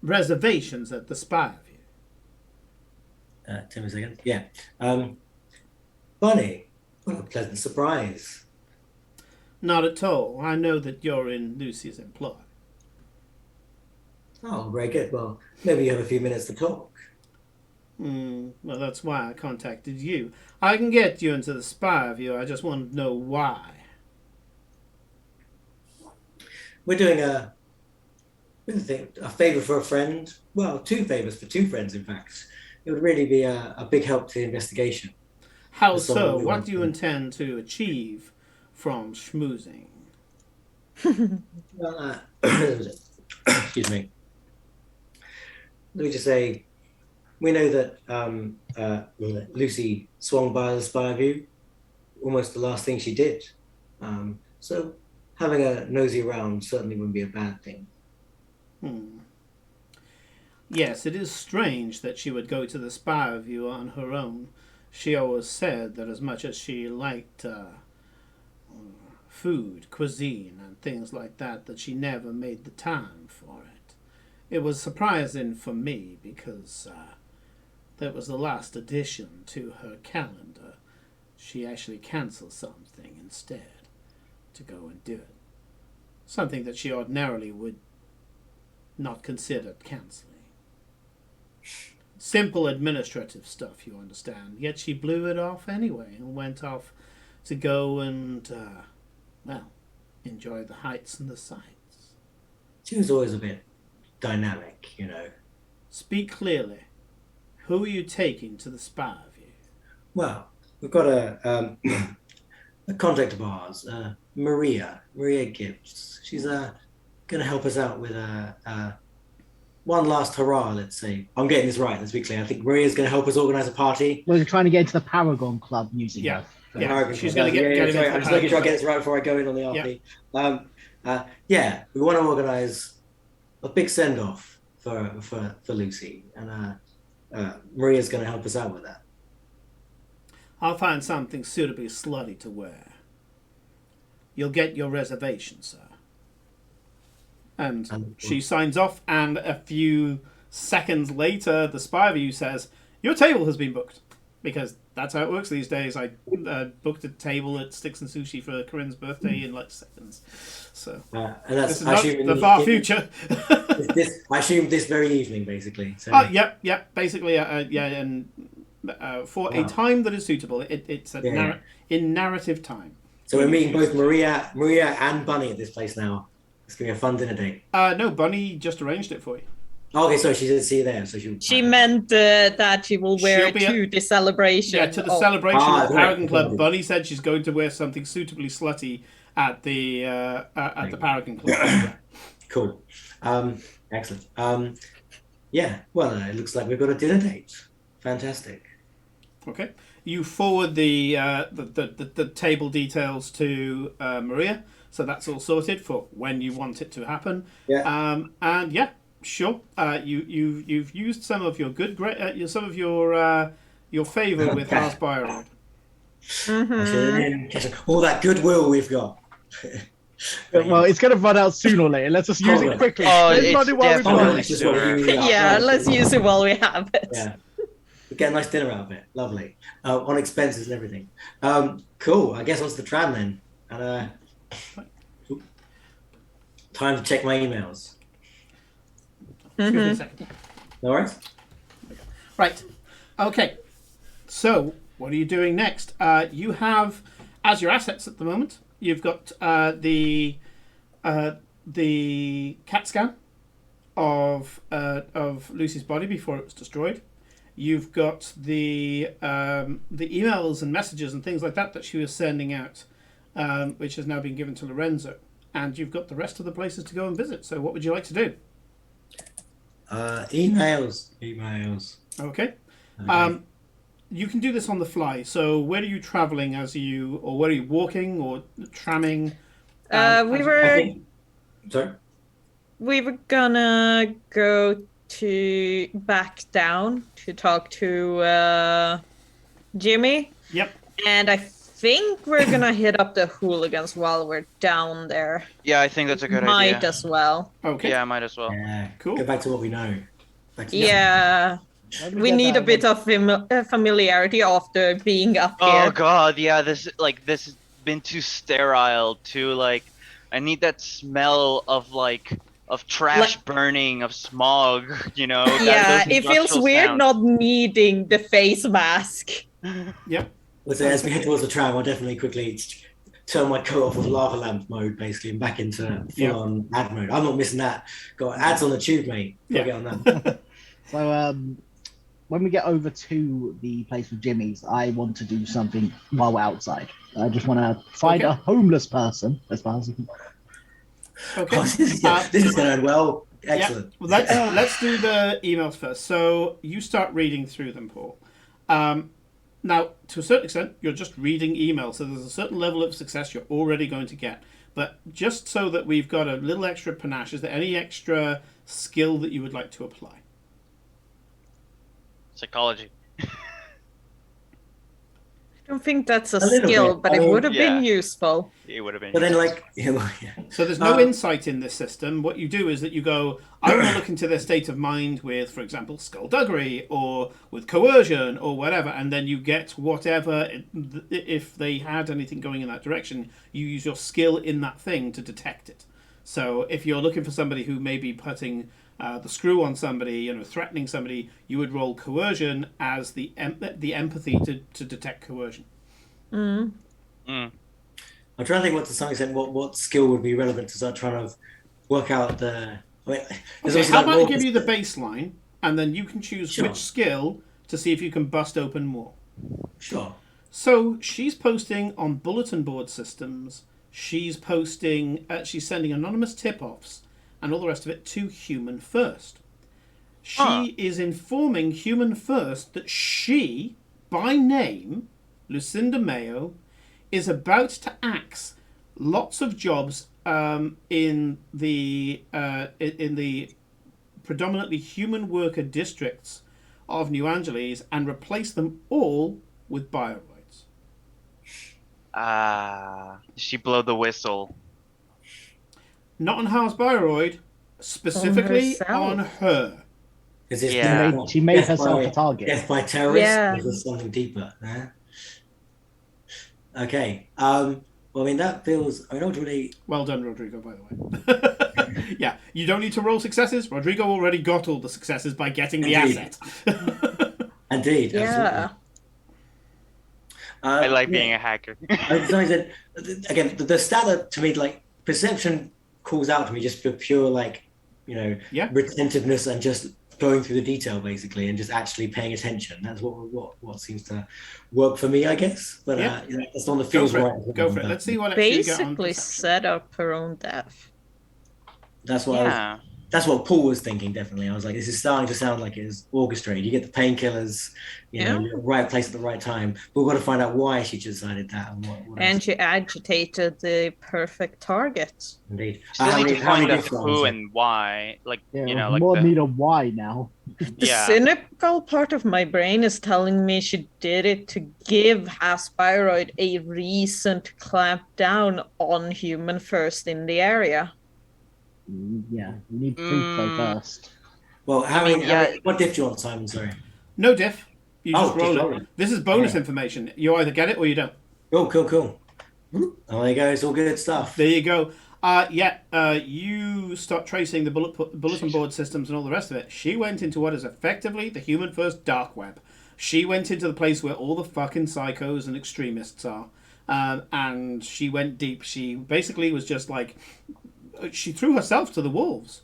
reservations at the Spire View. Tim a second. Yeah. Bunny, what a pleasant surprise. Not at all. I know that you're in Lucy's employ. Oh, very good. Well, maybe you have a few minutes to talk. Well, that's why I contacted you. I can get you into the Spire View. I just want to know why. We're doing a favor for a friend. Well, two favors for two friends, in fact. It would really be a big help to the investigation. How That's so? all we What want do you to- intend to achieve from schmoozing? Well, excuse me. Let me just say, we know that Lucy swung by the Spire View, almost the last thing she did. So having a nosy around certainly wouldn't be a bad thing. Yes, it is strange that she would go to the Spire View on her own. She always said that as much as she liked food, cuisine, and things like that, that she never made the time for it. It was surprising for me because that was the last addition to her calendar. She actually cancelled something instead to go and do it. Something that she ordinarily would not consider cancelling. Simple administrative stuff, you understand. Yet she blew it off anyway and went off to go and, enjoy the heights and the sights. She was always a bit dynamic, you know. Speak clearly. Who are you taking to the Spire View? Well, we've got a contact of ours, Maria Gibbs. She's going to help us out with one last hurrah, let's say. I'm getting this right, let's be clear. I think Maria's going to help us organise a party. We're trying to get into the Paragon Club using Yeah. her. Yeah, Paragon she's Club. going to get him sorry, into I'm the just making sure I Paragon get this right before I go in on the RP. We want to organise a big send-off for Lucy, and Maria's going to help us out with that. I'll find something suitably slutty to wear. You'll get your reservation, sir. And she signs off, and a few seconds later, the Spire View says, "Your table has been booked." Because that's how it works these days. I booked a table at Sticks and Sushi for Corinne's birthday in like seconds. So And that's this is not the far future. I assume this very evening, basically. So. Yep. Basically, and for a time that is suitable, it's in narrative time. So we're meeting both Maria and Bunny at this place now. It's gonna be a fun dinner date. No, Bunny just arranged it for you. Okay, so she didn't see you there, so She meant that she will wear She'll be to the celebration. Yeah, to the celebration of the right. Paragon Club. Bunny said she's going to wear something suitably slutty at the Paragon Club. Yeah. Cool. Excellent. Well, it looks like we've got a dinner date. Fantastic. Okay. You forward the table details to Maria, so that's all sorted for when you want it to happen. Yeah. And yeah, sure. You've used some of your some of your favour with House Byron. All that goodwill we've got. Well, it's going to run out sooner or later. Let's just use it quickly. Oh, Let's it's run it while we've definitely got it. Just what we usually are. Yeah, let's use it while we have it. Yeah. We get a nice dinner out of it. Lovely. On expenses and everything. Cool. I guess onto the tram then. And time to check my emails. Excuse me a second. No worries. Right. Okay. So, what are you doing next? You have, as your assets at the moment, you've got the CAT scan of Lucy's body before it was destroyed. You've got the emails and messages and things like that she was sending out, which has now been given to Lorenzo. And you've got the rest of the places to go and visit. So, what would you like to do? Emails. Okay. Okay. You can do this on the fly. So, where are you traveling or where are you walking or tramming? We were Sorry. gonna go to back down to talk to Jimmy. Yep. And I think we're gonna hit up the hooligans while we're down there. Yeah, I think that's a good Might idea. as well. Okay. Yeah, might as well. Yeah. Cool. Go back to what we know. Back to Yeah. When We get need that a bit of familiarity after being up Oh here. god, yeah, this has been too sterile, too like I need that smell of trash burning, of smog, you know, Yeah, those it feels industrial weird sounds. not needing the face mask. Yep. So as we head towards the tram, I'll definitely quickly turn my coat off of lava lamp mode, basically, and back into full-on ad mode. I'm not missing that. Got ads on the tube, mate. Gotta get on that. So when we get over to the place with Jimmy's, I want to do something while we're outside. I just want to find a homeless person, as far as I can. Okay. Oh, this is going to end well. Excellent. Yeah. Well, let's do the emails first. So you start reading through them, Paul. Now, to a certain extent, you're just reading emails, so there's a certain level of success you're already going to get. But just so that we've got a little extra panache, is there any extra skill that you would like to apply? Psychology. I don't think that's a little skill, bit. but I it mean, would have been yeah. useful. It would have been. But then, So there's no insight in this system. What you do is that you go, I want to look into their state of mind with, for example, skullduggery or with coercion or whatever, and then you get whatever, if they had anything going in that direction, you use your skill in that thing to detect it. So if you're looking for somebody who may be putting the screw on somebody, threatening somebody, you would roll coercion as the empathy to detect coercion. Mm. I'm trying to think to some extent what skill would be relevant to start trying to work out the. How about I give you the baseline, and then you can choose Sure. which skill to see if you can bust open more. Sure. So she's posting on bulletin board systems. She's posting. She's sending anonymous tip-offs and all the rest of it to Human First. She is informing Human First that she, by name, Lucinda Mayo, is about to axe lots of jobs in the predominantly human worker districts of New Angeles and replace them all with bioroids. She blow the whistle. Not on House Bioroid, specifically on herself. her. Is this Yeah. She made herself a target. Death by terrorists? Yeah. Or is there something deeper? Okay. Well, I mean, that feels. Ultimately. Well done, Rodrigo, by the way. Yeah, you don't need to roll successes. Rodrigo already got all the successes by getting the Indeed. asset. Indeed. Yeah. I like being a hacker. Again, the stat that to me, perception calls out to me just for pure, retentiveness and just going through the detail, basically, and just actually paying attention. That's what seems to work for me, I guess. But that's the one that feels right. Go for it. Let's see what actually you get on Basically perception. set up her own death. That's what that's what Paul was thinking. Definitely, I was like, this is starting to sound like it's orchestrated. You get the painkillers, right place at the right time. But we've got to find out why she decided that and what And else. she agitated the perfect target. Indeed. Still need to find out different who ones? and why. More need a why now. The cynical part of my brain is telling me she did it to give Aspiroid a reason to clamp down on Human First in the area. Yeah, we need proof though first. Well, what diff do you want, Simon? Sorry. No diff. You just roll just it. roll it. This is bonus information. You either get it or you don't. Cool. Oh, there you go. It's all good stuff. There you go. You start tracing the bulletin board systems and all the rest of it. She went into what is effectively the Human First dark web. She went into the place where all the fucking psychos and extremists are. And she went deep. She basically was just like... She threw herself to the wolves.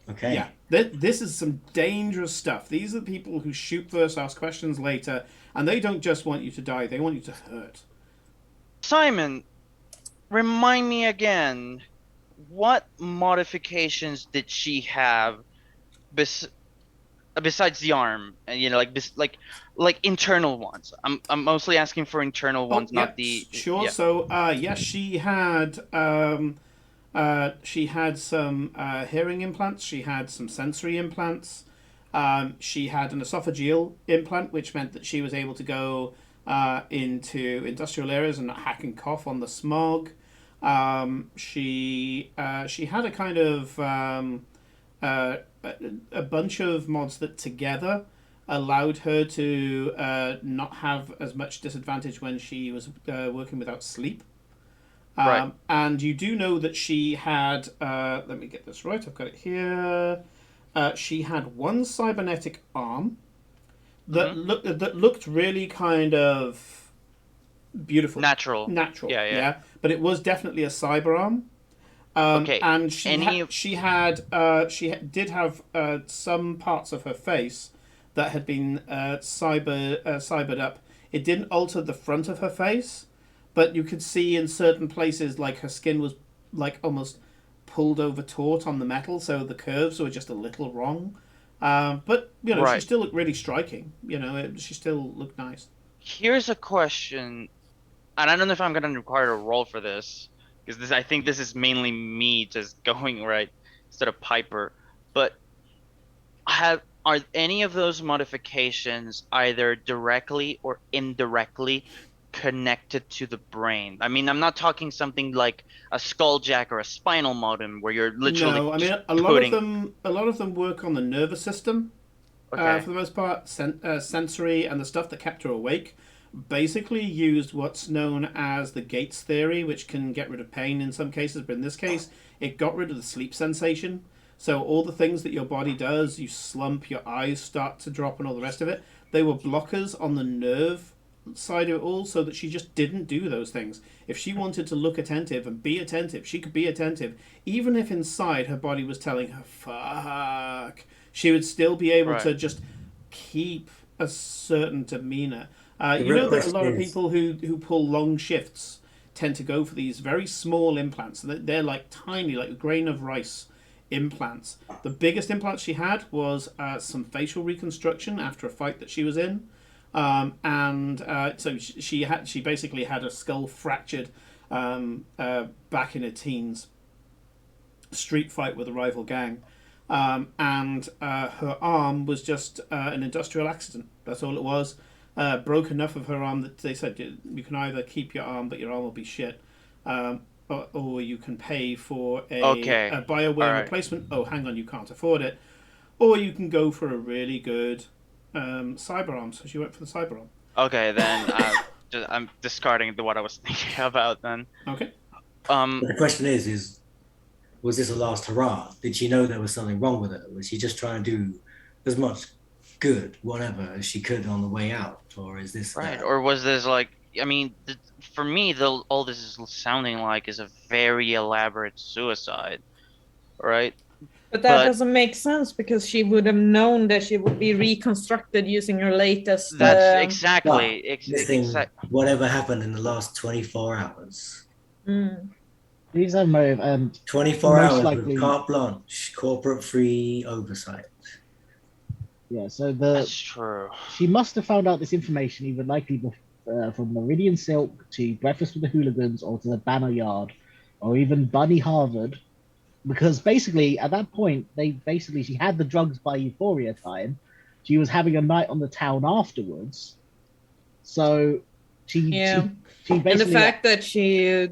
Okay. Yeah. This is some dangerous stuff. These are the people who shoot first, ask questions later, and they don't just want you to die, they want you to hurt. Simon, remind me again, what modifications did she have besides the arm? Like internal ones. I'm mostly asking for internal ones, not the. Sure. Yeah. So yes, she had She had some hearing implants. She had some sensory implants. She had an esophageal implant, which meant that she was able to go into industrial areas and not hack and cough on the smog. She had a kind of a bunch of mods that together allowed her to not have as much disadvantage when she was working without sleep. Right. And you do know that she had, let me get this right, I've got it here. She had one cybernetic arm that looked really kind of beautiful. Natural. Natural. Yeah, yeah. But it was definitely a cyber arm. Okay. And she did have some parts of her face that had been cybered up. It didn't alter the front of her face, but you could see in certain places like her skin was like almost pulled over taut on the metal, so the curves were just a little wrong. But you know, Right. she still looked really striking. You know, she still looked nice. Here's a question, and I don't know if I'm gonna require a roll for this, because I think this is mainly me just going right instead of Piper. But are any of those modifications either directly or indirectly connected to the brain? I mean, I'm not talking something like a skull jack or a spinal modem where you're literally No, I mean just a lot putting. of them work on the nervous system. Okay. For the most part, sensory and the stuff that kept her awake basically used what's known as the Gates theory, which can get rid of pain in some cases, but in this case, it got rid of the sleep sensation. So all the things that your body does, you slump, your eyes start to drop, and all the rest of it, they were blockers on the nerve side of it all, so that she just didn't do those things. If she wanted to look attentive and be attentive, she could be attentive, even if inside her body was telling her fuck. She would still be able to just keep a certain demeanor. You know that a lot of people who pull long shifts tend to go for these very small implants. They're like tiny, like a grain of rice implants. The biggest implant she had was some facial reconstruction after a fight that she was in. So she basically had her skull fractured back in her teens. Street fight with a rival gang. And her arm was just an industrial accident. That's all it was. Broke enough of her arm that they said you can either keep your arm, but your arm will be shit, or you can pay for a BioWare replacement. Oh, hang on, you can't afford it. Or you can go for a really good cyber arm. So she went for the cyber arm. Okay, then I'm discarding what I was thinking about then. Okay. But the question is was this a last hurrah? Did she know there was something wrong with her? Was she just trying to do as much good, whatever, as she could on the way out? Or is this right? Or was this like? I mean, for me, all this is sounding like is a very elaborate suicide, right? But that doesn't make sense because she would have known that she would be reconstructed using her latest. That's exactly. Whatever happened in the last 24 hours. These are motive and 24 hours with carte blanche, corporate free oversight. Yeah, so that's true. She must have found out this information either likely from Meridian Silk to Breakfast with the Hooligans or to the Banner Yard or even Bunny Harvard, because basically at that point she had the drugs by Euphoria time. She was having a night on the town afterwards, so she basically, and the fact that she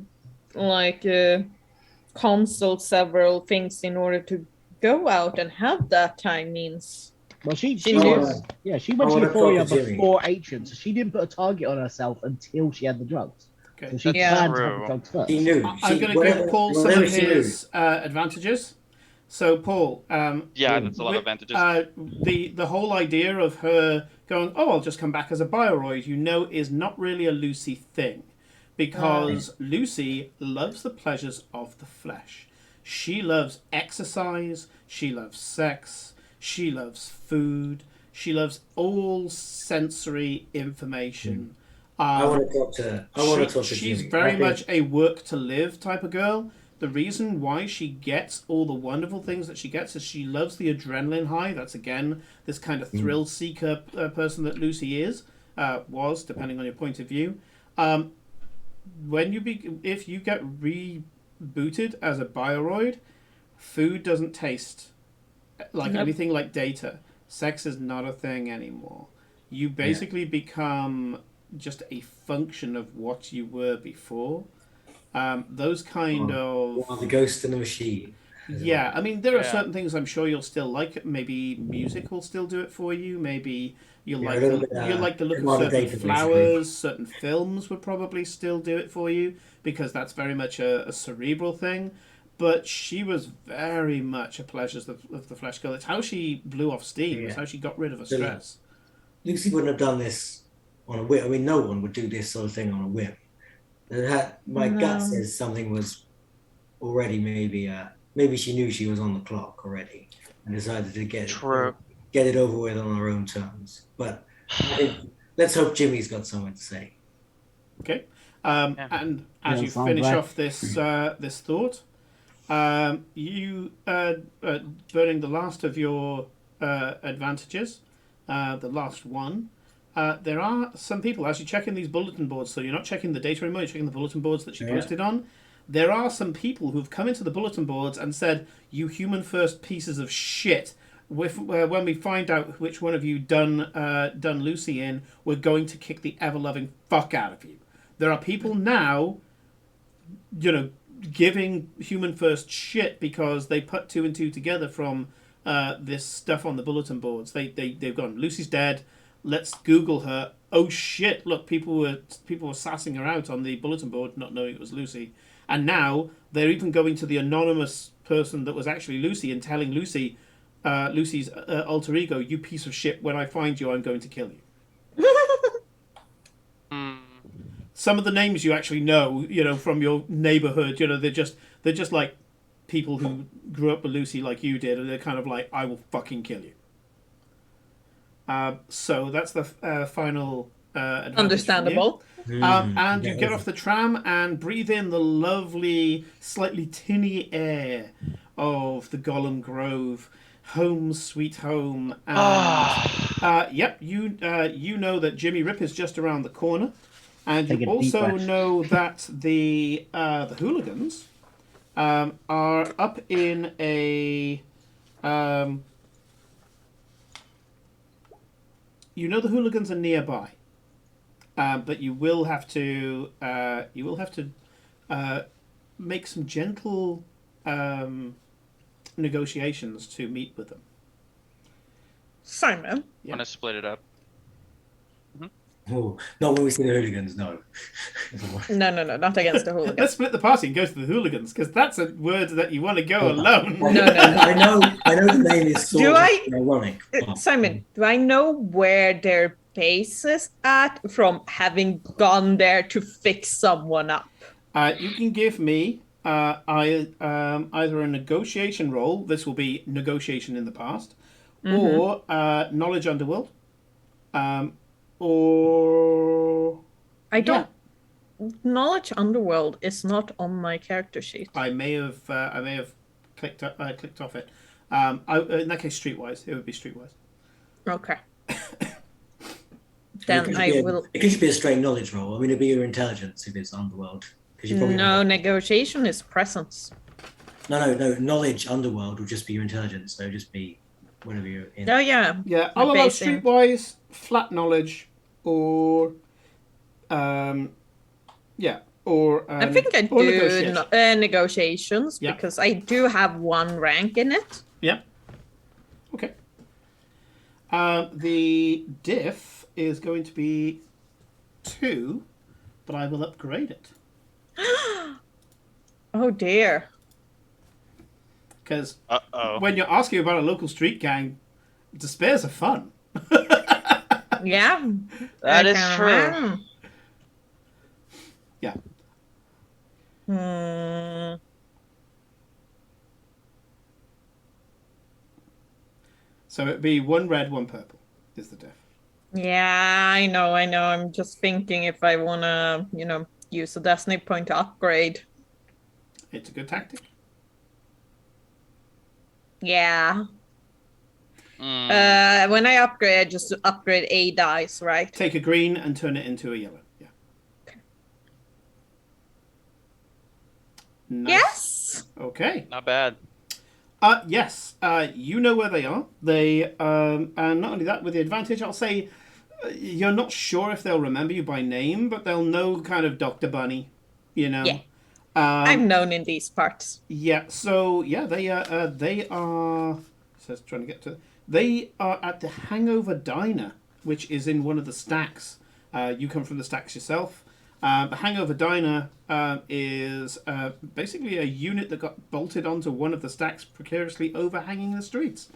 consulted several things in order to go out and have that time means. Well, she knew. She went to Euphoria before Atrium, so she didn't put a target on herself until she had the drugs. Okay. So she planned to have the drugs first. She knew. I'm going to give Paul some of his advantages. So, Paul, that's a lot of advantages. The whole idea of her going, oh, I'll just come back as a Bioroid, is not really a Lucy thing, because Lucy loves the pleasures of the flesh. She loves exercise. She loves sex. She loves food. She loves all sensory information. I want to talk to She's Jimmy. very much a work to live type of girl. The reason why she gets all the wonderful things that she gets is she loves the adrenaline high. That's again this kind of thrill seeker person that Lucy was, depending on your point of view. If you get booted as a bioroid, food doesn't taste like Nope. anything like data. Sex is not a thing anymore. You basically become just a function of what you were before. Those kind of... Well, the ghost in the machine. Yeah, I mean, there are Yeah. certain things I'm sure you'll still like. Maybe music will still do it for you. Maybe you'll Yeah, like a little the bit, you like the look of modern certain data, flowers. Certain films would probably still do it for you because that's very much a cerebral thing. But she was very much a pleasures of the flesh girl. It's how she blew off steam. It's Yeah. how she got rid of her So- stress. Lucy wouldn't have done this on a whim. I mean, no one would do this sort of thing on a whim. My gut No. says something was already maybe she knew she was on the clock already and decided to True. get it over with on her own terms. But I think, let's hope Jimmy's got something to say. Okay, Yeah. and as Yeah, you sounds finish right. off this thought, you burning the last of your advantages, the last one. There are some people actually checking these bulletin boards, so you're not checking the data anymore, you're checking the bulletin boards that she Yeah. posted on. There are some people who've come into the bulletin boards and said, "You human first pieces of shit. When we find out which one of you done Lucy in, we're going to kick the ever loving fuck out of you." There are people now, giving human first shit because they put two and two together from this stuff on the bulletin boards. They've gone, Lucy's dead. Let's Google her. Oh shit! Look, people were sassing her out on the bulletin board, not knowing it was Lucy. And now they're even going to the anonymous person that was actually Lucy and telling Lucy's alter ego, "You piece of shit! When I find you, I'm going to kill you." Mm. Some of the names you actually know, from your neighborhood, they're just like people who grew up with Lucy like you did, and they're kind of like, "I will fucking kill you." So that's the final advantage from you. Understandable. And you get off the tram and breathe in the lovely, slightly tinny air of the Gollum Grove, home sweet home. And yep, you know that Jimmy Rip is just around the corner, and Take you a deep also breath. know that the hooligans are up in a. You know the hooligans are nearby. But you will have to make some gentle negotiations to meet with them. Simon, Yeah. Want to split it up? Oh, not when we see the hooligans, no. no, not against the hooligans. Let's split the party and go to the hooligans, because that's a word that you want to go alone. No. I know the name is sort Do of I- ironic. but- Simon, do I know where their base is at from having gone there to fix someone up? You can give me either a negotiation roll. This will be negotiation in the past, or knowledge underworld, or I don't. Knowledge Underworld is not on my character sheet. I may have clicked off it. In that case, streetwise, it would be streetwise. Okay. It Then could I be will. It could just be a straight knowledge roll. I mean, it'd be your intelligence if it's underworld. 'Cause you probably No, negotiation is presence. No. Knowledge underworld would just be your intelligence. So it'd just be whatever you're in. Oh yeah. Yeah, My I'll allow base in. streetwise, flat knowledge, or or I think I or do negotiation. negotiations Yeah. because I do have one rank in it. Yeah. Okay. The diff is going to be 2, but I will upgrade it Oh dear. because Uh-oh. when you're asking about a local street gang, despairs are fun. Yeah. That is Okay, true. wow. Yeah. So it'd be 1 red, 1 purple is the diff. Yeah, I know. I'm just thinking if I wanna, use a destiny point to upgrade. It's a good tactic. Yeah. Mm. When I upgrade, I just upgrade a dice, right? Take a green and turn it into a yellow. Yeah. Nice. Yes. Okay. Not bad. Yes. You know where they are. They and not only that, with the advantage, I'll say you're not sure if they'll remember you by name, but they'll know kind of Dr. Bunny. You know. Yeah. I'm known in these parts. Yeah. So yeah, they are. So trying to get to. They are at the Hangover Diner, which is in one of the stacks. You come from the stacks yourself. The Hangover Diner is basically a unit that got bolted onto one of the stacks precariously overhanging the streets.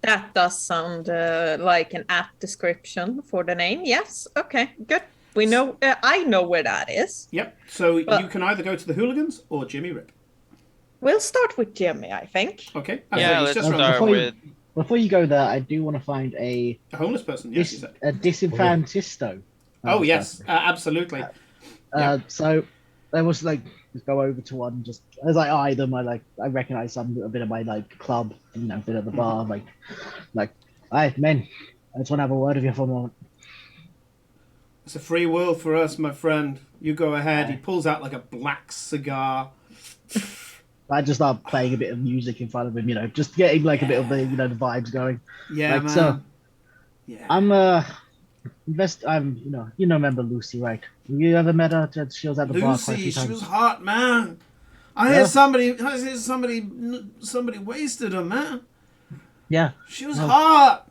That does sound like an apt description for the name. Yes. Okay. Good. We know. I know where that is. Yep. So But- you can either go to the Hooligans or Jimmy Rip. We'll start with Jimmy, I think. Okay. Yeah, he's let's just around the start corner. with. Before you go there, I do want to find a A homeless person. Yes, you said. disenfrancisto. Oh yes, absolutely. Yeah. So there was like just go over to one, just as I eye them, I recognize some a bit of my like club, you know, a bit at the bar, like, hey men, I just want to have a word with you for a moment. It's a free world for us, my friend. You go ahead. Yeah. He pulls out like a black cigar. I just start playing a bit of music in front of him, you know, just getting like a bit of the the vibes going. Yeah, Like, man. so- Yeah. I'm I'm you know remember Lucy, right? Have you ever met her? She was at the bar quite a Lucy, few she times. was hot, man. I Yeah. hear somebody wasted her, man. Yeah, She was Oh. hot,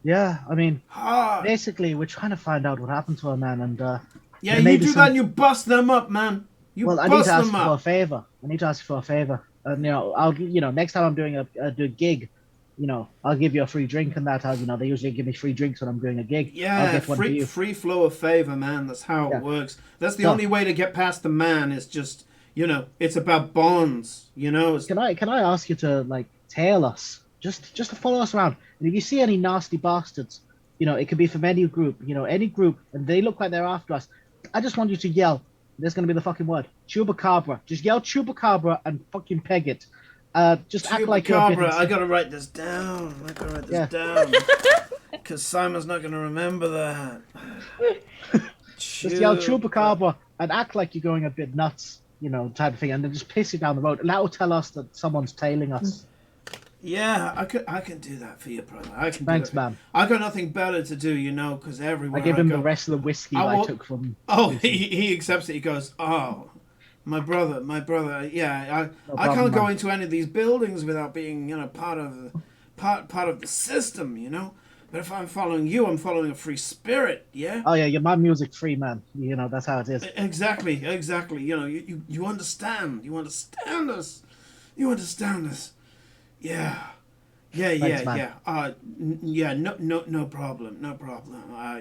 yeah. I mean, hot. basically, we're trying to find out what happened to her, man. And Yeah, there you may do be that some- and you bust them up, man. You well, I need bust to ask them you for a up. favor. I need to ask you for a favor. And I'll next time I'm doing a gig, I'll give you a free drink and that. They usually give me free drinks when I'm doing a gig. I'll Yeah, get one for you. free flow of favor, man. That's how Yeah. it works. That's the So- only way to get past the man. Is just it's about bonds. It's, Can I ask you to like tail us, just to follow us around? And if you see any nasty bastards, it could be from any group, any group, and they look like they're after us. I just want you to yell. There's gonna be the fucking word, Chupacabra. Just yell Chupacabra and fucking peg it. Just act like you're a bit Chupacabra. I insane. gotta write this down. Yeah. Down because Simon's not gonna remember that. Just yell Chupacabra and act like you're going a bit nuts, type of thing, and then just piss it down the road. And that will tell us that someone's tailing us. Yeah, I can do that for you, brother. I can. Thanks, do that. man. I got nothing better to do, because everywhere I give him go, the rest of the whiskey I that I will- took from. Oh, he accepts it. He goes, oh, my brother. Yeah, No I can't problem, go man. into any of these buildings without being, part of the system, But if I'm following you, I'm following a free spirit. Yeah. Oh yeah, you're my music free man. That's how it is. Exactly. You understand. You understand us. You understand us. Yeah. Thanks, man. No problem.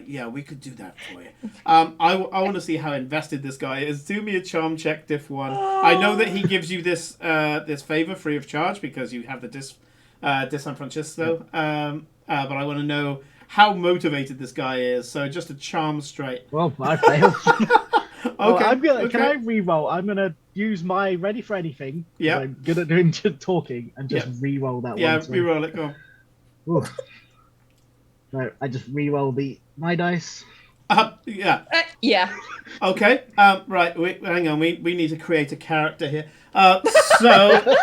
Yeah, we could do that for you. I want to see how invested this guy is. Do me a charm check, diff 1. I know that he gives you this favor free of charge because you have the Disenfrancisto. But I want to know how motivated this guy is. So just a charm straight. Well, I failed. Okay. Can I re-roll? I'm gonna use my ready for anything. 'cause Yeah. I'm good at doing talking and just re-roll that Yeah, one. so- reroll it. Go on. Ooh. So I just re-roll my dice. Yeah. Yeah. Okay. Right. Hang on. We need to create a character here. So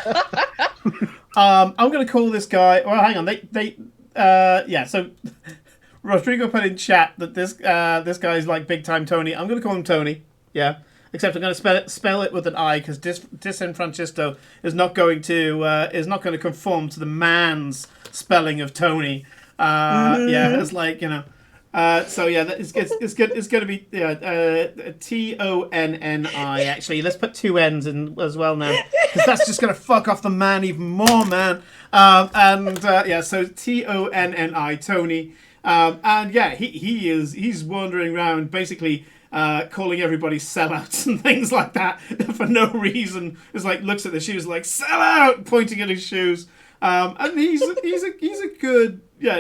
I'm going to call this guy. Well, hang on. Yeah. So Rodrigo put in chat that this guy is like big time Tony. I'm going to call him Tony. Yeah. Except I'm going to spell it with an I because Disenfrancisto is not going to conform to the man's spelling of Tony. Yeah. It's like So yeah, it's going to be Tonni. Actually, let's put 2 N's in as well now, because that's just going to fuck off the man even more, man. Yeah, so Tonni, Tony, and yeah, he's wandering around basically calling everybody sellouts and things like that for no reason. It's like looks at the shoes like sellout, pointing at his shoes. And he's a good, yeah.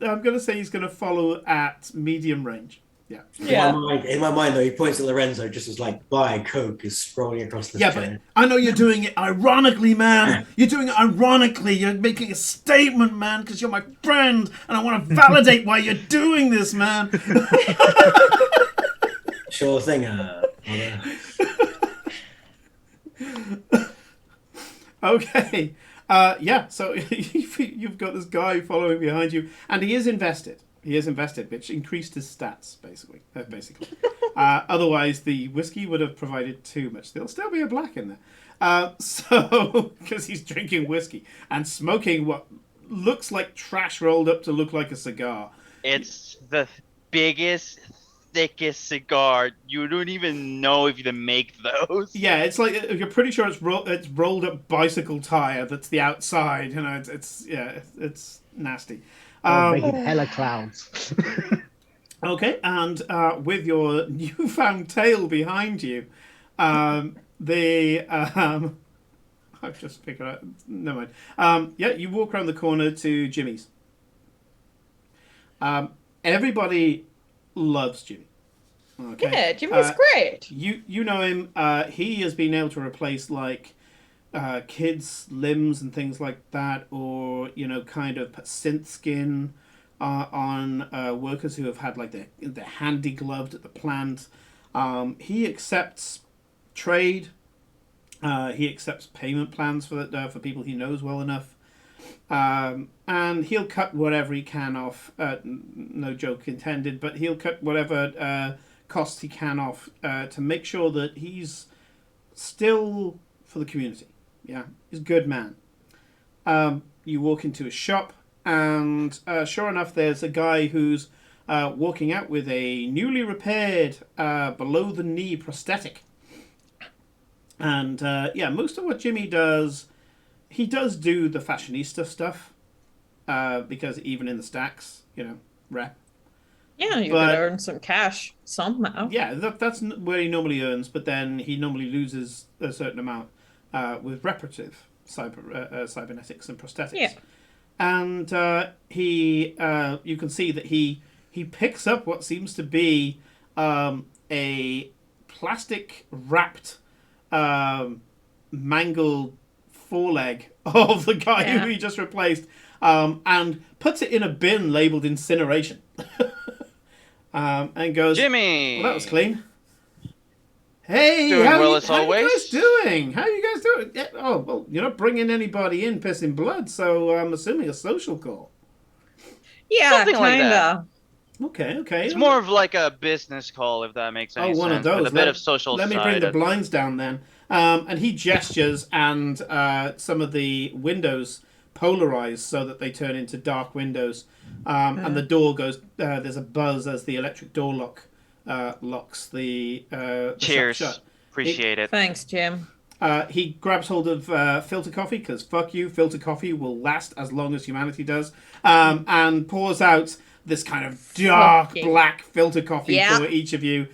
I'm gonna say he's gonna follow at medium range. Yeah. Yeah. In my mind, though, he points at Lorenzo just as like buy Coke is scrolling across the Yeah, screen. but I know you're doing it ironically, man. You're doing it ironically. You're making a statement, man, because you're my friend, and I want to validate why you're doing this, man. Sure thing. Okay. Yeah, so you've got this guy following behind you, and he is invested. He is invested, which increased his stats, basically. Otherwise, the whiskey would have provided too much. There'll still be a black in there. So, because he's drinking whiskey and smoking what looks like trash rolled up to look like a cigar. It's the biggest, thickest cigar. You don't even know if they make those. Yeah, it's like you're pretty sure it's rolled up bicycle tire that's the outside. You know, it's nasty. Making hella clouds. Okay, and with your newfound tail behind you, I've just figured out. Never mind. Yeah, you walk around the corner to Jimmy's. Everybody loves Jimmy. Okay. Yeah, Jimmy's great. You know him. He has been able to replace like kids' limbs and things like that, or kind of put synth skin on workers who have had like their handy gloved at the plant. He accepts trade. He accepts payment plans for people he knows well enough. And he'll cut whatever he can off. No joke intended, but he'll cut whatever costs he can off to make sure that he's still for the community. Yeah, he's a good man. You walk into a shop, and sure enough, there's a guy who's walking out with a newly repaired below-the-knee prosthetic. And yeah, most of what Jimmy does, he does do the fashionista stuff, because even in the stacks, rep. Yeah, you could earn some cash somehow. Yeah, that's where he normally earns, but then he normally loses a certain amount with reparative cybernetics and prosthetics. Yeah. And you can see that he picks up what seems to be a plastic wrapped mangled foreleg of the guy who he just replaced, and puts it in a bin labeled incineration. And goes, Jimmy! Well, that was clean. Hey, Doing how well you as always. guys doing? How you guys doing? Yeah, oh, well, you're not bringing anybody in pissing blood, so I'm assuming a social call. Yeah, Something like that. Okay. It's more of like a business call, if that makes any sense. One of those. With a bit of social Let me side. bring the blinds down then. And he gestures, and some of the windows polarize so that they turn into dark windows. And the door goes. There's a buzz as the electric door locks the Cheers. shop shut. Appreciate it. Thanks, Jim. He grabs hold of filter coffee, because fuck you, filter coffee will last as long as humanity does, and pours out this kind of dark black filter coffee for each of you.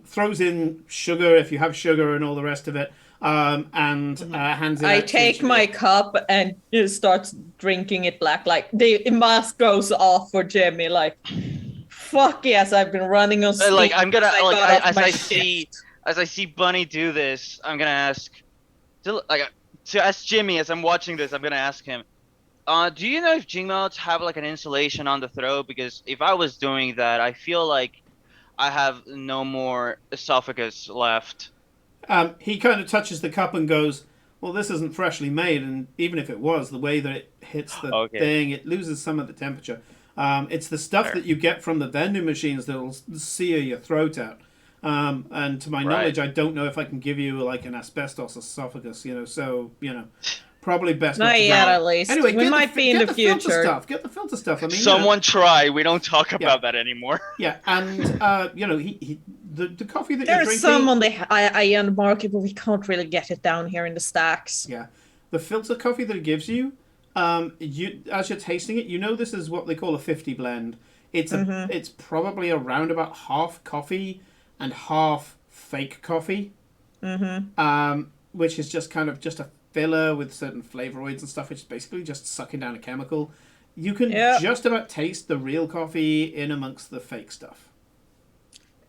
Throws in sugar if you have sugar and all the rest of it, and hands it out. I take my cup and starts drinking it black. Like the mask goes off for Jimmy. Like, fuck yes, I've been running on sleep. Like I'm gonna as I see Bunny do this, I'm gonna ask to ask Jimmy as I'm watching this. I'm gonna ask him, do you know if Gmounts have like an insulation on the throat? Because if I was doing that, I feel like I have no more esophagus left. He kind of touches the cup and goes, well, this isn't freshly made, and even if it was, the way that it hits the thing, it loses some of the temperature. It's the stuff that you get from the vending machines that will sear your throat out. And to my knowledge, I don't know if I can give you like an asbestos esophagus, so, probably best not to yet, at least. Anyway, we might be in the future. Get the filter stuff. I mean, someone try. We don't talk about that anymore. Yeah, and the coffee that There's you're drinking. some on the high-end market, but we can't really get it down here in the stacks. Yeah, the filter coffee that it gives you, as you're tasting it, this is what they call a 50 blend. It's probably around about half coffee and half fake coffee, which is just kind of just a filler with certain flavonoids and stuff, which is basically just sucking down a chemical. You can just about taste the real coffee in amongst the fake stuff.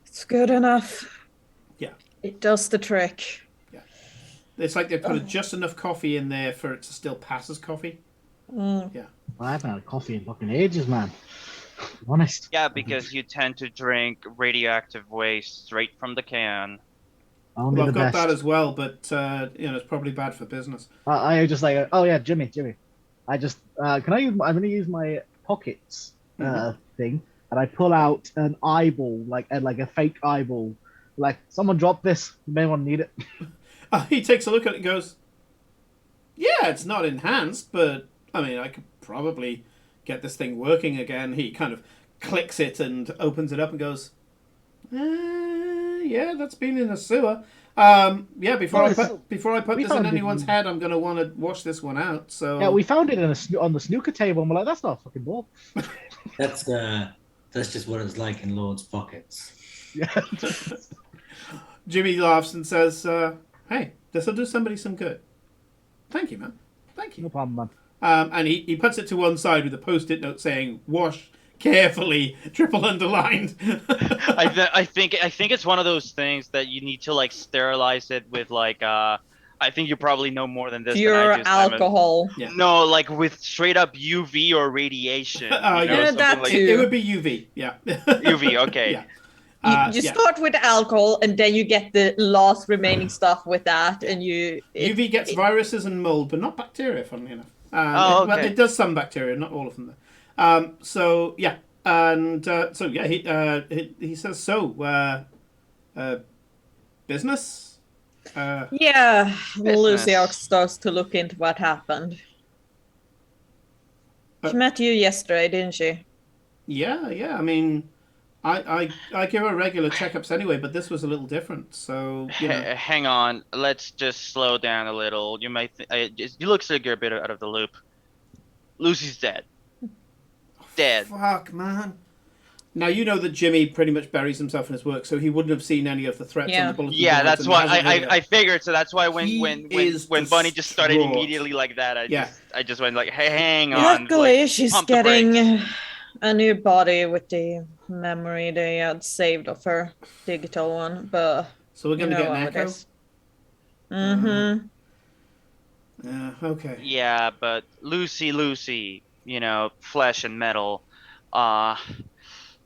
It's good enough. Yeah. It does the trick. Yeah. It's like they put just enough coffee in there for it to still pass as coffee. Yeah. Well, I haven't had coffee in fucking ages, man. I'm honest. Yeah, because you tend to drink radioactive waste straight from the can. Only Well, the I've got best. that as well, but it's probably bad for business. I just like, oh yeah, Jimmy. I just can I use? I'm gonna use my pockets thing, and I pull out an eyeball, like a fake eyeball. Like someone dropped this. You may want to need it. He takes a look at it and goes, "Yeah, it's not enhanced, but I mean, I could probably get this thing working again." He kind of clicks it and opens it up and goes, "Yeah, that's been in a sewer." Yeah, before I put we this in found it anyone's head, I'm gonna want to wash this one out. So Yeah, we found it in on the snooker table, and we're like, that's not a fucking ball. That's just what it's like in Lord's pockets. Yeah. Jimmy laughs and says, "Hey, this will do somebody some good. Thank you, man. Thank you." No problem, man. And he puts it to one side with a post-it note saying, "Wash carefully," triple underlined. I think it's one of those things that you need to like sterilize it with like I think you probably know more than this than I Pure do, Simon. alcohol. Yeah. No, like with straight up UV or radiation. Yeah, something that like too. It would be UV. Yeah. UV. Okay. Yeah. You Yeah. start with alcohol, and then you get the last remaining stuff with that, and UV gets viruses and mold, but not bacteria, funnily enough. Oh, Well, okay. it does some bacteria, not all of them. So yeah, and so yeah, he says so. Business. Yeah, Lucy Business. asked us to look into what happened. Uh, She met you yesterday, didn't she? Yeah. I mean, I give her regular checkups anyway, but this was a little different. So Hang on. Let's just slow down a little. You might. You look like you're a bit out of the loop. Lucy's dead. Dead. Fuck, man. Now you know that Jimmy pretty much buries himself in his work, so he wouldn't have seen any of the threats on Yeah. the bulletin Yeah, boards, that's and why hasn't heard I it. figured. So that's why when He is Bunny just started distraught. immediately like that, Yeah. I just went like, hey, hang on. Luckily, like, she's pump the brakes. getting a new body with the memory they had saved of her digital one, but So we're you gonna know get an how it echo. is. Mm-hmm. Yeah. Okay. Yeah, but Lucy, flesh and metal.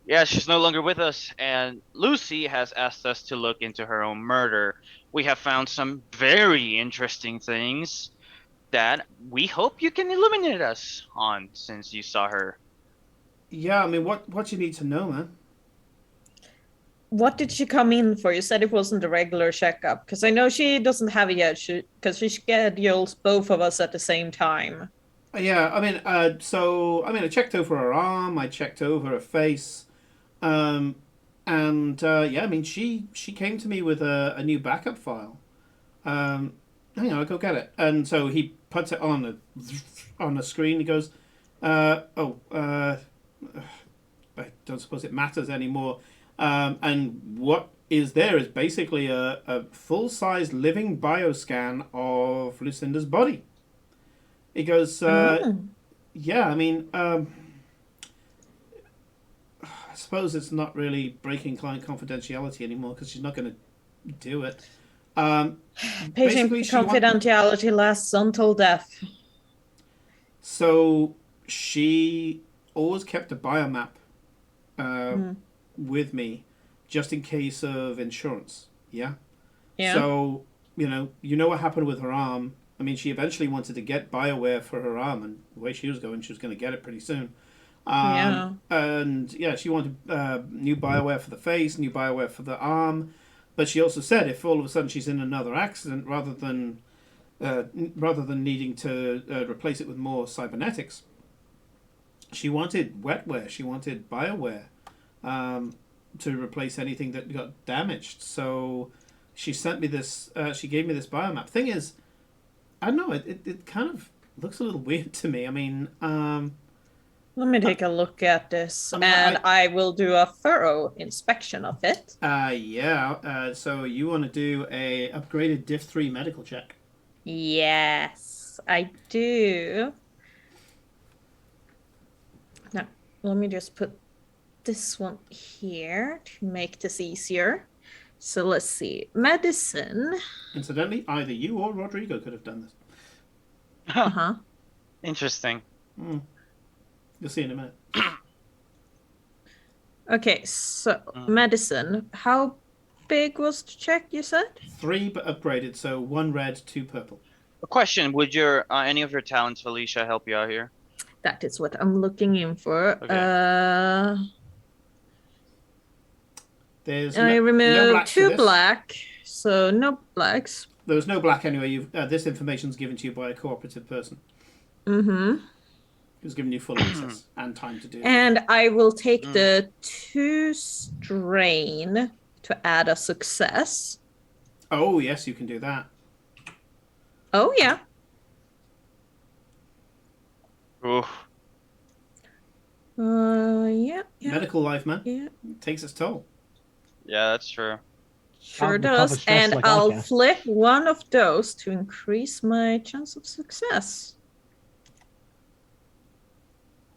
Yeah, she's no longer with us, and Lucy has asked us to look into her own murder. We have found some very interesting things that we hope you can illuminate us on since you saw her. Yeah. I mean, what you need to know, man. What did she come in for? You said it wasn't a regular checkup, because I know she doesn't have it yet. Because she schedules both of us at the same time. Yeah. I mean, I checked over her arm. I checked over her face. And yeah, I mean, she came to me with a new backup file. Hang on, I'll go get it. And so he puts it on a screen. He goes, I don't suppose it matters anymore. And what is there is basically a full-size living bioscan of Lucinda's body. He goes, yeah, I mean, I suppose it's not really breaking client confidentiality anymore because she's not going to do it. Patient Basically, confidentiality lasts until death. So she always kept a biomap with me, just in case of insurance. Yeah. Yeah. So you know what happened with her arm. I mean, she eventually wanted to get BioWare for her arm, and the way she was going, she was going to get it pretty soon. Yeah. And yeah, she wanted new BioWare for the face, new BioWare for the arm, but she also said if all of a sudden she's in another accident, rather than needing to replace it with more cybernetics, she wanted wetware, she wanted BioWare to replace anything that got damaged. So she sent me this. She gave me this biomap. Thing is, I don't know. It kind of looks a little weird to me. I mean. Let me take a look at this, I mean, and I will do a thorough inspection of it. Yeah. So you want to do a upgraded Div 3 medical check? Yes, I do. Now, let me just put this one here to make this easier. So let's see. Medicine. Incidentally, either you or Rodrigo could have done this. Uh-huh. Interesting. You'll see in a minute. Okay, so medicine. How big was the check you said? 3 but upgraded, so 1 red, 2 purple. A question: would your any of your talents, Felicia, help you out here? That is what I'm looking in for. Okay. There's I no removed blacks for 2 this. black, so no blacks. There was no black anyway. This information's given to you by a cooperative person Mm-hmm. who's given you full access and time to do. And I will take the 2 strain to add a success. Oh yes, you can do that. Oh yeah. Oof. Yeah. Medical life, man. Yeah. It takes its toll. Yeah, that's true. Sure recover does. stress And like I I'll can. flip one of those to increase my chance of success.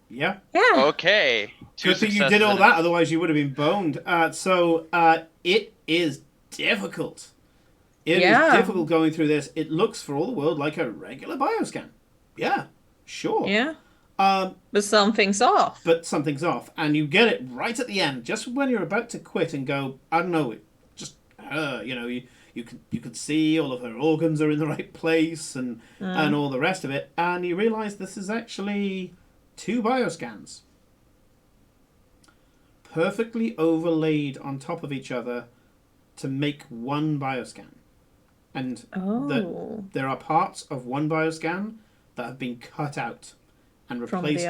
Yeah. Yeah. Okay. Good thing you did all that, otherwise you would have been boned. So it is difficult. It is difficult going through this. It looks for all the world like a regular bioscan. Yeah, sure. Yeah. But something's off. But something's off, and you get it right at the end, just when you're about to quit and go, I don't know, just you can see all of her organs are in the right place and all the rest of it, and you realise this is actually 2 bioscans, perfectly overlaid on top of each other to make 1 bioscan, and there are parts of 1 bioscan that have been cut out and replaced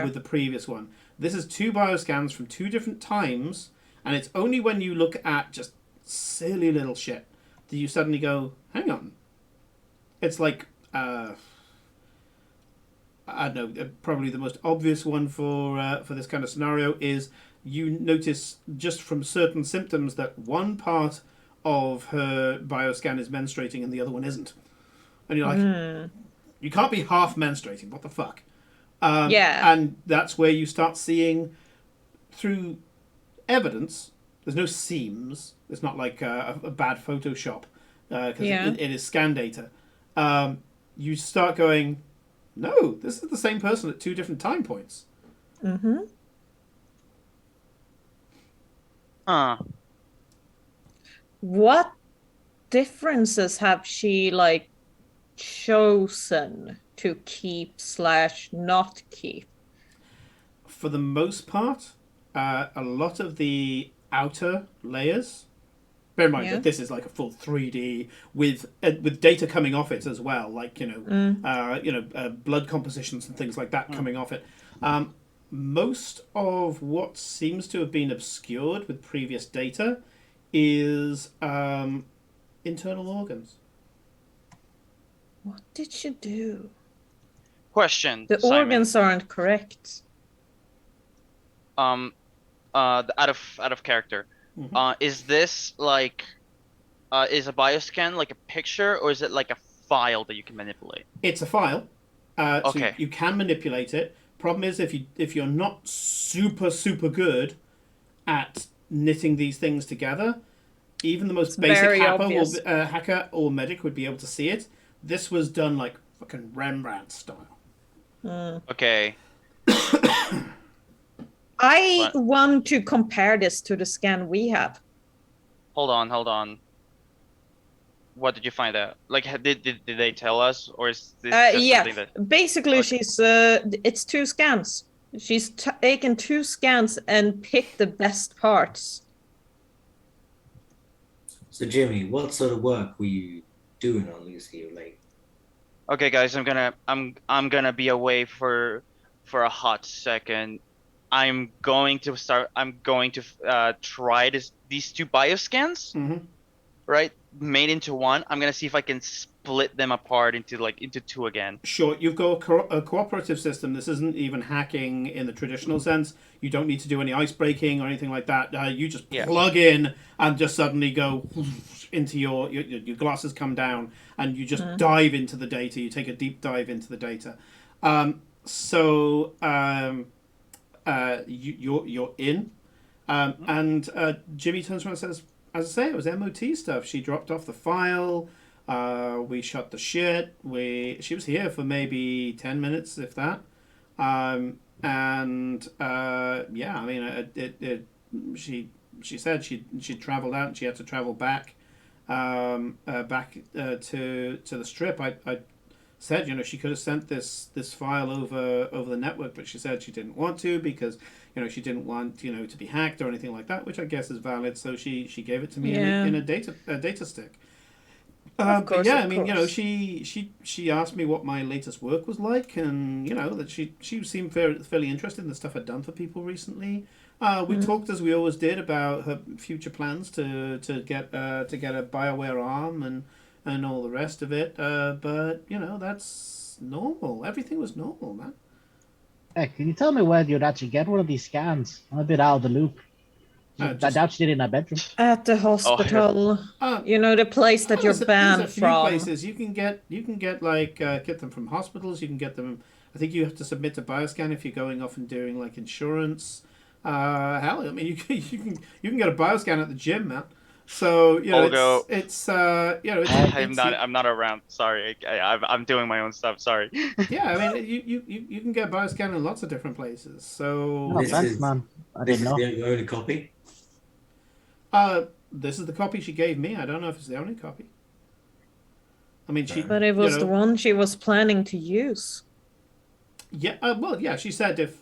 with the previous one. This is 2 bioscans from 2 different times, and it's only when you look at just silly little shit that you suddenly go, hang on. It's like, I don't know, probably the most obvious one for this kind of scenario is you notice just from certain symptoms that one part of her bioscan is menstruating and the other one isn't. And you're like, you can't be half menstruating, what the fuck? And that's where you start seeing, through evidence, there's no seams. It's not like a bad Photoshop, because it is scan data. You start going, no, this is the same person at 2 different time points. Mm-hmm. What differences have she chosen to keep / not keep? For the most part, a lot of the outer layers. Bear in mind that this is like a full 3D with data coming off it as well, like blood compositions and things like that coming off it. Most of what seems to have been obscured with previous data is internal organs. What did she do? Question. The Simon. organs aren't correct. Out of character. Is this like is a bioscan like a picture, or is it like a file that you can manipulate? It's a file. Okay. So you can manipulate it. Problem is, if you're not super good at knitting these things together, even the most basic hacker or medic would be able to see it. This was done like fucking Rembrandt style. Okay. I want to compare this to the scan we have. Hold on. What did you find out? Like, did they tell us, or is this just something that... Basically, it's 2 scans. She's taken 2 scans and picked the best parts. So Jimmy, what sort of work were you doing on Lucy Lake? Okay, guys, I'm gonna be away for a hot second. I'm going to try these 2 bioscans, right? Made into one. I'm gonna see if I can split them apart into 2 again. Sure, you've got a cooperative system. This isn't even hacking in the traditional sense. You don't need to do any ice breaking or anything like that. You just plug in and just suddenly go into your glasses come down and you just dive into the data. You take a deep dive into the data. You're in, and Jimmy turns around and says, as I say, it was MOT stuff. She dropped off the file. We shut the shit. She was here for maybe 10 minutes, if that. She she said she'd travelled out and she had to travel back, to the strip. I said, you know, she could have sent this file over the network, but she said she didn't want to because, you know, she didn't want, you know, to be hacked or anything like that, which I guess is valid. So she gave it to me in a data stick. But yeah, I mean, you know, she asked me what my latest work was like, and you know that she seemed fairly interested in the stuff I'd done for people recently. We talked, as we always did, about her future plans to get a BioWare arm and all the rest of it. But you know, that's normal. Everything was normal, man. Hey, can you tell me where you'd actually get one of these scans? I'm a bit out of the loop. I doubt she did it in her bedroom. At the hospital. You know, the place that you're banned there's a few from. places you can get like get them from hospitals. You can get them. I think you have to submit a bioscan if you're going off and doing like insurance. Hell, I mean, you can get a bioscan at the gym, man. So you know, it's you know, I'm not around. Sorry, I'm doing my own stuff. Sorry. Yeah, I mean, you can get bioscan in lots of different places. So man. I didn't know. This is the only copy. This is the copy she gave me. I don't know if it's the only copy. I mean, But it was the one she was planning to use. Yeah. Well, yeah. She said if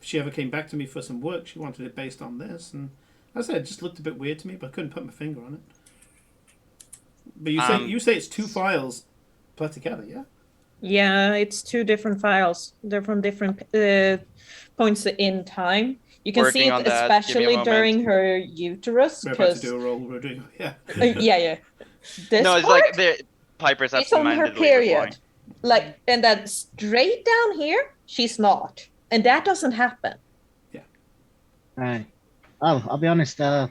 she ever came back to me for some work, she wanted it based on this, and I said it just looked a bit weird to me, but I couldn't put my finger on it. But you say it's 2 files put together, yeah? Yeah, it's 2 different files. They're from different points in time. You can see it especially during her uterus. We're about to do a roll, Rodrigo. Yeah. Yeah. This no, it's part, like the Piper's it's on her period. Like, and then straight down here, she's not, and that doesn't happen. Yeah. Right. Well, I'll be honest. So,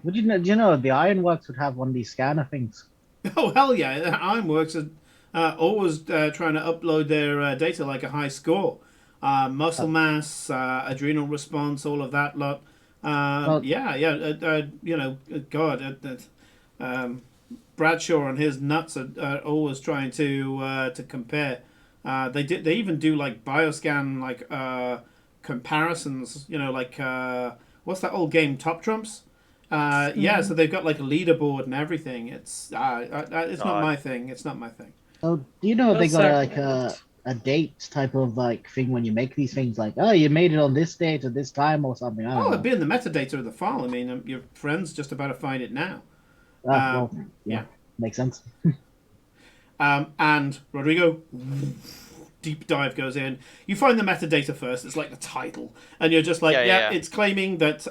do you know the Ironworks would have one of these scanner things? Oh hell yeah! Ironworks are always trying to upload their data like a high score. Muscle mass, adrenal response, all of that lot. You know, God, Bradshaw and his nuts are always trying to compare. They even do like bioscan like comparisons. You know, like what's that old game, Top Trumps? Yeah, so they've got like a leaderboard and everything. It's not my thing. It's not my thing. Oh, do you know they got like a date type of like thing when you make these things, like, oh, you made it on this date or this time or something? I don't know. It'd be in the metadata of the file. I mean, your friend's just about to find it now. Yeah, makes sense. And Rodrigo, deep dive goes in. You find the metadata first. It's like the title, and you're just like, it's claiming that.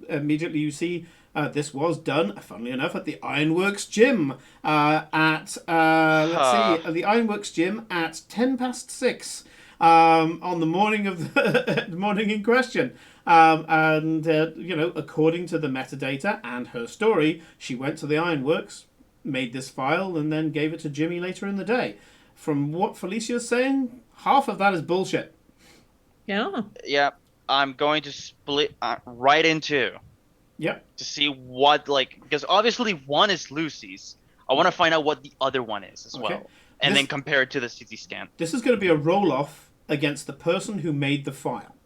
Immediately you see. This was done, funnily enough, at the Ironworks gym the Ironworks gym at 6:10 on the morning of the morning in question. You know, according to the metadata and her story, she went to the Ironworks, made this file, and then gave it to Jimmy later in the day. From what Felicia's saying, half of that is bullshit. Yeah. Yeah, I'm going to split right in 2. Yep. To see what, like, because obviously one is Lucy's. I want to find out what the other one is as well, and then compare it to the CT scan. This is going to be a roll-off against the person who made the file.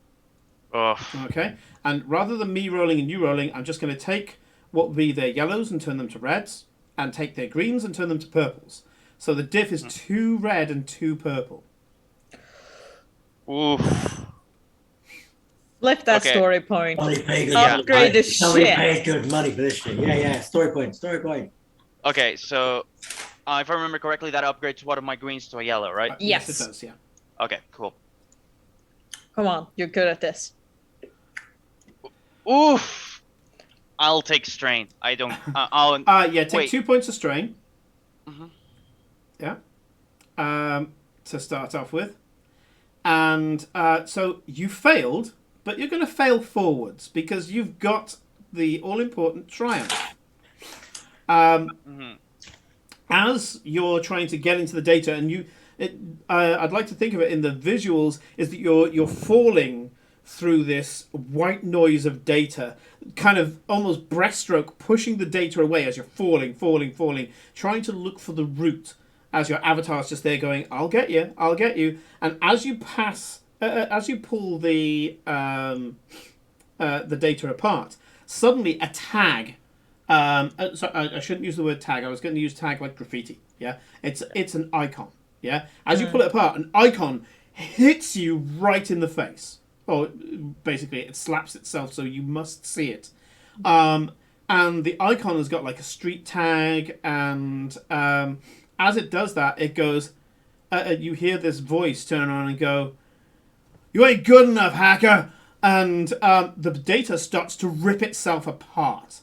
Ugh. Okay? And rather than me rolling and you rolling, I'm just going to take what would be their yellows and turn them to reds, and take their greens and turn them to purples. So the diff is 2 red and 2 purple. Oof. Lift that story point. Upgrade the shit. Somebody paid good money for this shit. Yeah. Story point. Okay, so if I remember correctly, that upgrades one of my greens to a yellow, right? Yes. It does, yeah. Okay, cool. Come on, you're good at this. Oof. I'll take strain. I don't. Take 2 points of strain. Mm-hmm. Yeah. To start off with, and so you failed. But you're going to fail forwards because you've got the all-important triumph. As you're trying to get into the data, and I'd like to think of it in the visuals, is that you're falling through this white noise of data, kind of almost breaststroke, pushing the data away as you're falling, trying to look for the root as your avatar's just there going, I'll get you. And as you pass... as you pull the the data apart, suddenly a tag. So I shouldn't use the word tag. I was going to use tag like graffiti. Yeah, it's an icon. Yeah, as you pull it apart, an icon hits you right in the face. Or basically, it slaps itself, so you must see it. And the icon has got like a street tag, and as it does that, it goes. You hear this voice turn on and go, "You ain't good enough, hacker!" And the data starts to rip itself apart.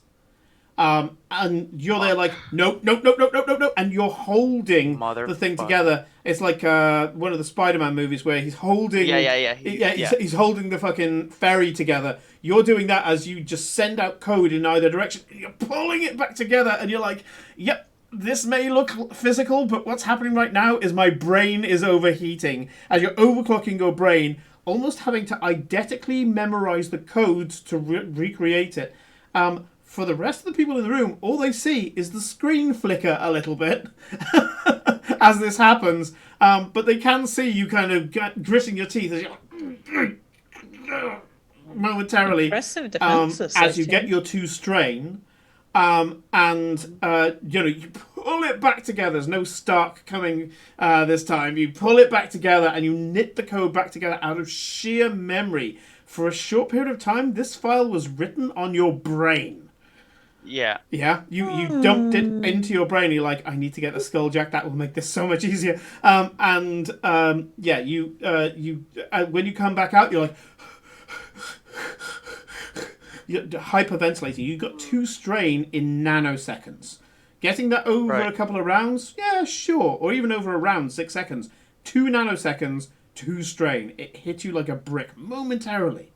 And you're there like, nope, nope, nope, nope, nope, nope, nope, and you're holding the thing together. It's like one of the Spider-Man movies where he's holding, he's holding the fucking ferry together. You're doing that as you just send out code in either direction. You're pulling it back together, and you're like, yep, this may look physical, but what's happening right now is my brain is overheating. As you're overclocking your brain, almost having to eidetically memorize the codes to recreate it. For the rest of the people in the room, all they see is the screen flicker a little bit as this happens. But they can see you kind of gritting your teeth as you momentarily Impressive defenses, as you get your 2 strain. And you pull it back together. There's no Stark coming this time. You pull it back together and you knit the code back together out of sheer memory. For a short period of time, this file was written on your brain. Yeah. Yeah, you dumped it into your brain. You're like, I need to get the Skulljack. That will make this so much easier. When you come back out, you're like, you're hyperventilating. You got 2 strain in nanoseconds. Getting that over a couple of rounds, yeah, sure, or even over a round, 6 seconds. 2 nanoseconds, 2 strain. It hit you like a brick momentarily.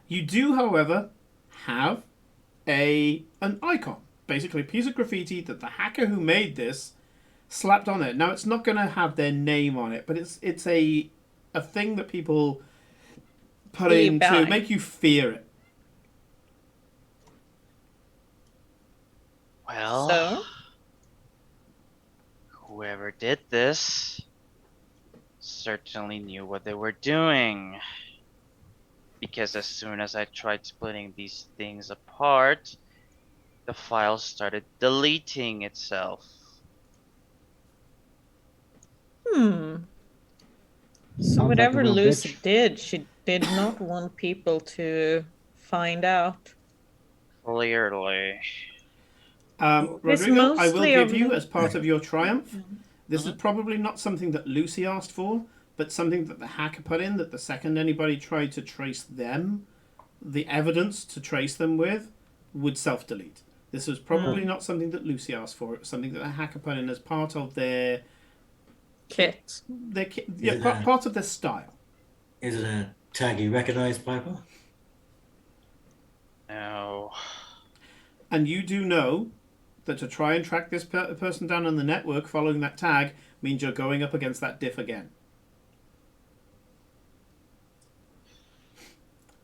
You do, however, have an icon, basically a piece of graffiti that the hacker who made this slapped on it. Now it's not going to have their name on it, but it's a thing that people put in to make you fear it. Well, So? Whoever did this certainly knew what they were doing. Because as soon as I tried splitting these things apart, the file started deleting itself. So Sounds like a whatever real Lucy bitch. did, she did not want people to find out. Clearly. Rodrigo, I will mostly give of you, me. as part of your triumph, this is probably not something that Lucy asked for, but something that the hacker put in, that the second anybody tried to trace them, the evidence to trace them with would self-delete. This was probably not something that Lucy asked for. It was something that the hacker put in as part of their Kit. Part of their style. Is it a tag you recognise, Piper? No. And you do know that to try and track this person down on the network following that tag means you're going up against that diff again.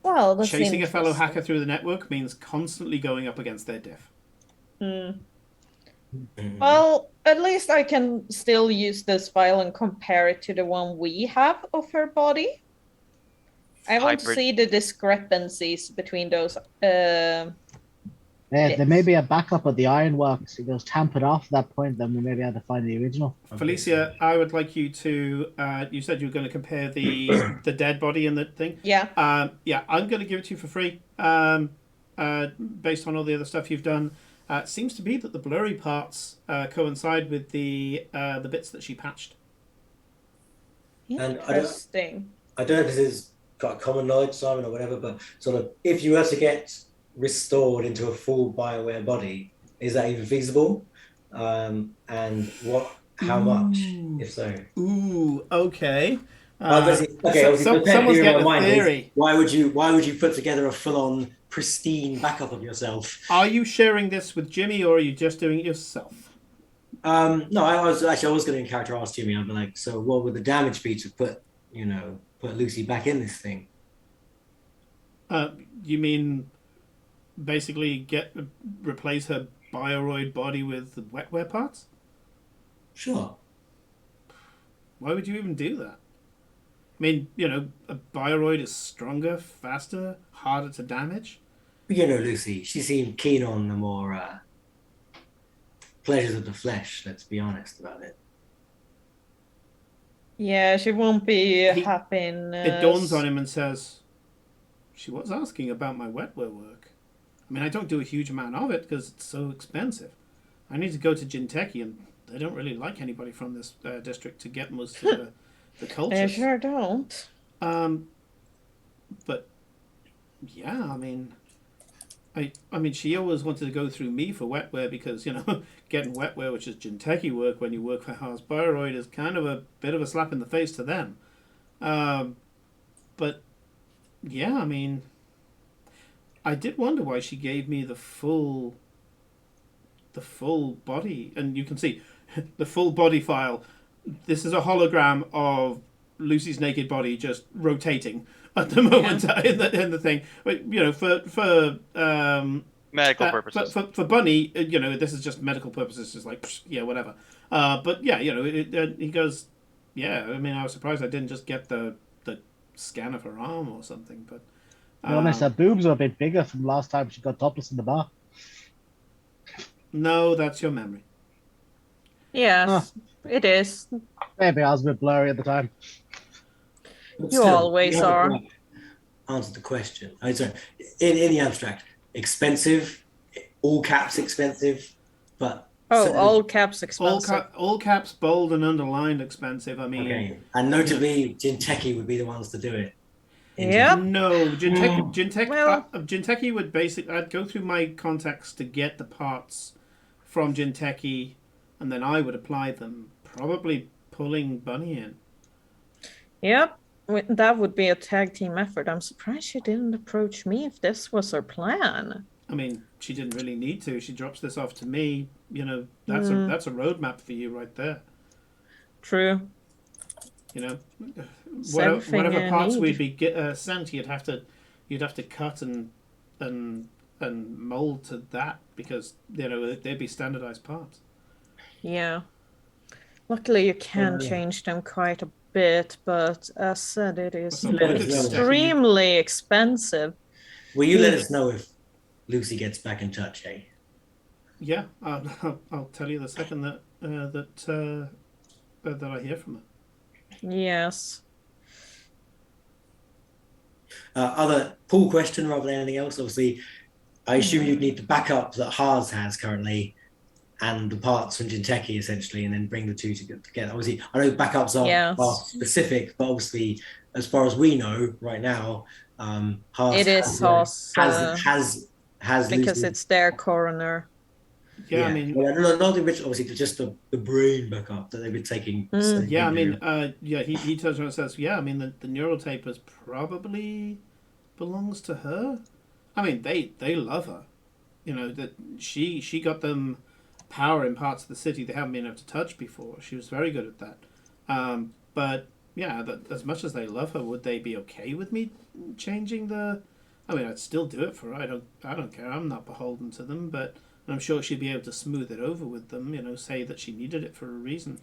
Well, that's Chasing a fellow hacker through the network means constantly going up against their diff. Well, at least I can still use this file and compare it to the one we have of her body. I want to see the discrepancies between those. There may be a backup of the ironworks. It was tampered off at that point, then we maybe had to find the original. Felicia, I would like you to. You said you were going to compare the dead body and the thing. Yeah. I'm going to give it to you for free. Based on all the other stuff you've done, it seems to be that the blurry parts coincide with the bits that she patched. Interesting. I don't know if this is got common knowledge, Simon, or whatever, but sort of if you were to get restored into a full BioWare body, is that even feasible? And how much, if so? Ooh, okay. Someone's getting a theory. Why would you put together a full-on pristine backup of yourself? Are you sharing this with Jimmy, or are you just doing it yourself? No, I was going to in character ask Jimmy. I'd be like, so what would the damage be to put Lucy back in this thing? You mean basically replace her bioroid body with wetware parts? Sure. Why would you even do that? mean, a Bioroid is stronger, faster, harder to damage. Lucy, she seemed keen on the more pleasures of the flesh. Let's be honest about it. Yeah, she won't be happy in. It dawns on him and says, "She was asking about my wetware work. I mean, I don't do a huge amount of it because it's so expensive. I need to go to Jinteki, and they don't really like anybody from this district to get most of the cultures. They sure don't. But yeah, I mean, she always wanted to go through me for wetware because getting wetware, which is Jinteki work when you work for House Bioroid, is kind of a bit of a slap in the face to them. But yeah, I mean, I did wonder why she gave me the full body, and you can see the full body file. This is a hologram of Lucy's naked body just rotating at the moment in the thing. But for medical purposes. For Bunny, this is just medical purposes. Just like whatever. But yeah, he goes, yeah. I mean, I was surprised I didn't just get the scan of her arm or something. But to be honest, her boobs are a bit bigger from last time she got topless in the bar. No, that's your memory. Yes, it is. Maybe I was a bit blurry at the time. But You always are. Answer the question. Sorry. In the abstract, expensive, all caps expensive, but all caps expensive. All caps, bold and underlined expensive. I mean, okay. And notably, Jinteki would be the ones to do it. Yep. No, Jinteki would basically. I'd go through my contacts to get the parts from Jinteki, and then I would apply them, probably pulling Bunny in. Yep. That would be a tag team effort. I'm surprised she didn't approach me if this was her plan. I mean, she didn't really need to. She drops this off to me. That's a roadmap for you right there. True. Whatever parts we'd be sent, you'd have to cut and mold to that because they'd be standardized parts. Yeah. Luckily, you can change them quite a bit, but as said, it is extremely expensive. Will you let us know if Lucy gets back in touch, eh? Yeah, I'll tell you the second that I hear from her. Yes. Other pool question rather than anything else. Obviously, I assume you'd need the backup that Haas has currently, and the parts from Jinteki essentially, and then bring the two together. Obviously, I know backups are specific, but obviously, as far as we know right now, Haas has because Lucy. it's their coroner. Yeah, I mean, not the original. Obviously, just the brain backup that they've been taking. Yeah, I mean, he turns around and says, "Yeah, I mean, the neural tapers probably belongs to her. I mean, they love her. That she got them power in parts of the city they haven't been able to touch before. She was very good at that. But yeah, as much as they love her, would they be okay with me changing the? I mean, I'd still do it for her. I don't care. I'm not beholden to them, but I'm sure she'd be able to smooth it over with them. Say that she needed it for a reason.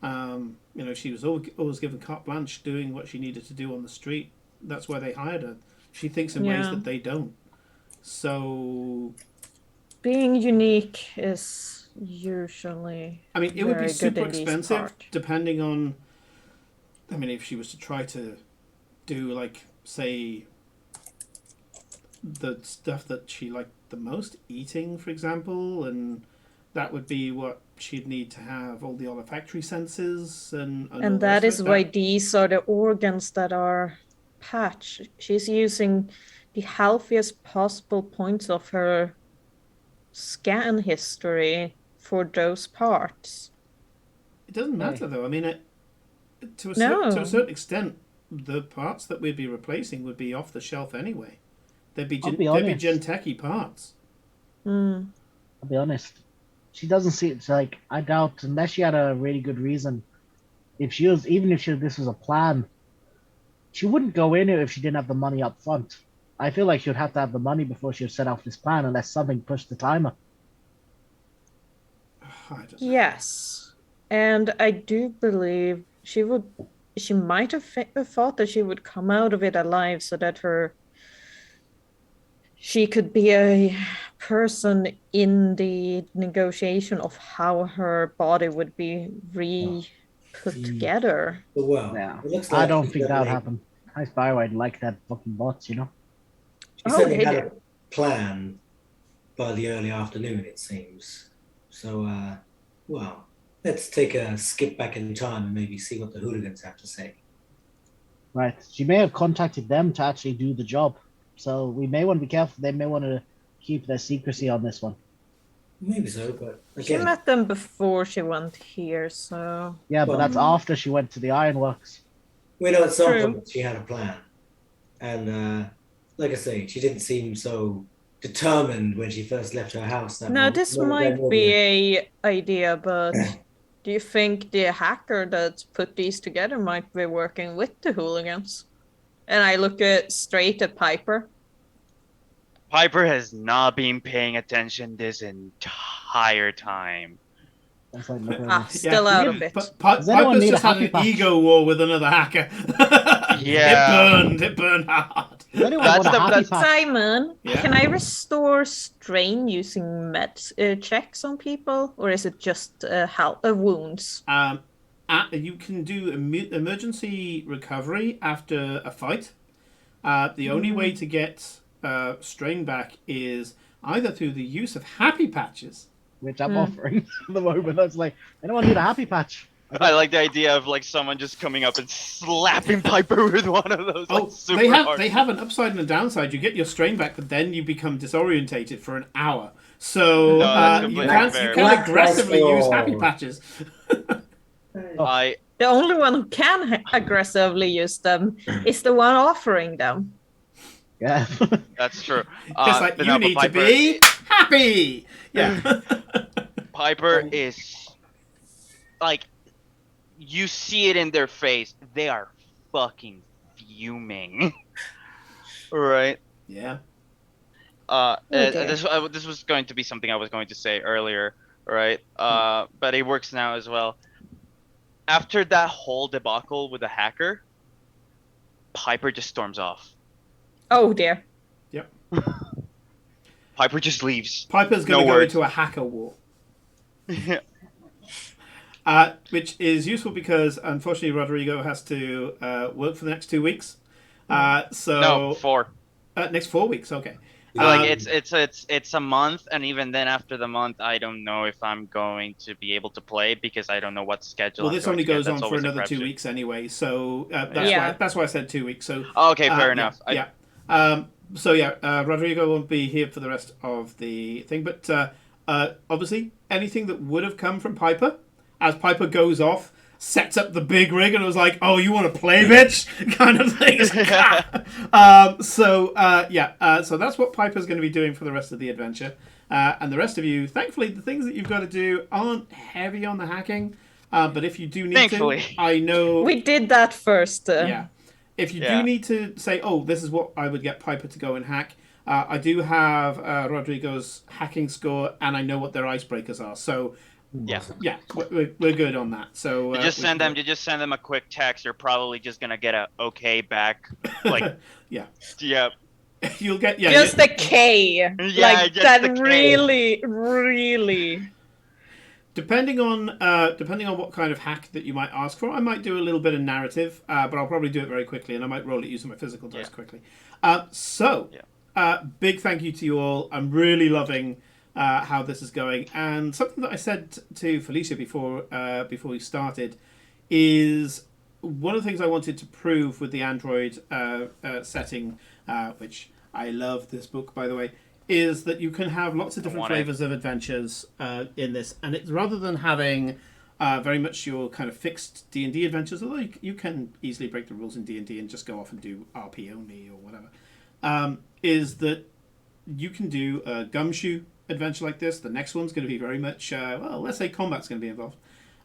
She was always given carte blanche doing what she needed to do on the street. That's why they hired her. She thinks in ways that they don't. So being unique is usually. I mean, it would be super expensive depending on. I mean, if she was to try to do like, say, the stuff that she liked the most, eating, for example, and that would be what she'd need to have all the olfactory senses and that is why these are the organs that are patched. She's using the healthiest possible points of her scan history for those parts. It doesn't matter though. I mean, to a certain extent, the parts that we'd be replacing would be off the shelf anyway. They'd be Jinteki parts. I'll be honest. She doesn't see it's like, I doubt, unless she had a really good reason, this was a plan, she wouldn't go in it if she didn't have the money up front. I feel like she would have to have the money before she would set off this plan unless something pushed the timer. Yes. And I do believe she she might have thought that she would come out of it alive, so that she could be a person in the negotiation of how her body would be put together. Well, Yeah, it looks I like don't she think that would certainly- happen. I Spyro, I'd like that fucking bots, you know? She Oh, certainly hey had there. a plan by the early afternoon, it seems. So, well, let's take a skip back in time and maybe see what the hooligans have to say. Right. She may have contacted them to actually do the job. So we may want to be careful. They may want to keep their secrecy on this one. Maybe so, but She again, met them before she went here, so Yeah, but Well- that's after she went to the ironworks. we know at some True. point she had a plan. And like I say, she didn't seem so determined when she first left her house. That no, morning. this Well, might then be a idea, but do you think the hacker that put these together might be working with the hooligans? And I look straight at Piper. Piper has not been paying attention this entire time. That's like, look at Ah, this. still out of it. Does anyone Piper's need a just had happy an patch? ego war with another hacker. Yeah. It burned hard. Does anyone That's want a the- happy that's- patch? Simon, Yeah. can I restore strain using checks on people, or is it just wounds? You can do emergency recovery after a fight. The only way to get strain back is either through the use of happy patches. Which I'm offering at the moment. That's like, anyone need a happy patch? I like the idea of like someone just coming up and slapping Piper with one of those. Like, Oh, super they hard. have an upside and a downside. You get your strain back, but then you become disorientated for an hour. So No, that's you completely can't fair. you can aggressively use Black happy Rifle. patches. I The only one who can aggressively use them is the one offering them. Yeah. that's true. It's like but you no, but need to Piper- be happy. Yeah. Piper is like, you see it in their face. They are fucking fuming. Right? Yeah. dear. This was going to be something I was going to say earlier, right? But it works now as well. After that whole debacle with the hacker, Piper just storms off. Oh dear. Piper just leaves. Piper's going to No go words. into a hacker war. Which is useful because unfortunately Rodrigo has to work for the next 2 weeks. So No, 4. next 4 weeks. Okay. Like it's a month, and even then after the month, I don't know if I'm going to be able to play because I don't know what schedule. Well, I'm this going only to get. goes on That's for always a another 2 crapshoot. weeks anyway. So Yeah. that's why I said 2 weeks. So Okay, fair yeah, enough. Yeah. Rodrigo won't be here for the rest of the thing, but obviously anything that would have come from Piper, as Piper goes off, sets up the big rig, and it was like, "Oh, you want to play, bitch?" kind of thing. It's like, so that's what Piper's going to be doing for the rest of the adventure, and the rest of you, thankfully, the things that you've got to do aren't heavy on the hacking, but if you do need Thankfully. to, I know. We did that first. Yeah. If you Yeah. do need to say, oh, this is what I would get Piper to go and hack, I do have Rodrigo's hacking score, and I know what their icebreakers are. So, Yeah. yeah, we're good on that. So You just send them a quick text. You're probably just gonna get a okay back. Like, Yeah. yeah. You'll get Just a K. Yeah, like just that the K. really. Depending on what kind of hack that you might ask for, I might do a little bit of narrative, but I'll probably do it very quickly, and I might roll it using my physical dice quickly. Big thank you to you all. I'm really loving how this is going, and something that I said to Felicia before we started is one of the things I wanted to prove with the Android setting, which I love this book, by the way, is that you can have lots of different flavors of adventures in this, and it's rather than having very much your kind of fixed D&D adventures, although you can easily break the rules in D&D and just go off and do RP only or whatever, is that you can do a gumshoe adventure like this. The next one's going to be very much, let's say combat's going to be involved.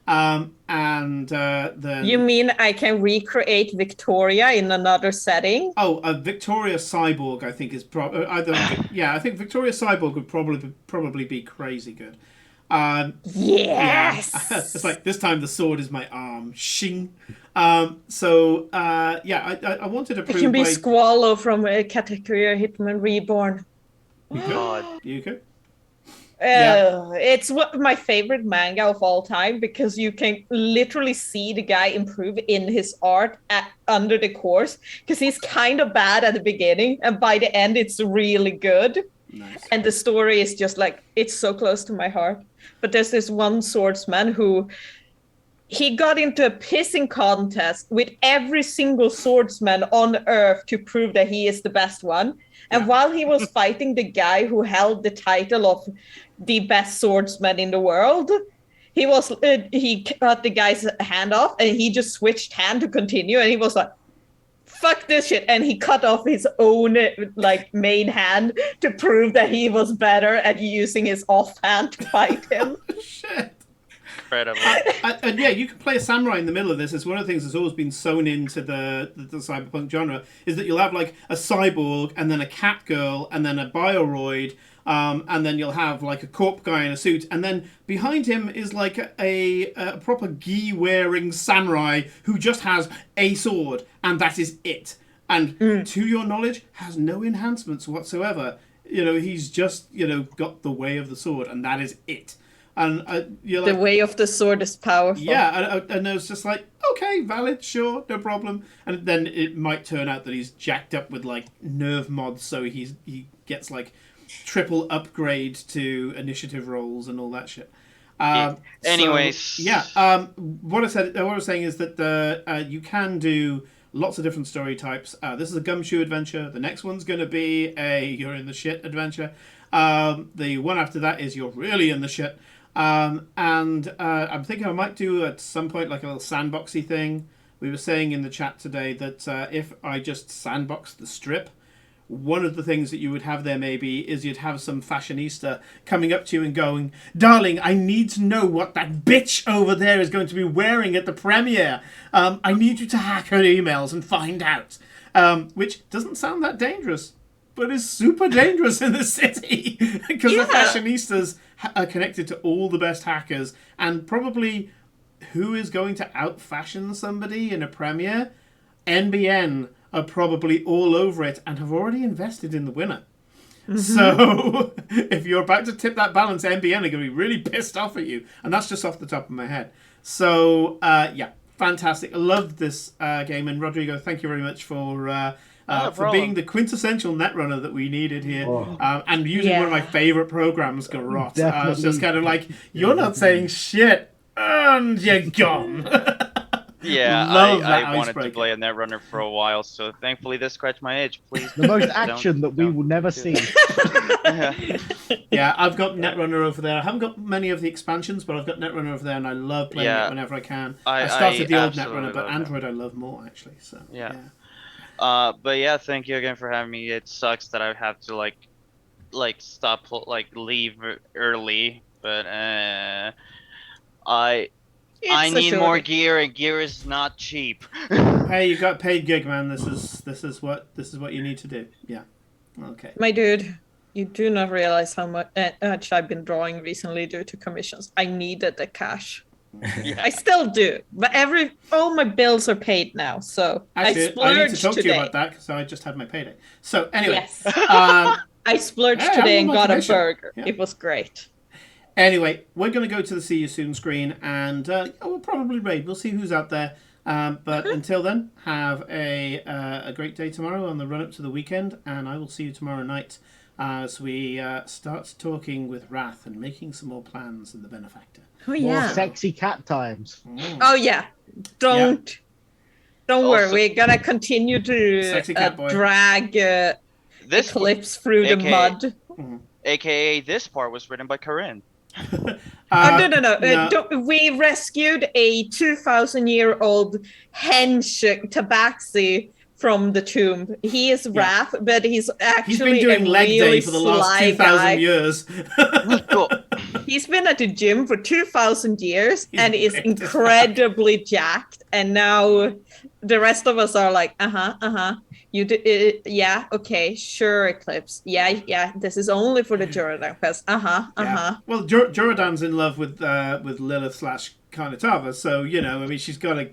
Then You mean I can recreate Victoria in another setting? Oh, a Victoria Cyborg, I think is I think Victoria Cyborg would probably be crazy good. Yes. Yeah. It's like this time the sword is my arm. Shing. I wanted to It prove can be by Squallow from Category Hitman Reborn. God. Yuko. It's my favorite manga of all time because you can literally see the guy improve in his art under the course, because he's kind of bad at the beginning and by the end it's really good. Nice. And the story is just like, it's so close to my heart. But there's this one swordsman who he got into a pissing contest with every single swordsman on earth to prove that he is the best one. And while he was fighting the guy who held the title of the best swordsman in the world, he cut the guy's hand off and he just switched hand to continue. And he was like, fuck this shit. And he cut off his own main hand to prove that he was better at using his offhand to fight him. Shit. Incredible. And yeah, you can play a samurai in the middle of this. It's one of the things that's always been sewn into the cyberpunk genre, is that you'll have like a cyborg and then a cat girl and then a bioroid, and then you'll have like a corp guy in a suit, and then behind him is like a proper gi wearing samurai who just has a sword and that is it, and to your knowledge has no enhancements whatsoever. He's just got the way of the sword and that is it. And you're like, the way of the sword is powerful. Yeah, and it's just like, okay, valid, sure, no problem. And then it might turn out that he's jacked up with like nerve mods, so he gets like triple upgrade to initiative rolls and all that shit. Anyways, what I was saying is that you can do lots of different story types. This is a gumshoe adventure. The next one's going to be a you're in the shit adventure. The one after that is you're really in the shit. I'm thinking I might do at some point like a little sandboxy thing. We were saying in the chat today that if I just sandbox the strip, one of the things that you would have there maybe is you'd have some fashionista coming up to you and going, darling, I need to know what that bitch over there is going to be wearing at the premiere. I need you to hack her emails and find out. Which doesn't sound that dangerous, but is super dangerous in the city because the fashionistas are connected to all the best hackers, and probably who is going to out-fashion somebody in a premiere? NBN are probably all over it and have already invested in the winner. Mm-hmm. So if you're about to tip that balance, NBN are going to be really pissed off at you, and that's just off the top of my head. So fantastic. I love this game, and Rodrigo, thank you very much for being the quintessential netrunner that we needed here, and using one of my favorite programs, Garrot. It's just kind of like, you're not saying shit, and you're gone. Yeah, I wanted to play a netrunner for a while, so thankfully this scratched my itch. Please. The most action that we will never see. Yeah, I've got Netrunner over there. I haven't got many of the expansions, but I've got Netrunner over there, and I love playing it whenever I can. I started the old Netrunner, but Android I love more, actually. So yeah. But yeah, thank you again for having me. It sucks that I have to stop leave early, but I need more gear, and gear is not cheap. Hey, you got paid gig, man. This is what you need to do. Yeah. Okay. My dude, you do not realize how much I've been drawing recently due to commissions. I needed the cash. Yeah. I still do, but all my bills are paid now, so actually, I need to talk to you about that because I just had my payday. So anyway, yes. I splurged today and got a burger. Yeah. It was great. Anyway, we're going to go to the See You Soon screen, and we'll probably raid. We'll see who's out there. But until then, have a great day tomorrow on the run up to the weekend, and I will see you tomorrow night as we start talking with Wrath and making some more plans in the Benefactor. Oh yeah, more sexy cat times. Oh yeah, don't worry. We're gonna continue to drag this Eclipse through the mud. AKA, this part was written by Corinne. No. We rescued a 2,000-year-old hench tabaxi from the tomb. He is Wrath, but he's been doing leg day for the last 2,000 years. He's been at the gym for 2,000 years and is incredibly jacked. And now the rest of us are like, You did, yeah, okay, sure, Eclipse. Yeah, this is only for the Jordan quest. Yeah. Well, Jordan's in love with Lilith slash Carnitava, so I mean, she's got to,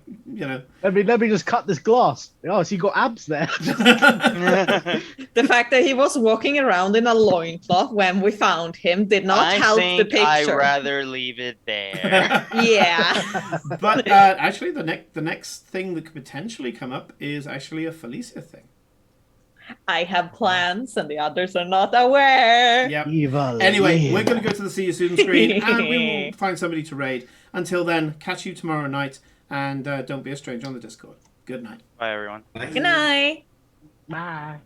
Let me just cut this glass. Oh, so you got abs there. The fact that he was walking around in a loincloth when we found him did not help the picture. I'd rather leave it there. Yeah. But actually, the next thing that could potentially come up is actually a Felicia thing. I have plans, and the others are not aware. Yep. Evil. Anyway, we're going to go to the See You Soon screen, and we will find somebody to raid. Until then, catch you tomorrow night, and don't be a stranger on the Discord. Good night. Bye, everyone. Bye. Good night. Bye.